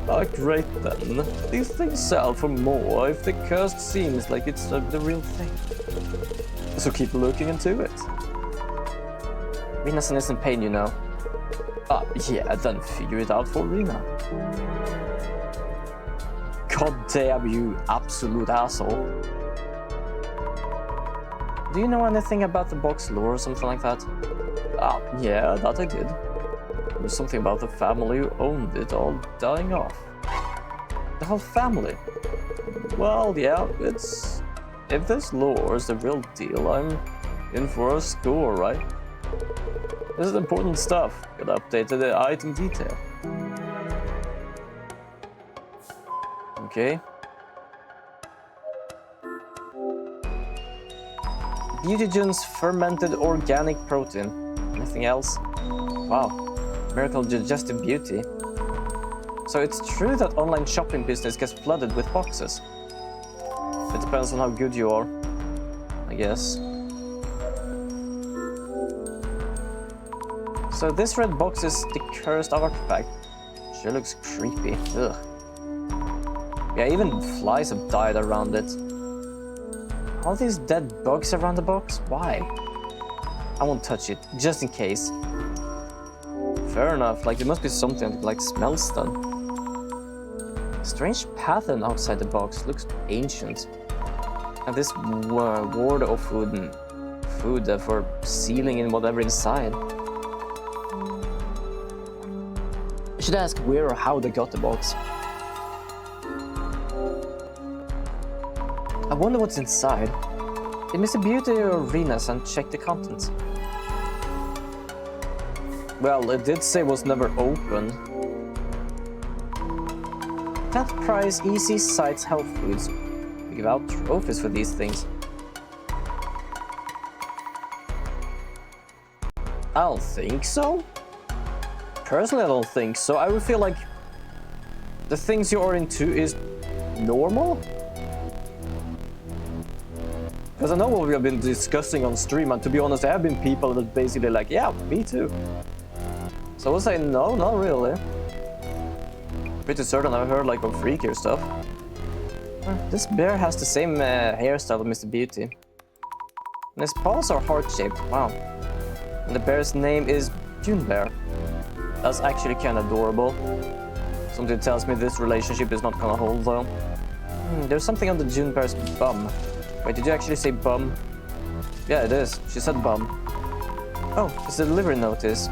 Oh, great then. These things sell for more if the curse seems like it's the real thing. So keep looking into it. Rina-san is in pain, you know. Yeah, then figure it out for Rina. God damn you, absolute asshole. Do you know anything about the box lore or something like that? Yeah, that I did. There's something about the family who owned it all dying off. The whole family? Well, yeah, it's... If this lore is the real deal, I'm in for a score, right? This is important stuff. Gotta update the item detail. Okay. Beautygen's fermented organic protein. Anything else? Wow. Miracle digestive beauty. So it's true that online shopping business gets flooded with boxes. It depends on how good you are, I guess. So this red box is the cursed artifact. Sure looks creepy. Ugh. Yeah, even flies have died around it. All these dead bugs around the box? Why? I won't touch it, just in case. Fair enough, like there must be something that like smells then. Strange pattern outside the box, looks ancient. And this ward of food for sealing in whatever inside. I should ask where or how they got the box. I wonder what's inside. Did Mr. Beauty or Rina-san check the contents? Well, it did say it was never open. Can't prize easy sites health foods. We give out trophies for these things. I don't think so. Personally, I don't think so. I would feel like the things you are into is normal. Because I know what we have been discussing on stream, and to be honest, there have been people that basically like, yeah, me too. So I would say no, not really. Pretty certain I've heard like of freakier stuff. This bear has the same hairstyle as Mr. Beauty. And his paws are heart-shaped, wow. And the bear's name is June Bear. That's actually kind of adorable. Something tells me this relationship is not gonna hold though. There's something on the June Bear's bum. Wait, did you actually say bum? Yeah, it is. She said bum. Oh, it's a delivery notice.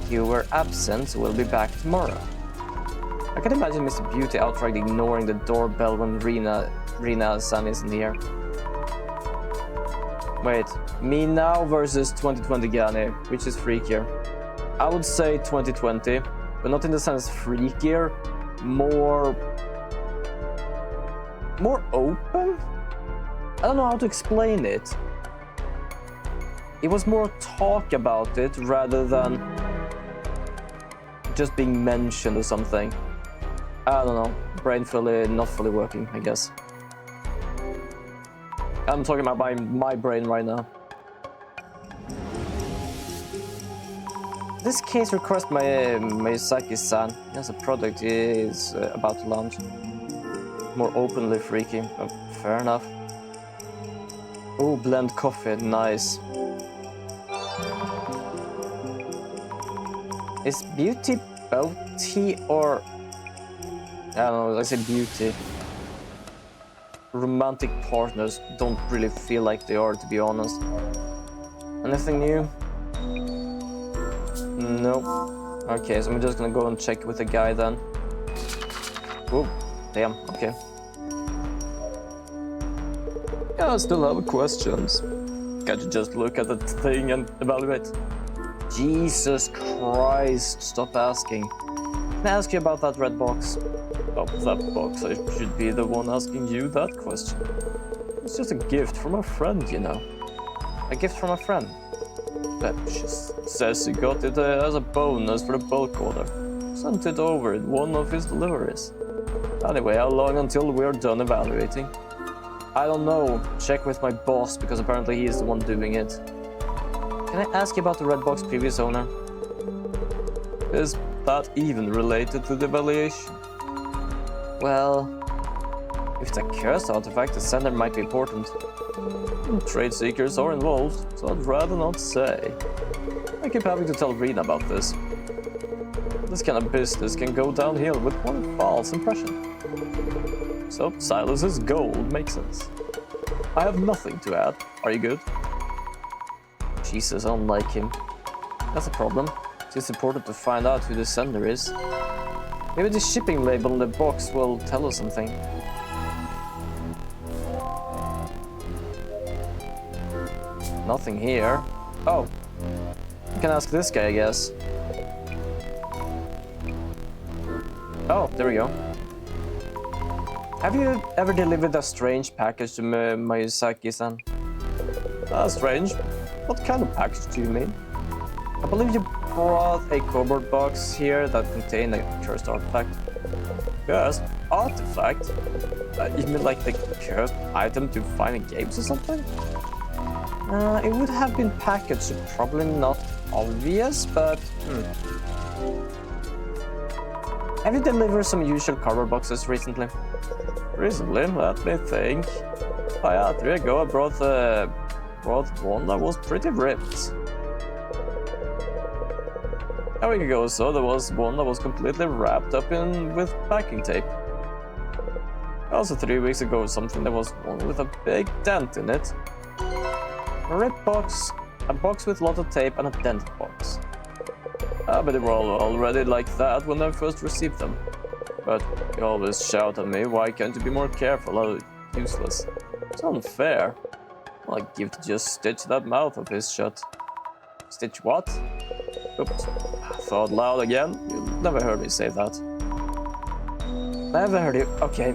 You were absent, so we'll be back tomorrow. I can imagine Mr. Beauty outright ignoring the doorbell when Rina-san isn't here. Wait, me now versus 2020 Gani, which is freakier? I would say 2020, but not in the sense freakier, more open? I don't know how to explain it. It was more talk about it rather than just being mentioned or something. I don't know. Brain not fully working, I guess. I'm talking about my brain right now. This case requires Miyazaki-san. Yes, a product is about to launch. More openly freaky. Fair enough. Oh, blend coffee, nice. Is beauty both tea or I don't know, I say beauty. Romantic partners don't really feel like they are, to be honest. Anything new? Nope. Okay, so I'm just gonna go and check with the guy then. Oh, damn, okay. Yeah, I still have questions. Can't you just look at the thing and evaluate? Jesus Christ, stop asking. Can I ask you about that red box? Oh, that box, I should be the one asking you that question. It's just a gift from a friend, you know. A gift from a friend. But she says he got it as a bonus for the bulk order. Sent it over in one of his deliveries. Anyway, how long until we're done evaluating? I don't know. Check with my boss, because apparently he is the one doing it. Can I ask you about the red box previous owner? Is that even related to the evaluation? Well, if it's a cursed artifact, the sender might be important. Trade seekers are involved, so I'd rather not say. I keep having to tell Rena about this. This kind of business can go downhill with one false impression. So Silas's gold makes sense. I have nothing to add. Are you good? Jesus, I don't like him. That's a problem. It's important to find out who the sender is. Maybe the shipping label on the box will tell us something. Nothing here. Oh, I can ask this guy, I guess. Oh, there we go. Have you ever delivered a strange package to Mayuzaki-san? Strange? What kind of package do you mean? I believe you brought a cardboard box here that contained a cursed artifact. Cursed artifact? You mean like the cursed item to find in games or something? It would have been packaged, so probably not obvious, but Have you delivered some usual cardboard boxes recently? Recently? Let me think. Oh yeah, 3 years ago I brought one that was pretty ripped. A week ago or so, there was one that was completely wrapped up with packing tape. Also 3 weeks ago, something that was one with a big dent in it. A ripped box, a box with lots of tape, and a dented box. But they were all already like that when I first received them. But you always shout at me, why can't you be more careful? Oh, useless. It's unfair. I'll give to just stitch that mouth of his shut. Stitch what? Oops. I thought loud again. You never heard me say that. Never heard you. Okay.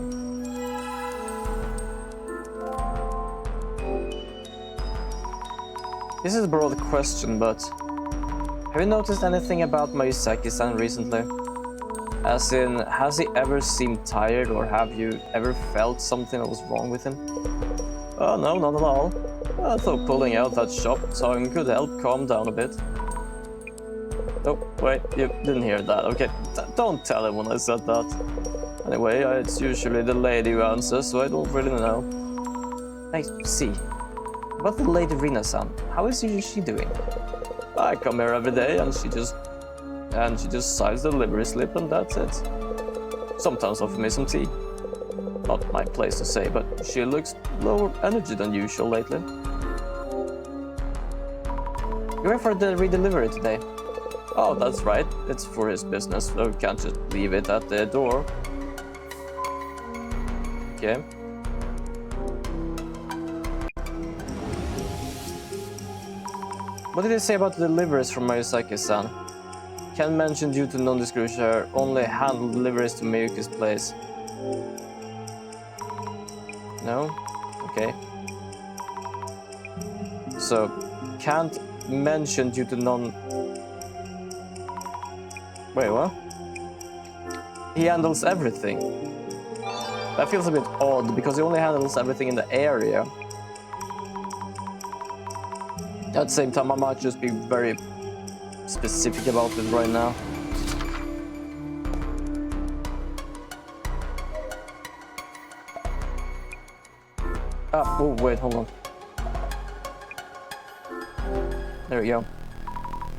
This is a broad question, but have you noticed anything about Mayuzaki-san recently? As in, has he ever seemed tired, or have you ever felt something that was wrong with him? Oh, no, not at all. I thought pulling out that shop tongue could help calm down a bit. Oh, wait, you didn't hear that. Okay, don't tell him when I said that. Anyway, it's usually the lady who answers, so I don't really know. I see. About the lady Rina-san, how is she doing? I come here every day and she just signs the delivery slip and that's it. Sometimes offer me some tea. Not my place to say, but she looks lower energy than usual lately. You're here for the redelivery today? Oh, that's right. It's for his business, so we can't just leave it at the door. Okay. What did he say about the deliveries from Mayuzaki-san? Can mention due to non-disclosure, only handle deliveries to Miyuki's place. No? Okay. So, can't mention due to non... Wait, what? He handles everything. That feels a bit odd, because he only handles everything in the area. At the same time, I might just be very specific about it right now. Oh, wait, hold on. There we go.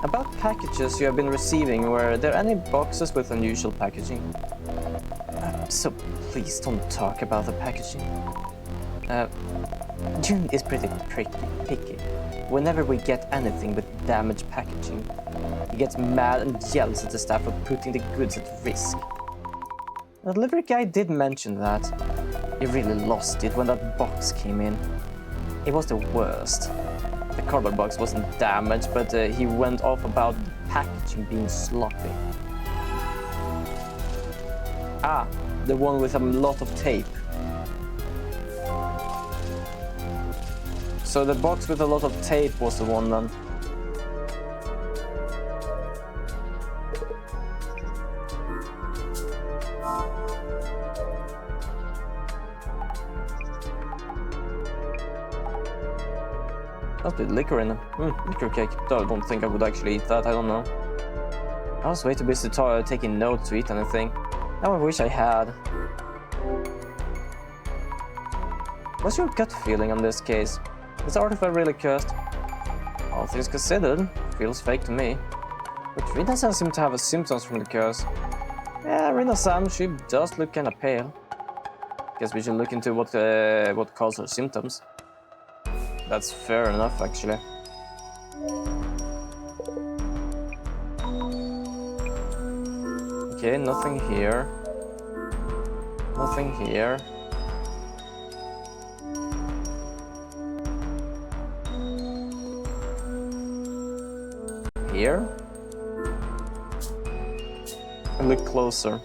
About packages you have been receiving, were there any boxes with unusual packaging? So please don't talk about the packaging. June is pretty picky. Whenever we get anything with damaged packaging, he gets mad and yells at the staff for putting the goods at risk. The delivery guy did mention that. He really lost it when that box came in. It was the worst. The cardboard box wasn't damaged, but he went off about the packaging being sloppy. Ah, the one with a lot of tape. So the box with a lot of tape was the one then. That's with liquor in it. Liquor cake. I don't think I would actually eat that, I don't know. I was way too busy taking notes to eat anything. Now I wish I had. What's your gut feeling on this case? Is the artifact really cursed? All things considered, feels fake to me. But Rina-san seems to have symptoms from the curse. Yeah, Rina-san, she does look kinda pale. Guess we should look into what caused her symptoms. That's fair enough, actually. Okay, nothing here. Nothing here. Here? Look closer.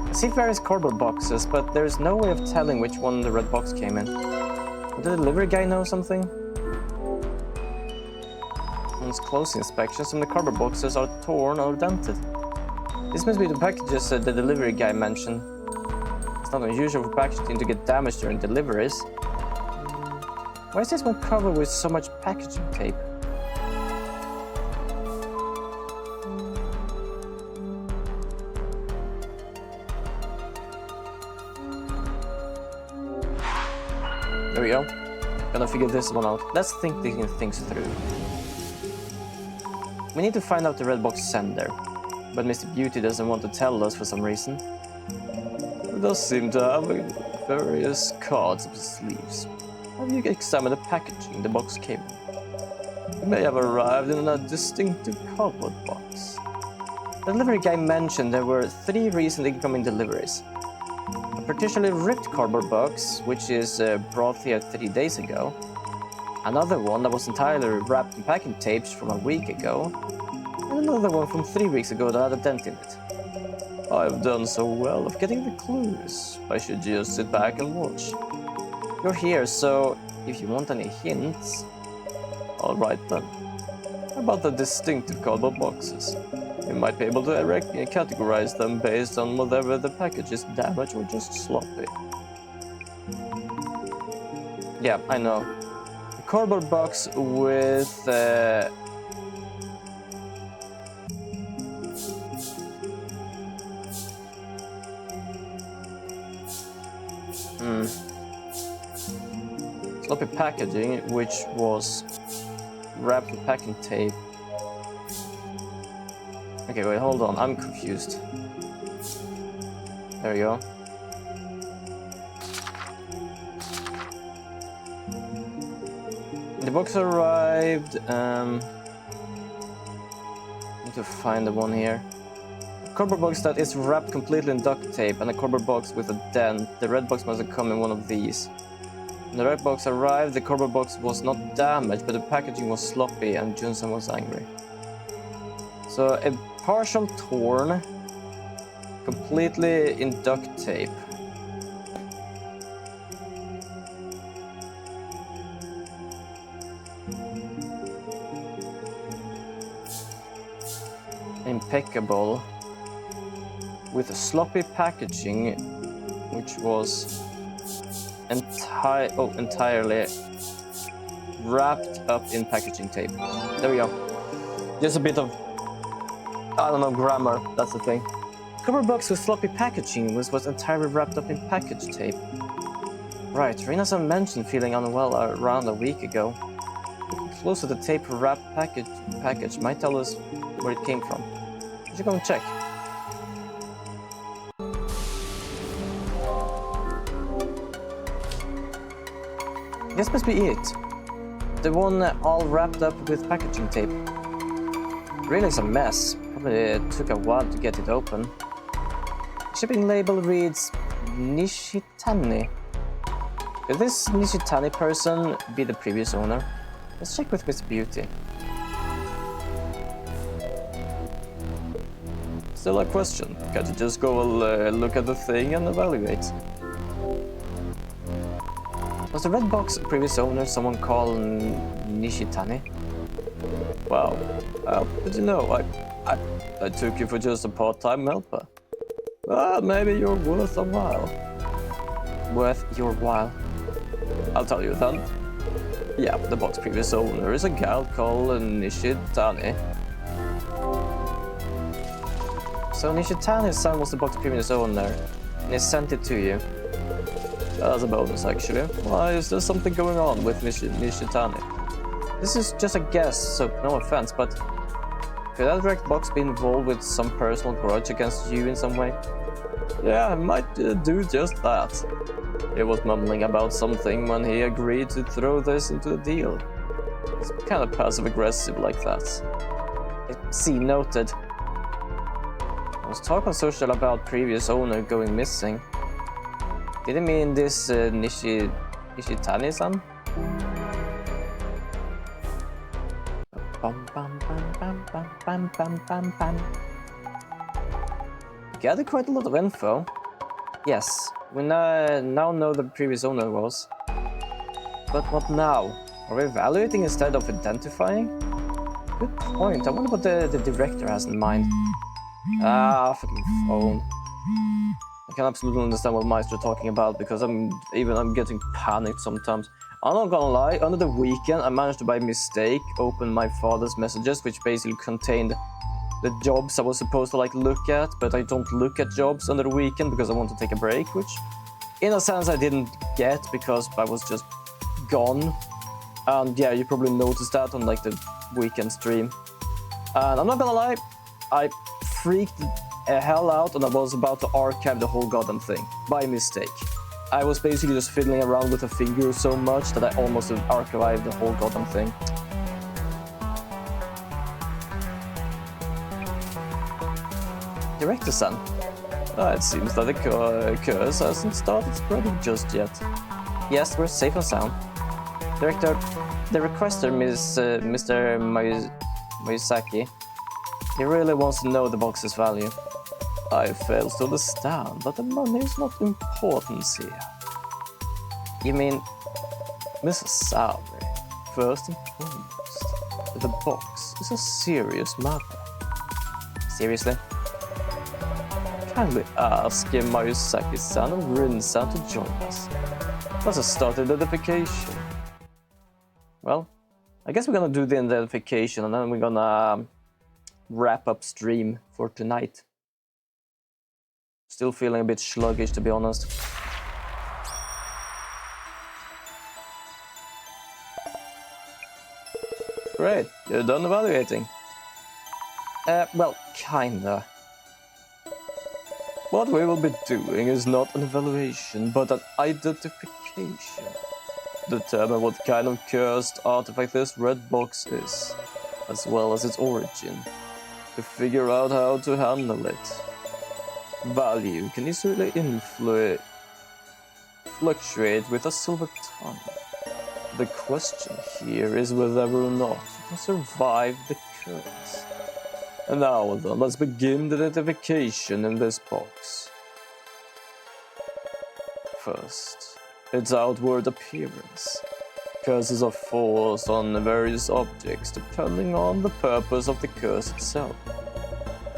I see various cardboard boxes, but there's no way of telling which one the red box came in. Would the delivery guy know something? On close inspection, some of the cardboard boxes are torn or dented. This must be the packages the delivery guy mentioned. It's not unusual for packaging to get damaged during deliveries. Why is this one covered with so much packaging tape? There we go. Gonna figure this one out. Let's think these things through. We need to find out the red box sender, but Mr. Beauty doesn't want to tell us for some reason. He does seem to have various cards up his sleeves. Have you examined the packaging the box came in? It may have arrived in a distinctive cardboard box. The delivery guy mentioned there were 3 recent incoming deliveries. A partially ripped cardboard box, which is brought here 3 days ago. Another one that was entirely wrapped in packing tapes from a week ago. And another one from 3 weeks ago that had a dent in it. I've done so well of getting the clues. I should just sit back and watch. You're here, so if you want any hints... Alright then. How about the distinctive cardboard boxes? You might be able to categorize them based on whether the package is damaged or just sloppy. Yeah, I know. A cardboard box with... sloppy packaging, which was wrapped with packing tape. Okay, wait, hold on, I'm confused. There we go. The box arrived, need to find the one here. A cardboard box that is wrapped completely in duct tape and a cardboard box with a dent. The red box must have come in one of these. When the red box arrived, the cardboard box was not damaged, but the packaging was sloppy and Junsan was angry. So, a partial torn, completely in duct tape. Impeccable. With a sloppy packaging, which was entirely wrapped up in packaging tape. There we go. Just a bit of, I don't know, grammar, that's the thing. Cardboard box with sloppy packaging was entirely wrapped up in package tape. Right, Rina-san mentioned feeling unwell around a week ago. Close to the tape wrapped package might tell us where it came from. We should go and check. This must be it. The one all wrapped up with packaging tape. Really is a mess. Probably took a while to get it open. Shipping label reads Nishitani. Could this Nishitani person be the previous owner? Let's check with Miss Beauty. Still a question. Can't you just go look at the thing and evaluate? Was the red box previous owner someone called Nishitani? Wow, how did you know? I took you for just a part-time helper. Well, maybe you're worth a while. Worth your while? I'll tell you then. Yeah, the box previous owner is a gal called Nishitani. So Nishitani's son was the box previous owner, and he sent it to you. That's a bonus, actually. Why is there something going on with Nishitani? This is just a guess, so no offense, but could that direct box be involved with some personal grudge against you in some way? Yeah, I might do just that. He was mumbling about something when he agreed to throw this into the deal. It's kind of passive-aggressive like that. See, noted. There was talk on social about previous owner going missing. Did he mean this Nishitani-san? Gathered quite a lot of info. Yes, we now know the previous owner was. But what now? Are we evaluating instead of identifying? Good point. I wonder what the director has in mind. Ah, fucking phone. I can absolutely understand what Meister is talking about because I'm getting panicked sometimes. I'm not gonna lie, under the weekend I managed to by mistake open my father's messages, which basically contained the jobs I was supposed to look at, but I don't look at jobs under the weekend because I want to take a break, which in a sense I didn't get because I was just gone. And yeah, you probably noticed that on the weekend stream. And I'm not gonna lie, I freaked the hell out and I was about to archive the whole goddamn thing by mistake. I was basically just fiddling around with a finger so much that I almost archived the whole goddamn thing. Director son. It seems that the curse hasn't started spreading just yet. Yes, we're safe and sound. Director, the requester, Mr. Mayusaki, he really wants to know the box's value. I fail to understand that the money is not important here. You mean, Mrs. Salve, first and foremost, the box is a serious matter. Seriously? Kindly ask Mayusaki-san and Rin-san to join us. Let us start the identification. Well, I guess we're gonna do the identification and then we're gonna wrap up stream for tonight. Still feeling a bit sluggish, to be honest. Great, you're done evaluating. Well, kinda. What we will be doing is not an evaluation, but an identification. Determine what kind of cursed artifact this red box is, as well as its origin, to figure out how to handle it. Value can easily fluctuate with a silver tongue. The question here is whether or not you can survive the curse. And now then, let's begin the identification in this box. First, its outward appearance. Curses are forced on various objects depending on the purpose of the curse itself,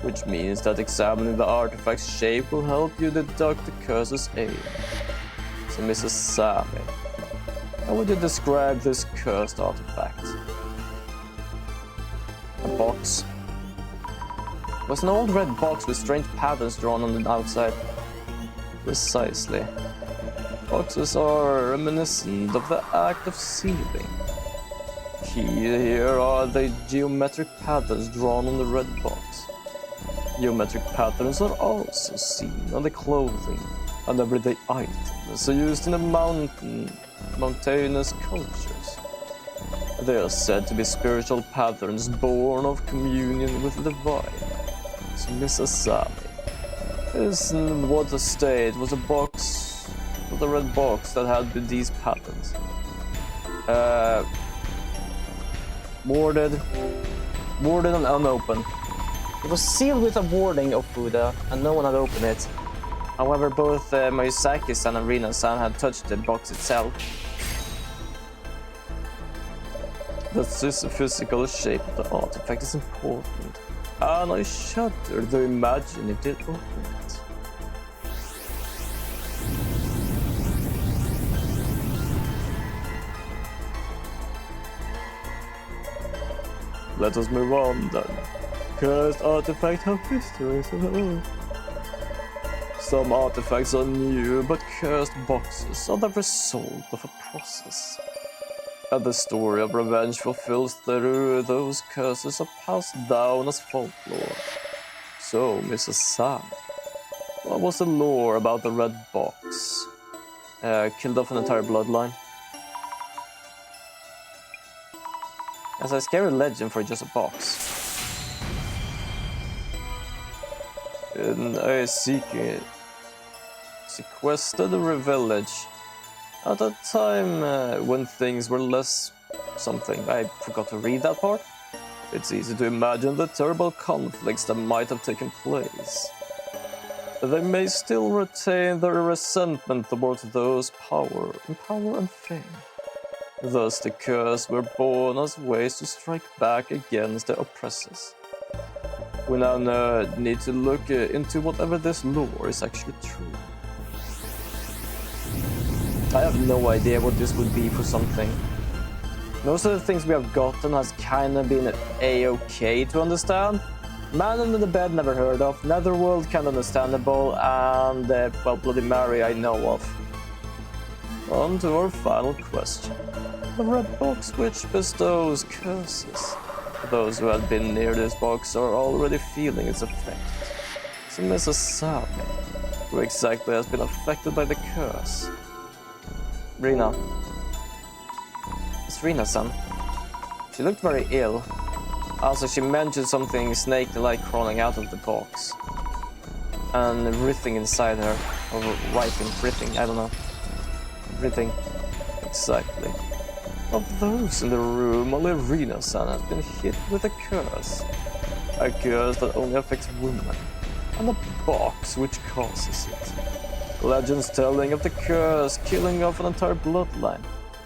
which means that examining the artifact's shape will help you deduct the curse's aim. So Mrs. Sami, how would you describe this cursed artifact? A box. It was an old red box with strange patterns drawn on the outside. Precisely. Boxes are reminiscent of the act of sealing. Here are the geometric patterns drawn on the red box. Geometric patterns are also seen on the clothing and everyday items used in the mountain mountainous cultures. They are said to be spiritual patterns born of communion with the divine. So Misasami. His water state was a box, with a red box that had these patterns. Warded and unopened. It was sealed with a warding of Buddha, and no one had opened it. However, both Mayusaki-san and Rina-san had touched the box itself. The physical shape of the artifact is important, and I shudder to imagine it did open it. Let us move on then. Cursed artifacts have histories of their own. Some artifacts are new, but cursed boxes are the result of a process. And the story of revenge fulfills through those curses are passed down as folklore. So, Mrs. Sam, what was the lore about the red box? Killed off an entire bloodline? As a scary legend for just a box. In a sequestered village at a time when things were less something. I forgot to read that part. It's easy to imagine the terrible conflicts that might have taken place. They may still retain their resentment towards those in power and fame. Thus the curse were born as ways to strike back against the oppressors. We now need to look into whatever this lore is actually true. I have no idea what this would be for something. Most of the things we have gotten has kind of been a-okay to understand. Man under the Bed never heard of, Netherworld kind of understandable, and well, Bloody Mary I know of. On to our final question. The red box which bestows curses. Those who have been near this box are already feeling its effect. So Mrs. Sami, who exactly has been affected by the curse? Rina. It's Rina-san. She looked very ill. Also, she mentioned something snake-like crawling out of the box. And writhing inside her. Or writhing, I don't know. Writhing. Exactly. Of those in the room, only Rina-san has been hit with a curse. A curse that only affects women. And a box which causes it. Legends telling of the curse killing off an entire bloodline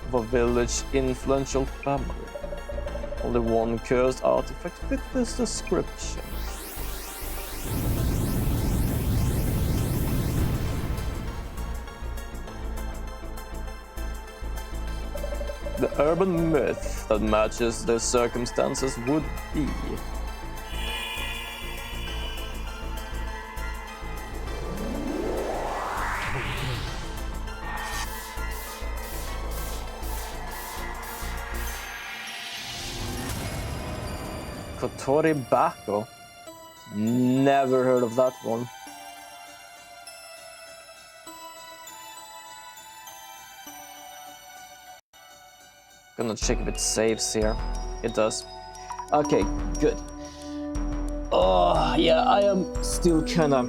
of a village influential family. Only one cursed artifact fit this description. The urban myth that matches the circumstances would be Kotori Bako. Never heard of that one. Gonna check if it saves here. It does. Okay, good. Oh, yeah, I am still kinda